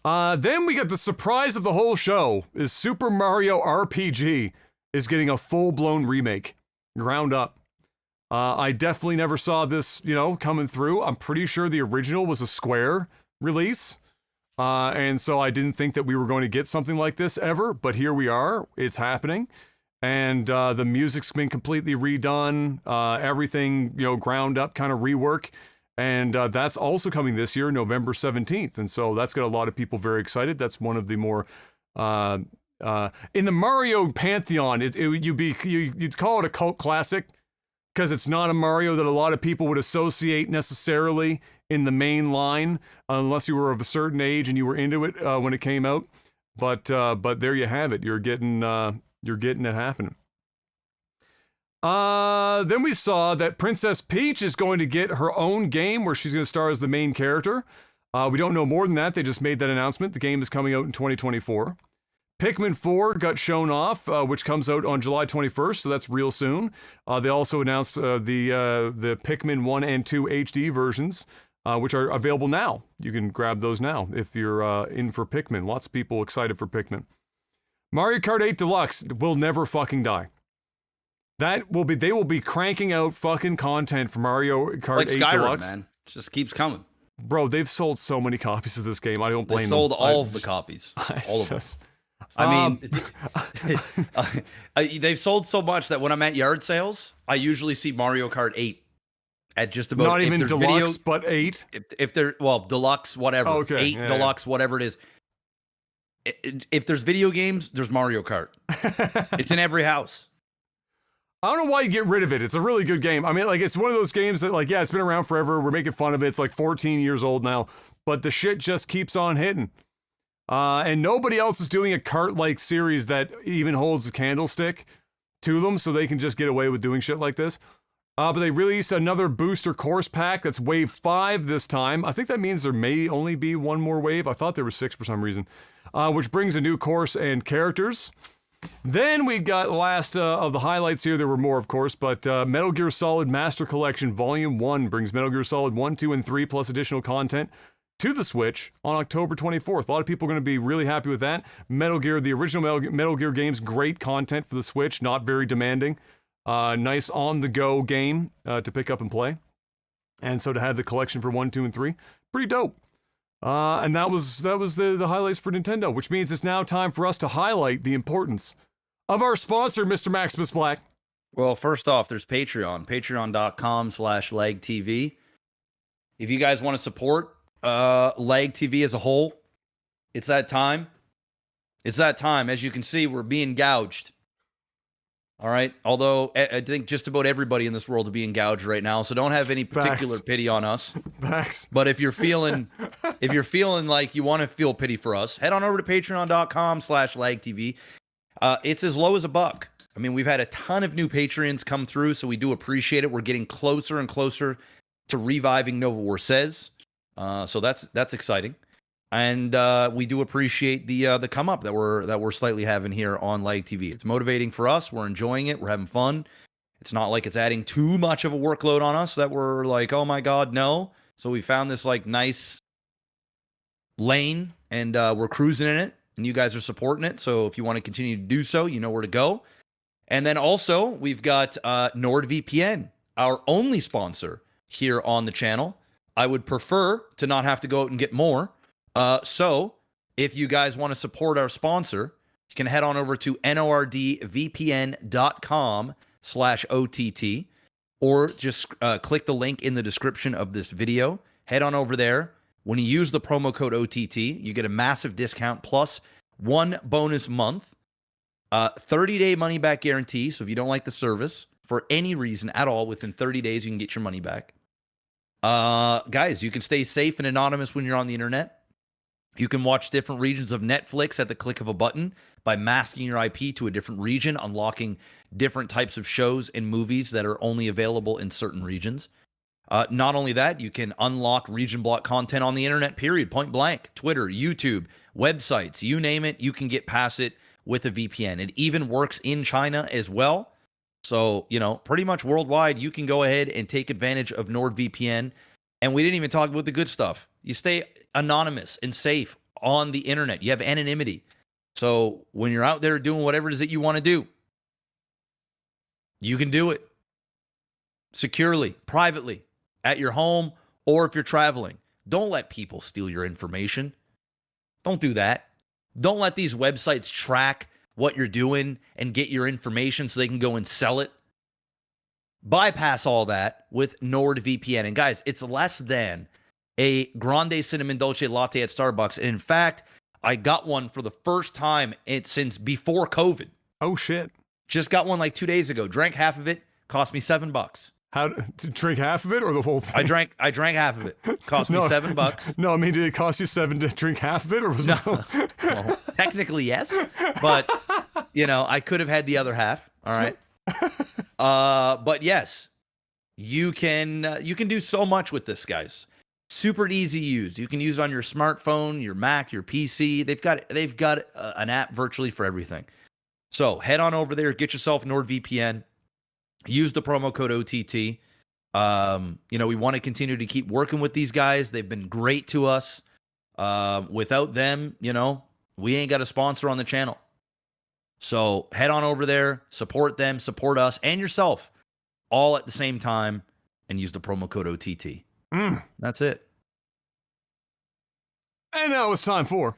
Then we got the surprise of the whole show is Super Mario RPG is getting a full-blown remake, ground up. I definitely never saw this, you know, coming through. I'm pretty sure the original was a Square release. And so I didn't think that we were going to get something like this ever, but here we are. It's happening. And the music's been completely redone. Everything, you know, ground up kind of rework. And that's also coming this year, November 17th. And so that's got a lot of people very excited. That's one of the more... in the Mario pantheon, you'd call it a cult classic because it's not a Mario that a lot of people would associate necessarily in the main line unless you were of a certain age and you were into it when it came out. But there you have it. You're getting it happening. Then we saw that Princess Peach is going to get her own game where she's going to star as the main character. We don't know more than that. They just made that announcement. The game is coming out in 2024. Pikmin 4 got shown off, which comes out on July 21st, so that's real soon. They also announced the Pikmin 1 and 2 HD versions, which are available now. You can grab those now if you're in for Pikmin. Lots of people excited for Pikmin. Mario Kart 8 Deluxe will never fucking die. They will be cranking out fucking content for Mario Kart like 8 Skyrim, Deluxe. man. It just keeps coming. Bro, they've sold so many copies of this game. I don't blame them. They sold all of the copies. All of them. I mean, they've sold so much that when I'm at yard sales, I usually see Mario Kart 8 at just about... Not even Deluxe, but 8? If they're... Well, Deluxe, whatever. Oh, okay. 8, Deluxe, whatever it is. If there's video games, there's Mario Kart. It's in every house. I don't know why you get rid of it. It's a really good game. I mean, like, it's one of those games that, like, yeah, it's been around forever. We're making fun of it. It's like 14 years old now. But the shit just keeps on hitting. And nobody else is doing a kart-like series that even holds a candlestick to them, so they can just get away with doing shit like this. But they released another booster course pack that's wave 5 this time. I think that means there may only be one more wave. I thought there was 6 for some reason. Which brings a new course and characters. Then we got last of the highlights here. There were more, of course, but Metal Gear Solid Master Collection Volume 1 brings Metal Gear Solid 1, 2, and 3 plus additional content to the Switch on October 24th. A lot of people are going to be really happy with that. Metal Gear, the original Metal Gear games, great content for the Switch, not very demanding. Nice on-the-go game to pick up and play. And so to have the collection for 1, 2, and 3, pretty dope. And that was the highlights for Nintendo, which means it's now time for us to highlight the importance of our sponsor, Mr. Maximus Black. Well, first off, there's Patreon, patreon.com/LagTV. If you guys want to support Lag TV as a whole, it's that time. It's that time. As you can see, we're being gouged. All right. Although I think just about everybody in this world is being gouged right now, so don't have any particular pity on us. Facts. But if you're feeling like you want to feel pity for us, head on over to patreon.com/LagTV. It's as low as $1. I mean, we've had a ton of new Patreons come through, so we do appreciate it. We're getting closer and closer to reviving Nova War Says. So that's exciting. And we do appreciate the come up that we're slightly having here on Lag TV. It's motivating for us. We're enjoying it. We're having fun. It's not like it's adding too much of a workload on us that we're like, oh my God, no. So we found this like nice lane and we're cruising in it and you guys are supporting it. So if you want to continue to do so, you know where to go. And then also we've got NordVPN, our only sponsor here on the channel. I would prefer to not have to go out and get more. So if you guys want to support our sponsor, you can head on over to nordvpn.com/OTT or just click the link in the description of this video. Head on over there. When you use the promo code OTT, you get a massive discount plus 1 bonus month, 30-day money-back guarantee. So if you don't like the service for any reason at all, within 30 days, you can get your money back. Guys, you can stay safe and anonymous when you're on the internet. You can watch different regions of Netflix at the click of a button by masking your IP to a different region, unlocking different types of shows and movies that are only available in certain regions. Not only that, you can unlock region block content on the internet, period, point blank. Twitter, YouTube, websites, you name it, you can get past it with a VPN. It even works in China as well. So, pretty much worldwide, you can go ahead and take advantage of NordVPN. And we didn't even talk about the good stuff. You stay anonymous and safe on the internet. You have anonymity. So when you're out there doing whatever it is that you want to do, you can do it securely, privately, at your home, or if you're traveling. Don't let people steal your information. Don't do that. Don't let these websites track what you're doing and get your information so they can go and sell it. Bypass all that with NordVPN. And guys, it's less than a grande cinnamon dolce latte at Starbucks. And in fact, I got one for the first time since before COVID. Oh, shit. Just got one like 2 days ago. Drank half of it. Cost me $7. How to drink half of it or the whole thing? I drank half of it. Cost me $7. No, I mean, did it cost you $7 to drink half of it, or was it? Well, technically, yes, but I could have had the other half. All right. But yes, you can do so much with this, guys. Super easy to use. You can use it on your smartphone, your Mac, your PC. They've got an app virtually for everything. So head on over there, get yourself NordVPN. Use the promo code OTT. We want to continue to keep working with these guys. They've been great to us. Without them, we ain't got a sponsor on the channel. So head on over there, support them, support us, and yourself, all at the same time, and use the promo code OTT. That's it. And now it's time for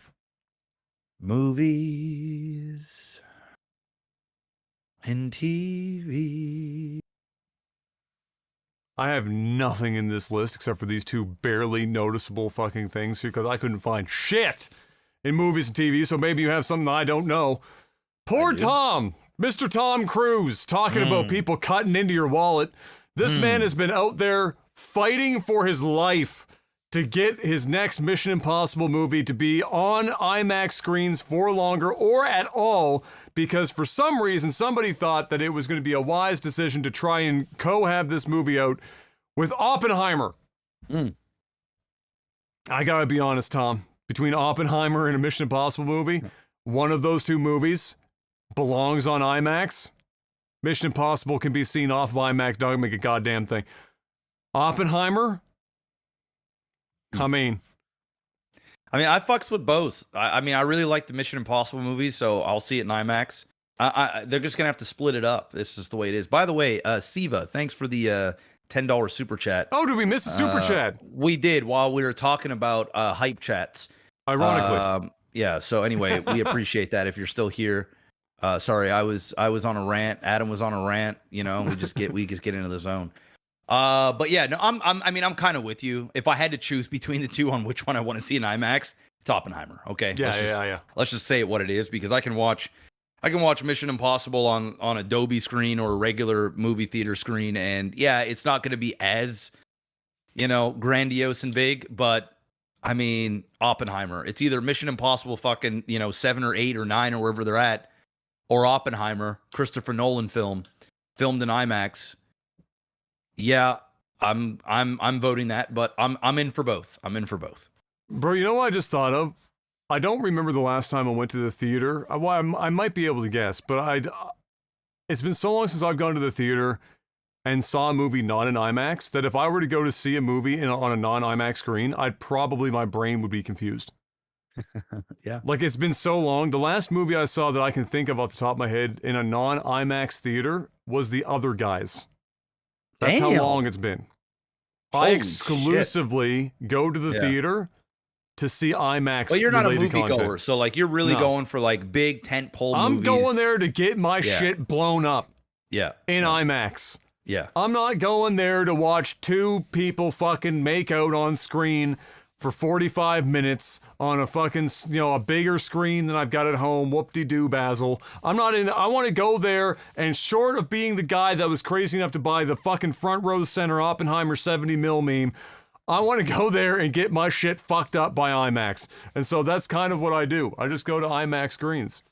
movies and TV. I have nothing in this list except for these two barely noticeable fucking things because I couldn't find shit in movies and TV, so maybe you have something I don't know. Poor Tom, Mr. Tom Cruise, talking about people cutting into your wallet. This man has been out there fighting for his life to get his next Mission Impossible movie to be on IMAX screens for longer or at all, because for some reason somebody thought that it was going to be a wise decision to try and co-have this movie out with Oppenheimer. I gotta be honest, Tom. Between Oppenheimer and a Mission Impossible movie, one of those two movies belongs on IMAX. Mission Impossible can be seen off of IMAX, don't make a goddamn thing. Oppenheimer? I mean, I fucks with both. I really like the Mission Impossible movies, so I'll see it in IMAX. They're just gonna have to split it up. This is the way it is. By the way, Siva, thanks for the $10 super chat. Oh, did we miss a super chat? We did while we were talking about hype chats. Ironically, yeah. So anyway, we appreciate that. If you're still here, sorry, I was on a rant. Adam was on a rant. We just get into the zone. But yeah, no, I'm kind of with you. If I had to choose between the two on which one I want to see in IMAX, it's Oppenheimer. Okay. Yeah. Let's just say it what it is, because I can watch Mission Impossible on Adobe screen or a regular movie theater screen, and yeah, it's not going to be as grandiose and big, but Oppenheimer. It's either Mission Impossible fucking 7 or 8 or 9 or wherever they're at, or Oppenheimer, Christopher Nolan filmed in IMAX. Yeah, I'm voting that, but I'm in for both. Bro, you know what I just thought of? I don't remember the last time I went to the theater. I might be able to guess, but it's been so long since I've gone to the theater and saw a movie not in IMAX that if I were to go to see a movie on a non-IMAX screen, my brain would be confused. Yeah. Like, it's been so long. The last movie I saw that I can think of off the top of my head in a non-IMAX theater was The Other Guys. That's how long it's been. I exclusively go to the theater to see IMAX. Well, you're not a moviegoer, content. So like you're really going for like big tentpole movies. I'm going there to get my shit blown up. Yeah. In IMAX. Yeah. I'm not going there to watch two people fucking make out on screen for 45 minutes on a fucking, a bigger screen than I've got at home. Whoop-de-doo, Basil. I want to go there, and short of being the guy that was crazy enough to buy the fucking front row center Oppenheimer 70mm meme, I want to go there and get my shit fucked up by IMAX. And so that's kind of what I do. I just go to IMAX screens.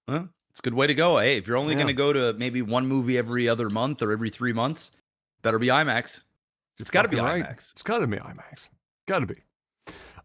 Well, it's a good way to go. Hey, if you're only going to go to maybe one movie every other month or every 3 months, better be IMAX. It's got to be Fucking IMAX. It's got to be IMAX. Got to be.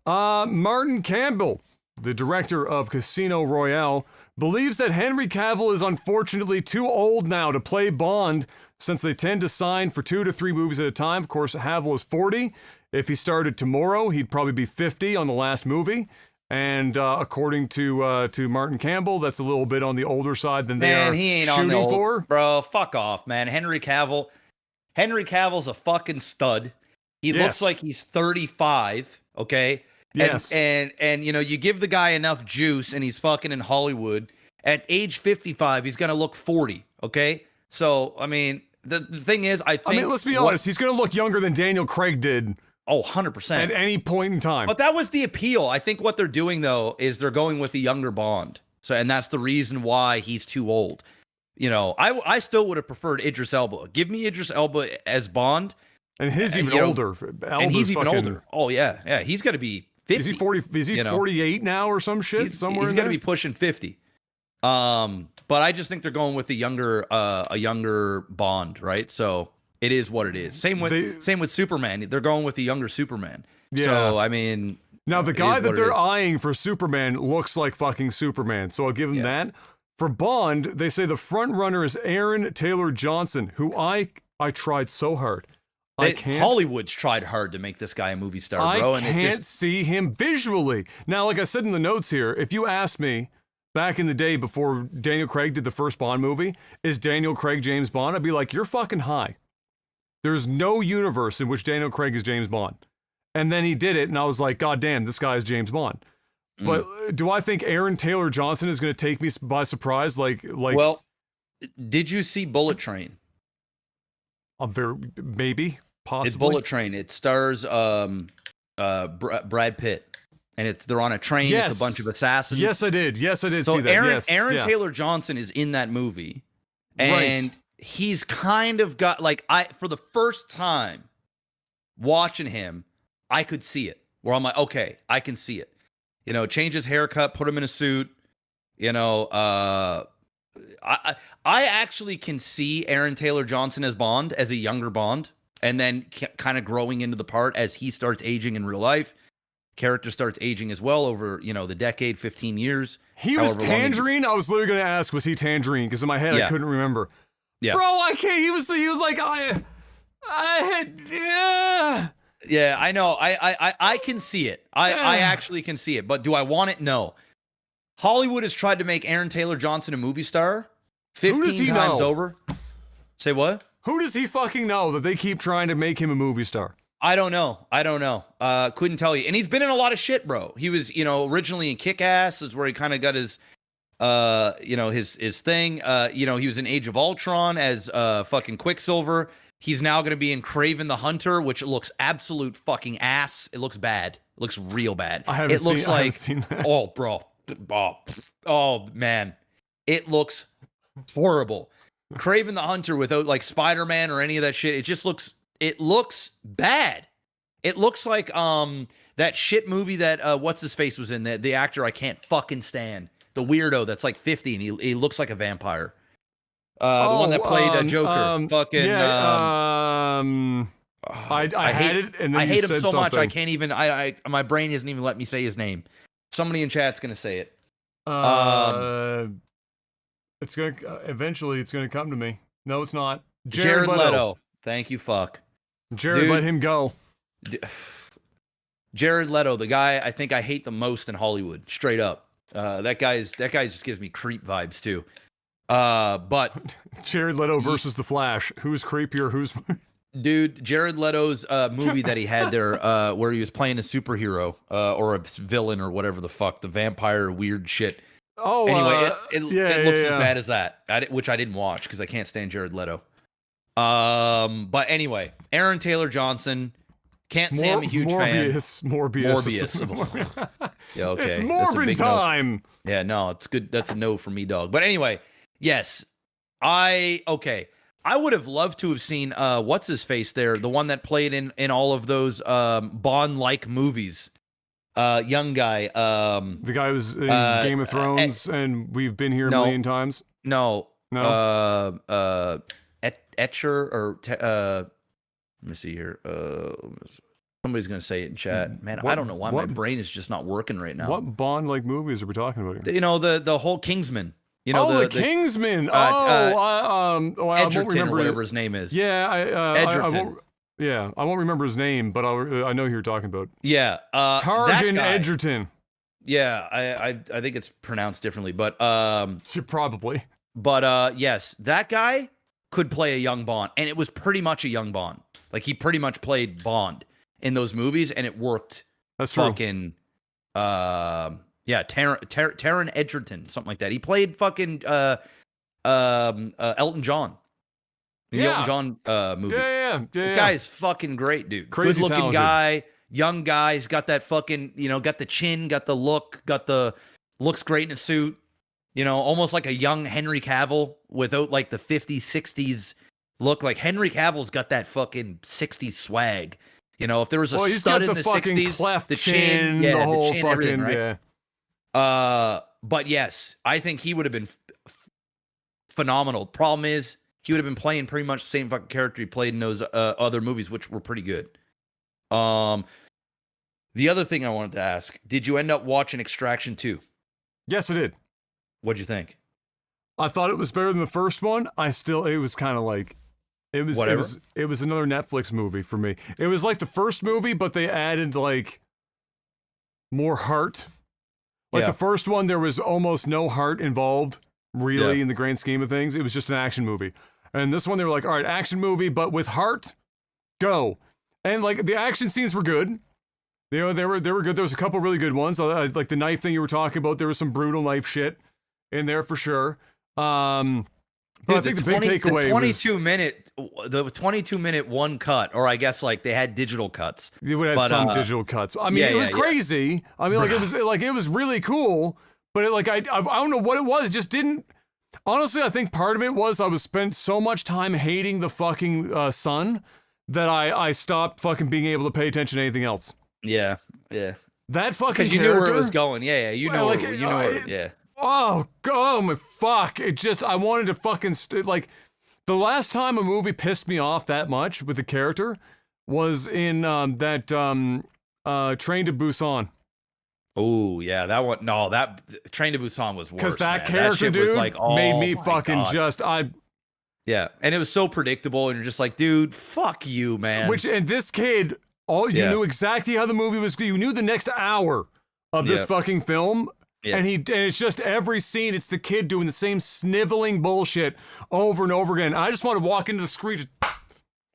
Martin Campbell, the director of Casino Royale, believes that Henry Cavill is unfortunately too old now to play Bond, since they tend to sign for 2 to 3 movies at a time. Of course, Cavill is 40. If he started tomorrow, he'd probably be 50 on the last movie. And according to Martin Campbell, that's a little bit on the older side than they are he ain't shooting on the old, for. bro. Fuck off, man. Henry Cavill's a fucking stud. He looks like he's 35. Okay. Yes. And you know, you give the guy enough juice, and he's fucking in Hollywood. At age 55, he's gonna look 40. Okay. So I mean, the thing is, I mean, let's be honest. He's gonna look younger than Daniel Craig did. Oh, 100%. At any point in time. But that was the appeal. I think what they're doing, though, is they're going with the younger Bond. So, and that's the reason why he's too old. You know, I still would have preferred Idris Elba. Give me Idris Elba as Bond. And he's even older. And he's even older. Oh, yeah. Yeah. He's got to be 50. Is he 40? Is he 48 now or some shit? He's got to be pushing 50. But I just think they're going with a younger Bond, right? So it is what it is. Same with Superman. They're going with the younger Superman. Yeah. So I mean, now the guy that they're eyeing for Superman looks like fucking Superman. So I'll give him that. For Bond, they say the front runner is Aaron Taylor Johnson, who I tried so hard. Hollywood's tried hard to make this guy a movie star, bro. I can't see him visually. Now, like I said in the notes here, if you asked me back in the day before Daniel Craig did the first Bond movie, is Daniel Craig James Bond? I'd be like, you're fucking high. There's no universe in which Daniel Craig is James Bond. And then he did it, and I was like, God damn, this guy is James Bond. But do I think Aaron Taylor Johnson is going to take me by surprise? Well, did you see Bullet Train? Maybe, possibly. It's Bullet Train. It stars Brad Pitt, and they're on a train. Yes. It's a bunch of assassins. Yes, I did see that. Aaron Taylor Johnson is in that movie, and he's kind of got for the first time watching him, I could see it. Where I'm like, okay, I can see it. You know, change his haircut, put him in a suit. You know, I actually can see Aaron Taylor Johnson as Bond, as a younger Bond, and then kind of growing into the part as he starts aging in real life. Character starts aging as well over, the decade, 15 years. He was Tangerine? I was literally going to ask, was he Tangerine? Because in my head, I couldn't remember. Yeah. Bro, I can't. He was like, Yeah, I know. I can see it. I actually can see it. But do I want it? No. Hollywood has tried to make Aaron Taylor Johnson a movie star 15 times over. Say what? Who does he fucking know that they keep trying to make him a movie star? I don't know. Couldn't tell you. And he's been in a lot of shit, bro. He was, originally in Kick-Ass, is where he kind of got his his thing. He was in Age of Ultron as fucking Quicksilver. He's now going to be in Kraven the Hunter, which looks absolute fucking ass. It looks bad. It looks real bad. I haven't seen that. Oh, bro. Oh, man. It looks horrible. Kraven the Hunter without Spider-Man or any of that shit. It looks bad. It looks like that shit movie that what's his face was in, the actor I can't fucking stand. The weirdo that's 50 and he looks like a vampire. The one that played Joker. I hate it, and then I hate him so something. much I can't even. My brain isn't even let me say his name. Somebody in chat's gonna say it. It's gonna eventually. It's gonna come to me. No, it's not. Jared Leto. Thank you, fuck. Jared, let him go. Jared Leto, the guy I think I hate the most in Hollywood, straight up. That guy just gives me creep vibes too. But Jared Leto versus the Flash. Who's creepier? Who's dude? Jared Leto's movie that he had there, where he was playing a superhero or a villain or whatever the fuck, the vampire weird shit. Oh, anyway, it looks as bad as that, which I didn't watch because I can't stand Jared Leto. But anyway, Aaron Taylor Johnson. Can't say I'm a huge fan. Morbius. Yeah, okay. It's Morbid time. No. Yeah, no, it's good. That's a no for me, dog. But anyway, yes. I would have loved to have seen what's his face there, the one that played in all of those Bond-like movies. Young guy. The guy who was in Game of Thrones, and we've been here a million times. No. Etcher or Let me see here. Somebody's gonna say it in chat. Man, I What- don't know why my brain is just not working right now. What Bond-like movies are we talking about here? You know, the whole Kingsman. You know, the Kingsman. Edgerton, I won't remember or whatever his name is. Yeah, Edgerton. I won't remember his name, but I know who you're talking about. Yeah, Targan that guy, Edgerton. Yeah, I think it's pronounced differently, but Probably. But yes, that guy could play a young Bond, and it was pretty much a young Bond. Like he pretty much played Bond in those movies, and it worked. That's true. Fucking, Taron Edgerton, something like that. He played fucking Elton John. In the Elton John movie. The guy's fucking great, dude. Crazy Good looking talented. guy, young guy. He's got that fucking, got the chin, got the look, looks great in a suit. Almost like a young Henry Cavill without like the 50s, 60s look. Like Henry Cavill's got that fucking 60s swag. If there was a stud in the 60s, cleft the chin, the whole chin, fucking, right? But yes, I think he would have been phenomenal. Problem is, he would have been playing pretty much the same fucking character he played in those other movies, which were pretty good. The other thing I wanted to ask, did you end up watching Extraction 2? Yes, I did. What'd you think? I thought it was better than the first one. It was kind of like, it was another Netflix movie for me. It was like the first movie, but they added like more heart. Like the first one, there was almost no heart involved, really, in the grand scheme of things. It was just an action movie. And this one, they were like, all right, action movie, but with heart, go. And like the action scenes were good. They were good. There was a couple really good ones. Like the knife thing you were talking about, there was some brutal knife shit in there for sure. But I think the big takeaway was the 22-minute one cut, or I guess like they had digital cuts. They would have some digital cuts. I mean, it was crazy. I mean, it was really cool, but I don't know what it was. It just didn't. Honestly, I think part of it was I was spent so much time hating the fucking son that I stopped fucking being able to pay attention to anything else. Yeah. That fucking because you character, knew where it was going. Yeah. You know, yeah. Oh my fuck! It just I wanted to fucking the last time a movie pissed me off that much with the character was in that Train to Busan. Oh yeah, that one. No, that Train to Busan was worse. Because that man. character, that dude, was like, oh, made me my fucking God. Yeah, and it was so predictable, and you're just like, dude, fuck you, man. And this kid, you knew exactly how the movie was. You knew the next hour of this fucking film. Yeah. And it's just every scene, it's the kid doing the same sniveling bullshit over and over again. I just want to walk into the screen, just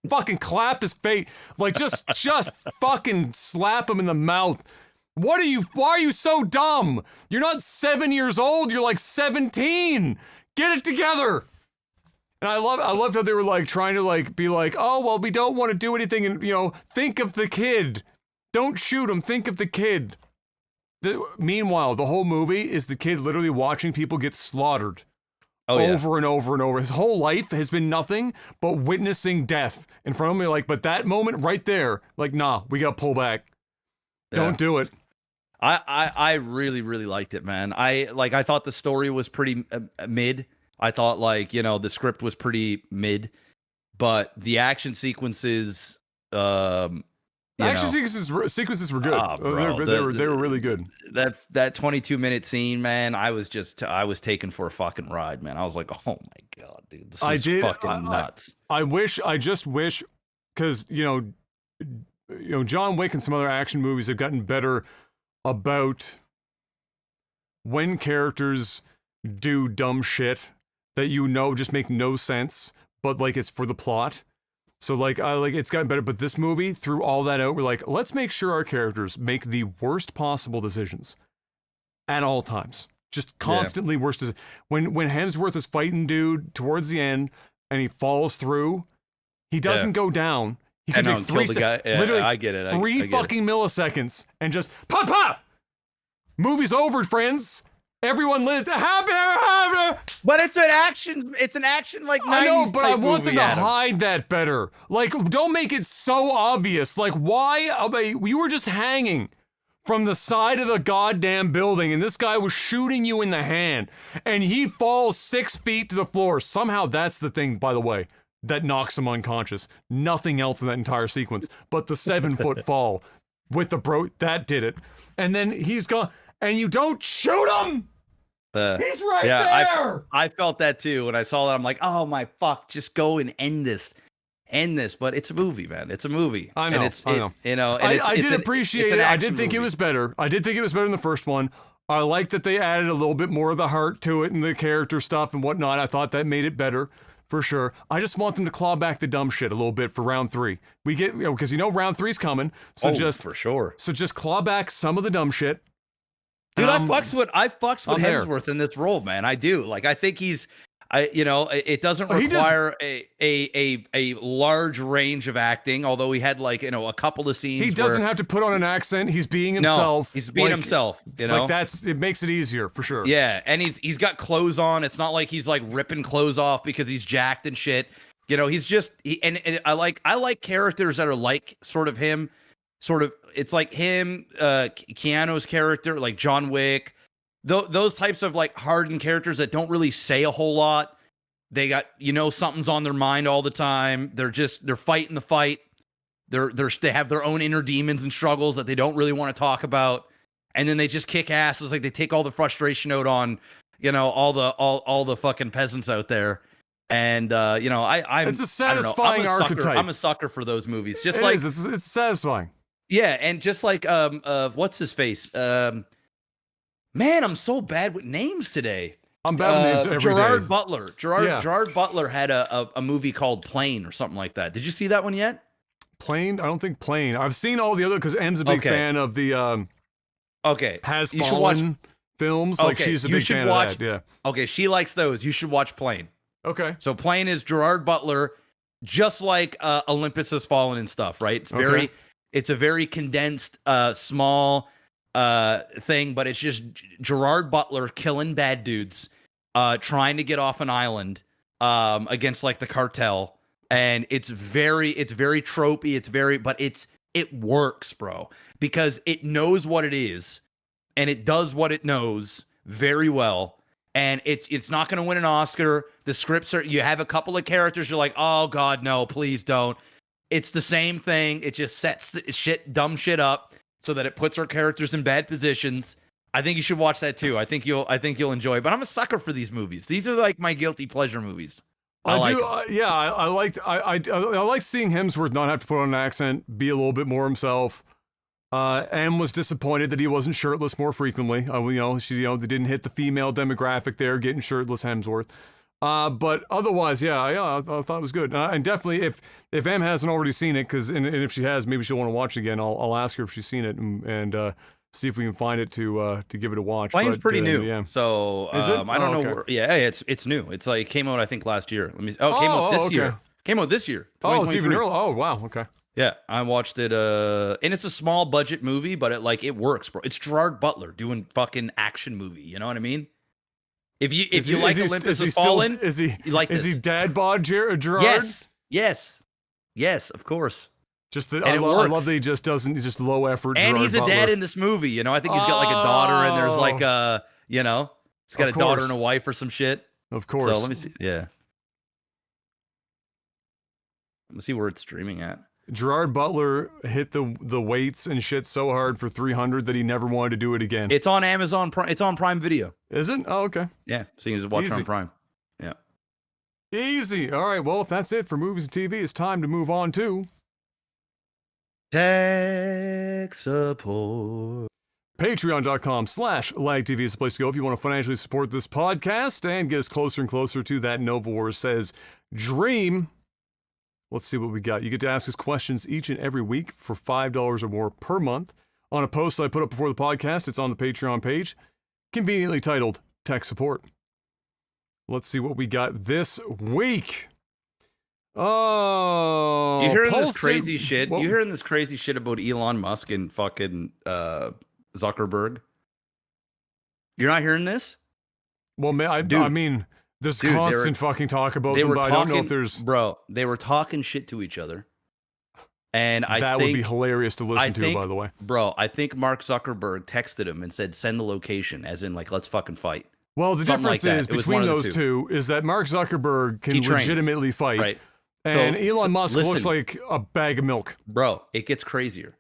fucking clap his face, like just fucking slap him in the mouth. Why are you so dumb? You're not 7 years old, you're like 17. Get it together. And I loved how they were like trying to like be like, oh well, we don't want to do anything, and think of the kid. Don't shoot him, think of the kid. Meanwhile, the whole movie is the kid literally watching people get slaughtered over and over and over. His whole life has been nothing but witnessing death in front of me. Like, but that moment right there, like, nah, we got to pull back. Don't do it. I really, really liked it, man. I thought the story was pretty mid. I thought the script was pretty mid, but the action sequences, The action sequences were good. They were really good. That 22-minute scene, man, I was taken for a fucking ride, man. I was like, oh my God, dude, this is fucking nuts. I just wish, because John Wick and some other action movies have gotten better about when characters do dumb shit that just make no sense, but like it's for the plot. So it's gotten better, but this movie threw all that out. We're like, let's make sure our characters make the worst possible decisions at all times. Just constantly worst. When Hemsworth is fighting dude towards the end and he falls through, he doesn't go down. He can take literally I get it. Three fucking milliseconds and just pop. Movie's over, friends. Everyone lives happy. But it's an action. It's an action like 90s. I know, but I want them to Adam. hide that better. Like, don't make it so obvious. Like, why? You were just hanging from the side of the goddamn building, and this guy was shooting you in the hand, and he falls 6 feet to the floor. Somehow, that's the thing. By the way, that knocks him unconscious. Nothing else in that entire sequence. But the 7-foot fall with the that did it. And then he's gone, and you don't shoot him. He's right there. I felt that too when I saw that. I'm like, oh my fuck, just go and end this. But it's a movie, man. It's a movie. I know. And I know. You know, and I did appreciate it. I did think it was better. I did think it was better than the first one. I like that they added a little bit more of the heart to it and the character stuff and whatnot. I thought that made it better for sure. I just want them to claw back the dumb shit a little bit for round 3. We get, because round 3's coming. So for sure. So just claw back some of the dumb shit. Dude, I fucks with Hemsworth in this role, man. I do. Like, I think it doesn't require a large range of acting, although he had a couple of scenes. He doesn't have to put on an accent. He's being himself. No, he's being himself. It makes it easier for sure. Yeah, and he's got clothes on. It's not like he's like ripping clothes off because he's jacked and shit. He's just and I like characters that are like sort of him. Sort of, it's like him, Keanu's character, like John Wick. Those types of like hardened characters that don't really say a whole lot. They got something's on their mind all the time. They're fighting the fight. They have their own inner demons and struggles that they don't really want to talk about, and then they just kick ass. It's like they take all the frustration out on all the fucking peasants out there. And it's a satisfying archetype. I'm a sucker for those movies. It's satisfying. Yeah, and just like what's his face? Man, I'm so bad with names today. I'm bad with names every Gerard day. Butler. Gerard Butler had a movie called Plane or something like that. Did you see that one yet? Plane? I don't think Plane. I've seen all the other because M's a big fan of the Has Fallen films. Like she's a big fan of that. Yeah. Okay, she likes those. You should watch Plane. Okay. So Plane is Gerard Butler, just like Olympus Has Fallen and stuff, right? It's a very condensed, small thing, but it's just Gerard Butler killing bad dudes, trying to get off an island against like the cartel, and it's very tropey. But it works, bro, because it knows what it is, and it does what it knows very well. And it's not going to win an Oscar. The scripts you have a couple of characters you're like, oh god, no, please don't. It's the same thing. It just sets dumb shit up so that it puts our characters in bad positions. I think you should watch that too. I think you'll enjoy it. But I'm a sucker for these movies. These are like my guilty pleasure movies. I like seeing Hemsworth not have to put on an accent, be a little bit more himself. M was disappointed that he wasn't shirtless more frequently. They didn't hit the female demographic there, getting shirtless Hemsworth. But otherwise, I thought it was good. And definitely, if M hasn't already seen it, and if she has, maybe she'll want to watch it again. I'll ask her if she's seen it and see if we can find it to give it a watch. Plane's pretty new, yeah. So is it? I don't know. Okay. It's new. It's like it came out I think last year. Came out this year. Came out this year. Oh, it's even early. Oh, wow. Okay. Yeah, I watched it. And it's a small budget movie, but it works, bro. It's Gerard Butler doing fucking action movie. You know what I mean? If you like Olympus Has Fallen, is he dad bod Gerard? Yes, of course. Just I love that he just doesn't. He's just low effort. And Gerard he's a Butler. dad in this movie. I think he's got like a daughter, and there's like he's got a daughter and a wife or some shit. Of course. So let me see. Yeah. Let me see where it's streaming at. Gerard Butler hit the weights and shit so hard for 300 that he never wanted to do it again. It's on Amazon Prime. It's on Prime Video. Is it? Oh, okay. Yeah, so you can just watch it on Prime. Yeah. Easy. All right. Well, if that's it for movies and TV, it's time to move on to tech support. Patreon.com/LagTV is the place to go if you want to financially support this podcast and get us closer and closer to that Nova Wars Says dream. Let's see what we got. You get to ask us questions each and every week for $5 or more per month on a post I put up before the podcast. It's on the Patreon page, conveniently titled Tech Support. Let's see what we got this week. Oh, you hearing this crazy shit? You hearing this crazy shit about Elon Musk and fucking Zuckerberg? You're not hearing this? Well, I mean, there's constant fucking talk about them, but I don't know if there's... Bro, they were talking shit to each other. And that would be hilarious to listen to, by the way. Bro, I think Mark Zuckerberg texted him and said, send the location, as in, like, let's fucking fight. Well, the difference is between those two is that Mark Zuckerberg can legitimately fight. Right. And Elon Musk looks listen, like a bag of milk. bro, it gets crazier.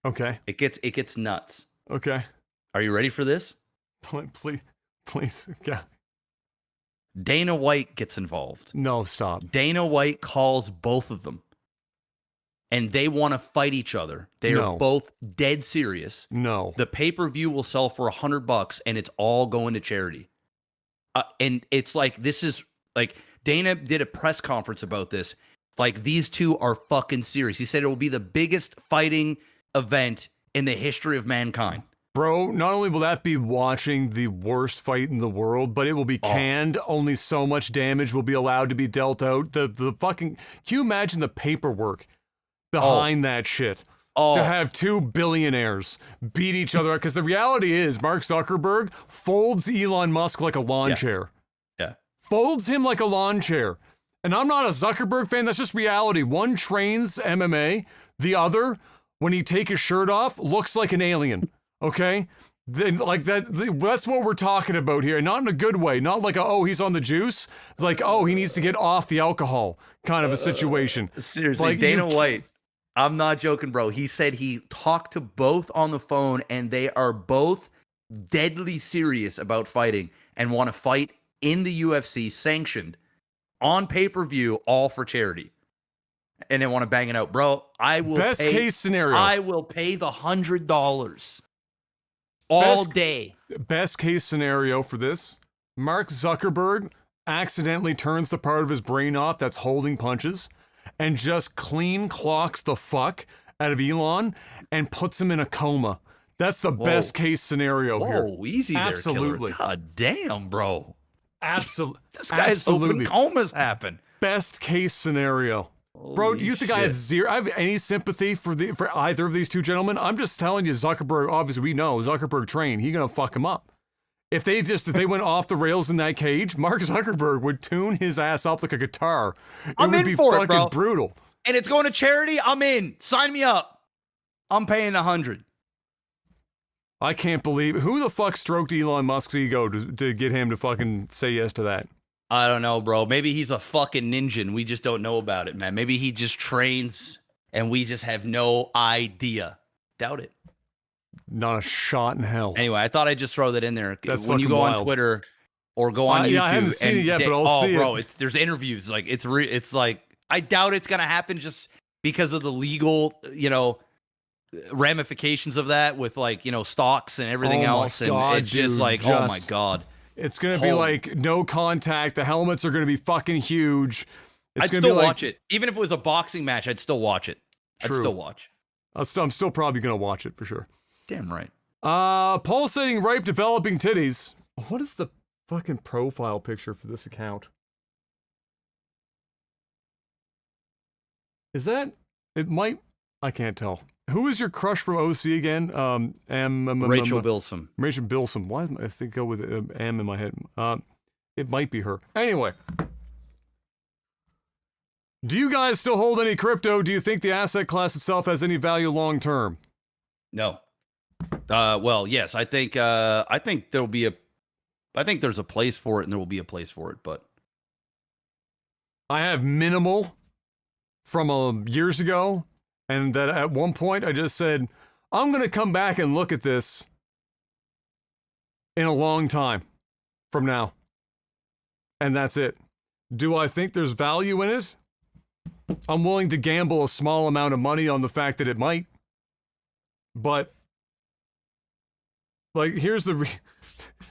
Okay. It gets nuts. Okay. Are you ready for this? Please. Yeah. Dana White gets involved. No, stop. Dana White calls both of them. And they want to fight each other. They No. are both dead serious. No. The pay-per-view will sell for $100 and it's all going to charity. And it's like, this is like, Dana did a press conference about this. Like, these two are fucking serious. He said it will be the biggest fighting event in the history of mankind. Bro, not only will that be watching the worst fight in the world, but it will be canned. Only so much damage will be allowed to be dealt out. The fucking, can you imagine the paperwork behind that shit? To have two billionaires beat each other, because the reality is Mark Zuckerberg folds Elon Musk like a lawn chair. Yeah. Folds him like a lawn chair. And I'm not a Zuckerberg fan, that's just reality. One trains MMA, the other, when he take his shirt off, looks like an alien. Okay? Then, like that's what we're talking about here. Not in a good way. Not like, he's on the juice. It's like, he needs to get off the alcohol kind of a situation. Seriously, Like, Dana White, I'm not joking, bro. He said he talked to both on the phone and they are both deadly serious about fighting and want to fight in the UFC, sanctioned, on pay-per-view, all for charity. And they want to bang it out. Bro, I will Best case scenario. I will pay the $100 all day. Best case scenario for this, Mark Zuckerberg accidentally turns the part of his brain off that's holding punches and just clean clocks the fuck out of Elon and puts him in a coma. That's the best case scenario here. Oh, easy there, Absolutely. killer. God damn, bro. Absolutely. This guy's open comas happen. Best case scenario. Bro, do you think I have any sympathy for either of these two gentlemen? I'm just telling you, Zuckerberg, obviously we know, Zuckerberg trained, he's gonna fuck him up. If they went off the rails in that cage, Mark Zuckerberg would tune his ass up like a guitar. It would be fucking brutal. And it's going to charity, I'm in. Sign me up. I'm paying $100. I can't believe, who the fuck stroked Elon Musk's ego to get him to fucking say yes to that? I don't know, bro. Maybe he's a fucking ninja and we just don't know about it, man. Maybe he just trains and we just have no idea. Doubt it. Not a shot in hell. Anyway, I thought I'd just throw that in there. That's when you go wild. on Twitter or go on YouTube. Yeah, I haven't seen it yet, but I'll see bro, it. there's interviews. Like it's like, I doubt it's gonna happen just because of the legal, ramifications of that with stocks and everything else. God, and it's just dude, like, oh my God. It's going to be like no contact. The helmets are going to be fucking huge. I'd still watch it. Even if it was a boxing match, I'd still watch it. True. I'd still watch. I'm still probably going to watch it for sure. Damn right. Pulsating ripe developing titties. What is the fucking profile picture for this account? Is that... It might... I can't tell. Who is your crush from OC again? Rachel Bilson. Rachel Bilson. Why did I think go with M in my head? It might be her. Anyway. Do you guys still hold any crypto? Do you think the asset class itself has any value long term? No. Well, yes. I think there'll be I think there's a place for it and there will be a place for it, but I have minimal from years ago. And that at one point I just said, I'm going to come back and look at this in a long time from now. And that's it. Do I think there's value in it? I'm willing to gamble a small amount of money on the fact that it might. But, like, here's the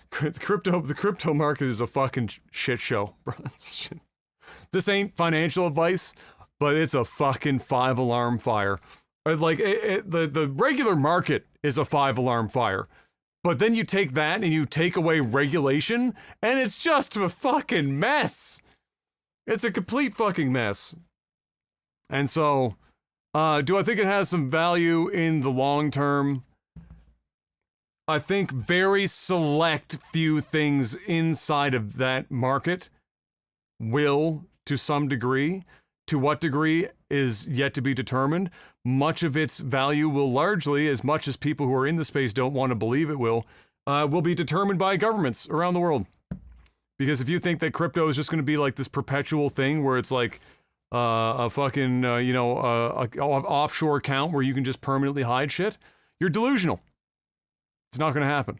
crypto market is a fucking shit show, bro. This ain't financial advice. But it's a fucking 5-alarm fire. Like, the regular market is a 5-alarm fire. But then you take that and you take away regulation, and it's just a fucking mess. It's a complete fucking mess. And so, do I think it has some value in the long term? I think very select few things inside of that market will, to some degree. To what degree is yet to be determined. Much of its value will largely, as much as people who are in the space don't want to believe it will be determined by governments around the world. Because if you think that crypto is just going to be like this perpetual thing where it's like a fucking, offshore account where you can just permanently hide shit, you're delusional. It's not going to happen.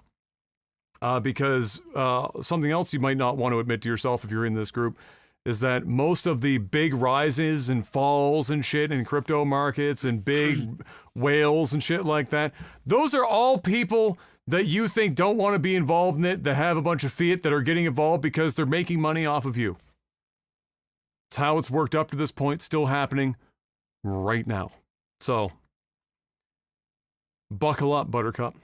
Because something else you might not want to admit to yourself if you're in this group is that most of the big rises and falls and shit in crypto markets and big whales and shit like that, those are all people that you think don't want to be involved in it, that have a bunch of fiat that are getting involved because they're making money off of you. It's how it's worked up to this point, still happening right now. So, buckle up, Buttercup.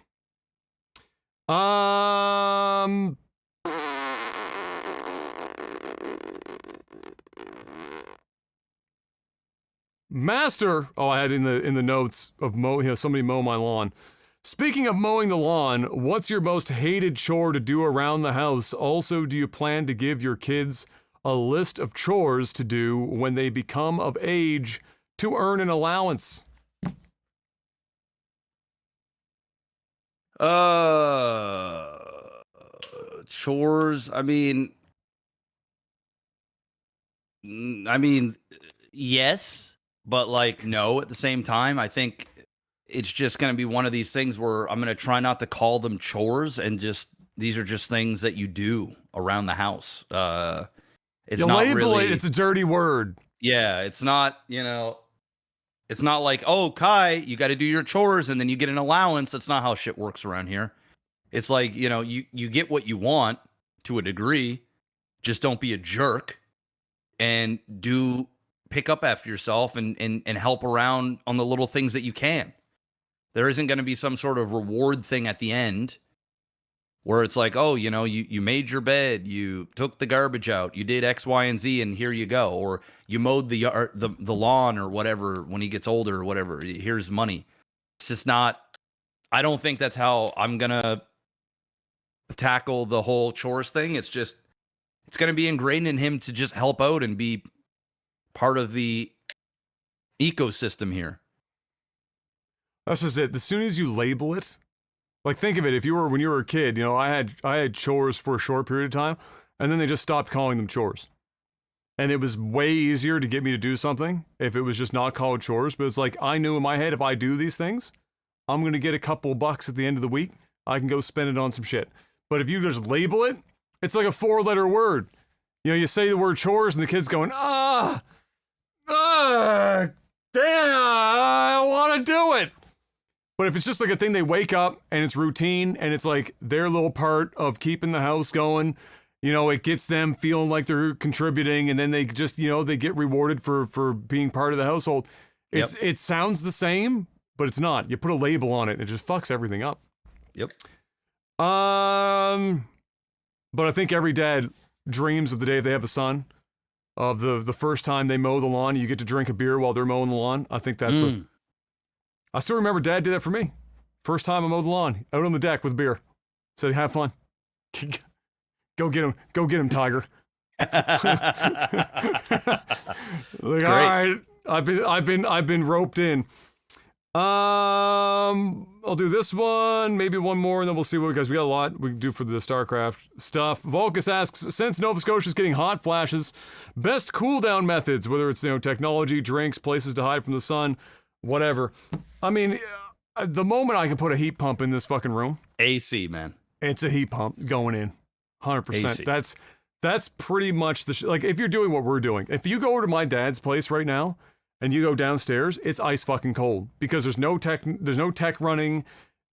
Master, I had in the notes of somebody mow my lawn. Speaking of mowing the lawn, what's your most hated chore to do around the house? Also, do you plan to give your kids a list of chores to do when they become of age to earn an allowance? Chores. I mean, yes, but like no at the same time. I think it's just going to be one of these things where I'm going to try not to call them chores, and just these are just things that you do around the house. It's you not label really. It's a dirty word. Yeah, it's not. It's not like, oh, Kai, you got to do your chores and then you get an allowance. That's not how shit works around here. It's like, you get what you want to a degree. Just don't be a jerk and pick up after yourself and help around on the little things that you can. There isn't going to be some sort of reward thing at the end where it's like, oh, you made your bed, you took the garbage out, you did X, Y, and Z, and here you go. Or you mowed the lawn or whatever when he gets older or whatever. Here's money. It's just not, I don't think that's how I'm going to tackle the whole chores thing. It's just, it's going to be ingrained in him to just help out and be part of the ecosystem here. That's just it. As soon as you label it, like think of it, when you were a kid, I had chores for a short period of time, and then they just stopped calling them chores. And it was way easier to get me to do something if it was just not called chores. But it's like, I knew in my head, if I do these things, I'm going to get a couple bucks at the end of the week. I can go spend it on some shit. But if you just label it, it's like a 4-letter word. You say the word chores and the kid's going, damn, I don't want to do it. But if it's just like a thing they wake up and it's routine and it's like their little part of keeping the house going, it gets them feeling like they're contributing, and then they just, they get rewarded for being part of the household. It sounds the same, but it's not. You put a label on it and it just fucks everything up. Yep. But I think every dad dreams of the day they have a son, of the first time they mow the lawn, you get to drink a beer while they're mowing the lawn. I think that's I still remember Dad did that for me. First time I mowed the lawn, out on the deck with a beer. Said, have fun. Go get him, Tiger. All right, I've been roped in. I'll do this one, maybe one more, and then we'll see what, because we got a lot we can do for the StarCraft stuff. Volkus asks, since Nova Scotia is getting hot flashes, best cool down methods, whether it's technology, drinks, places to hide from the sun, whatever. I mean, the moment I can put a heat pump in this fucking room, AC, man, it's a heat pump going in, 100%. That's pretty much like if you're doing what we're doing. If you go over to my dad's place right now and you go downstairs, it's ice fucking cold because there's no tech running.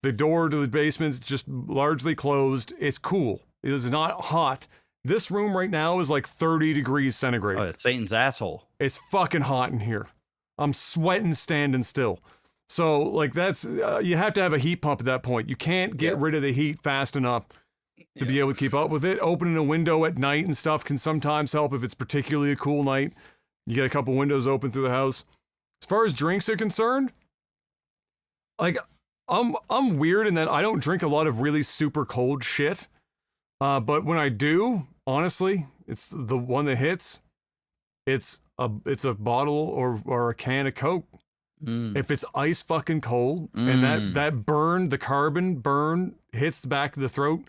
The door to the basement's just largely closed. It's cool. It is not hot. This room right now is like 30 degrees centigrade. Oh, it's Satan's asshole. It's fucking hot in here. I'm sweating standing still. So like that's you have to have a heat pump at that point. You can't get rid of the heat fast enough to be able to keep up with it. Opening a window at night and stuff can sometimes help if it's particularly a cool night. You get a couple windows open through the house. As far as drinks are concerned, like I'm weird in that I don't drink a lot of really super cold shit. But when I do, honestly, it's the one that hits. It's a bottle or a can of Coke. If it's ice fucking cold and that burn, the carbon burn hits the back of the throat,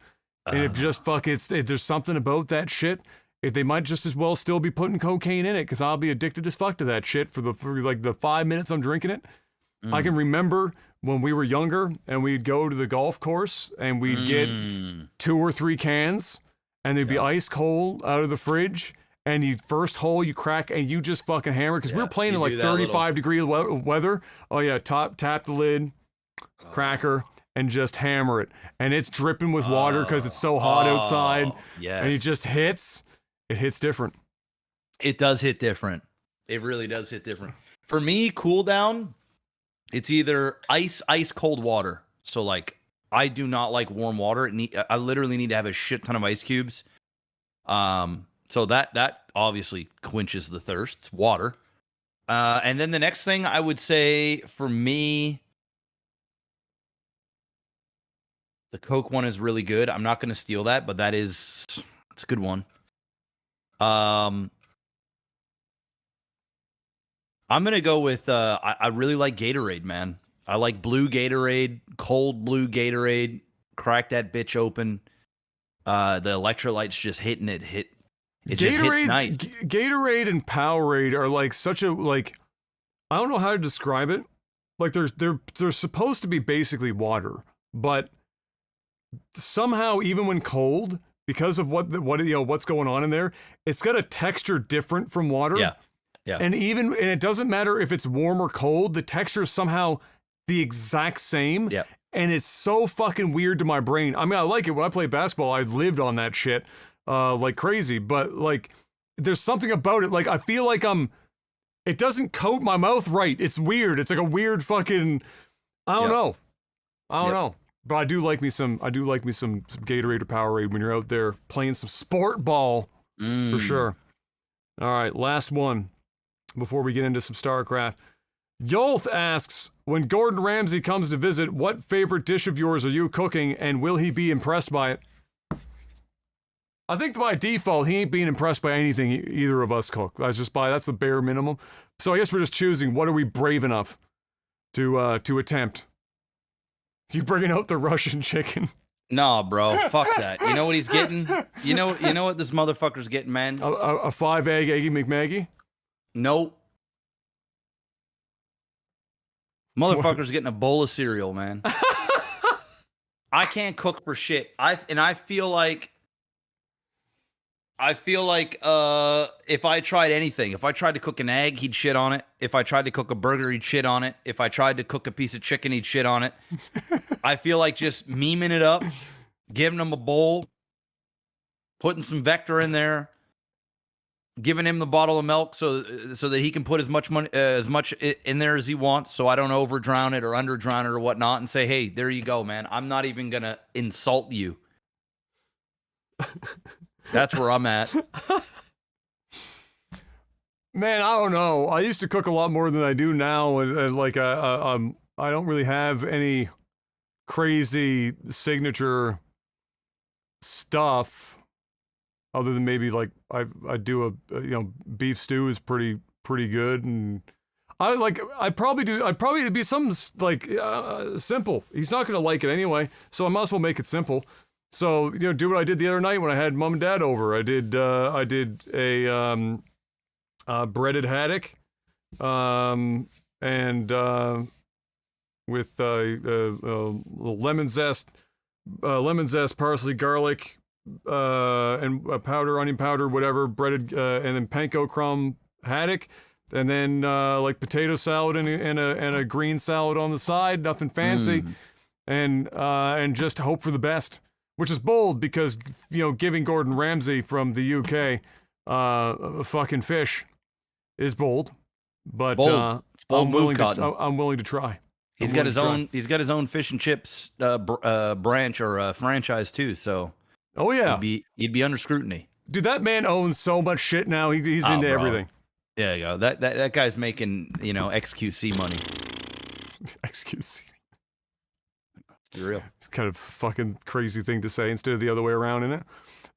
and if just fuck it's there's something about that shit. they might just as well still be putting cocaine in it because I'll be addicted as fuck to that shit for like the 5 minutes I'm drinking it. I can remember when we were younger and we'd go to the golf course and we'd get 2 or 3 cans and they'd be ice cold out of the fridge. And you first hole you crack and you just fucking hammer because we were playing in like 35-degree weather. Oh yeah, tap the lid, cracker, and just hammer it. And it's dripping with water because it's so hot outside. Yes. And it just hits. It hits different. It does hit different. It really does hit different. For me, cool down, it's either ice cold water. So like I do not like warm water. I literally need to have a shit ton of ice cubes. So that obviously quenches the thirst. It's water. And then the next thing I would say for me, the Coke one is really good. I'm not going to steal that, but it's a good one. I'm going to go with, I really like Gatorade, man. I like blue Gatorade, cold blue Gatorade. Crack that bitch open. The electrolytes just hitting it. It just hits nice. Gatorade and Powerade are like such a like. I don't know how to describe it. Like they're supposed to be basically water, but somehow even when cold, because of what's going on in there, it's got a texture different from water. Yeah. And it doesn't matter if it's warm or cold. The texture is somehow the exact same. Yeah. And it's so fucking weird to my brain. I mean, I like it when I play basketball. I lived on that shit. Like crazy, but like there's something about it. Like I feel like it doesn't coat my mouth right. It's weird. It's like a weird fucking, I don't know. But I do like me some Gatorade or Powerade when you're out there playing some sport ball for sure. All right, last one before we get into some StarCraft. Yolth asks, when Gordon Ramsay comes to visit, what favorite dish of yours are you cooking and will he be impressed by it? I think by default, he ain't being impressed by anything either of us cook. That's the bare minimum. So I guess we're just choosing what are we brave enough to attempt. You bringing out the Russian chicken? Nah, bro, fuck that. You know what he's getting? You know what this motherfucker's getting, man? A 5-egg Eggy McMaggie? Nope. Motherfucker's getting a bowl of cereal, man. I can't cook for shit. I feel like if I tried anything, if I tried to cook an egg, he'd shit on it. If I tried to cook a burger, he'd shit on it. If I tried to cook a piece of chicken, he'd shit on it. I feel like just memeing it up, giving him a bowl, putting some Vector in there, giving him the bottle of milk so that he can put as much in there as he wants, so I don't over drown it or under drown it or whatnot, and say, hey, there you go, man. I'm not even gonna insult you. That's where I'm at. Man, I don't know. I used to cook a lot more than I do now, and like I don't really have any crazy signature stuff, other than maybe like I do a beef stew is pretty good, and I'd probably be something like simple. He's not gonna like it anyway, so I might as well make it simple. So do what I did the other night when I had mom and dad over. I did a breaded haddock, and with little lemon zest, parsley, garlic, and onion powder, whatever, breaded, and then panko crumb haddock, and then like potato salad and a green salad on the side, nothing fancy, and just hope for the best. Which is bold because, giving Gordon Ramsay from the UK a fucking fish is bold. But it's bold move, I'm willing to try. He's got his own fish and chips branch or franchise too. So oh yeah, he'd be under scrutiny. Dude, that man owns so much shit now. He's into everything. There you go. That guy's making XQC money. XQC. Real. It's kind of a fucking crazy thing to say instead of the other way around, isn't it?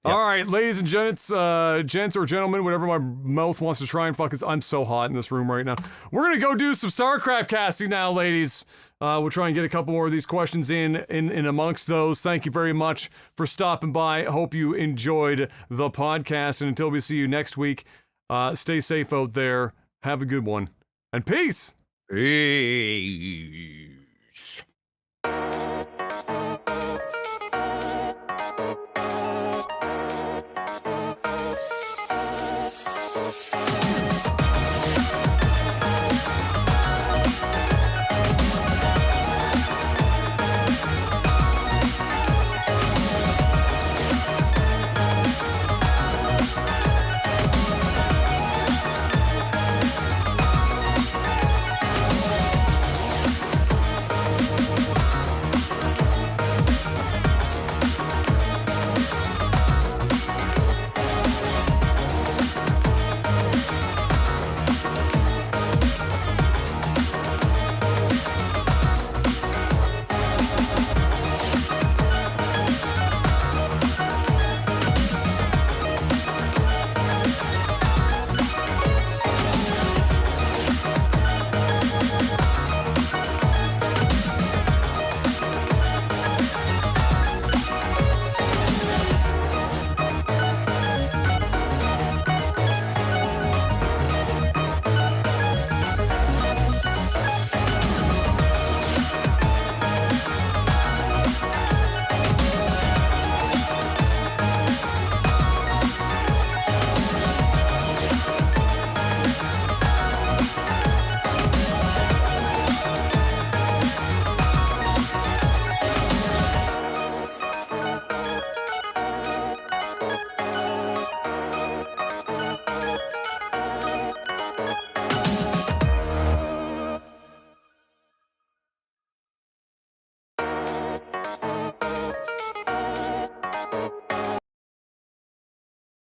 All right, ladies and gents or gentlemen, whatever my mouth wants to try and fuck is. I'm so hot in this room right now. We're gonna go do some StarCraft casting now, ladies. We'll try and get a couple more of these questions in amongst those. Thank you very much for stopping by. Hope you enjoyed the podcast, and until we see you next week, stay safe out there. Have a good one, and peace. Peace.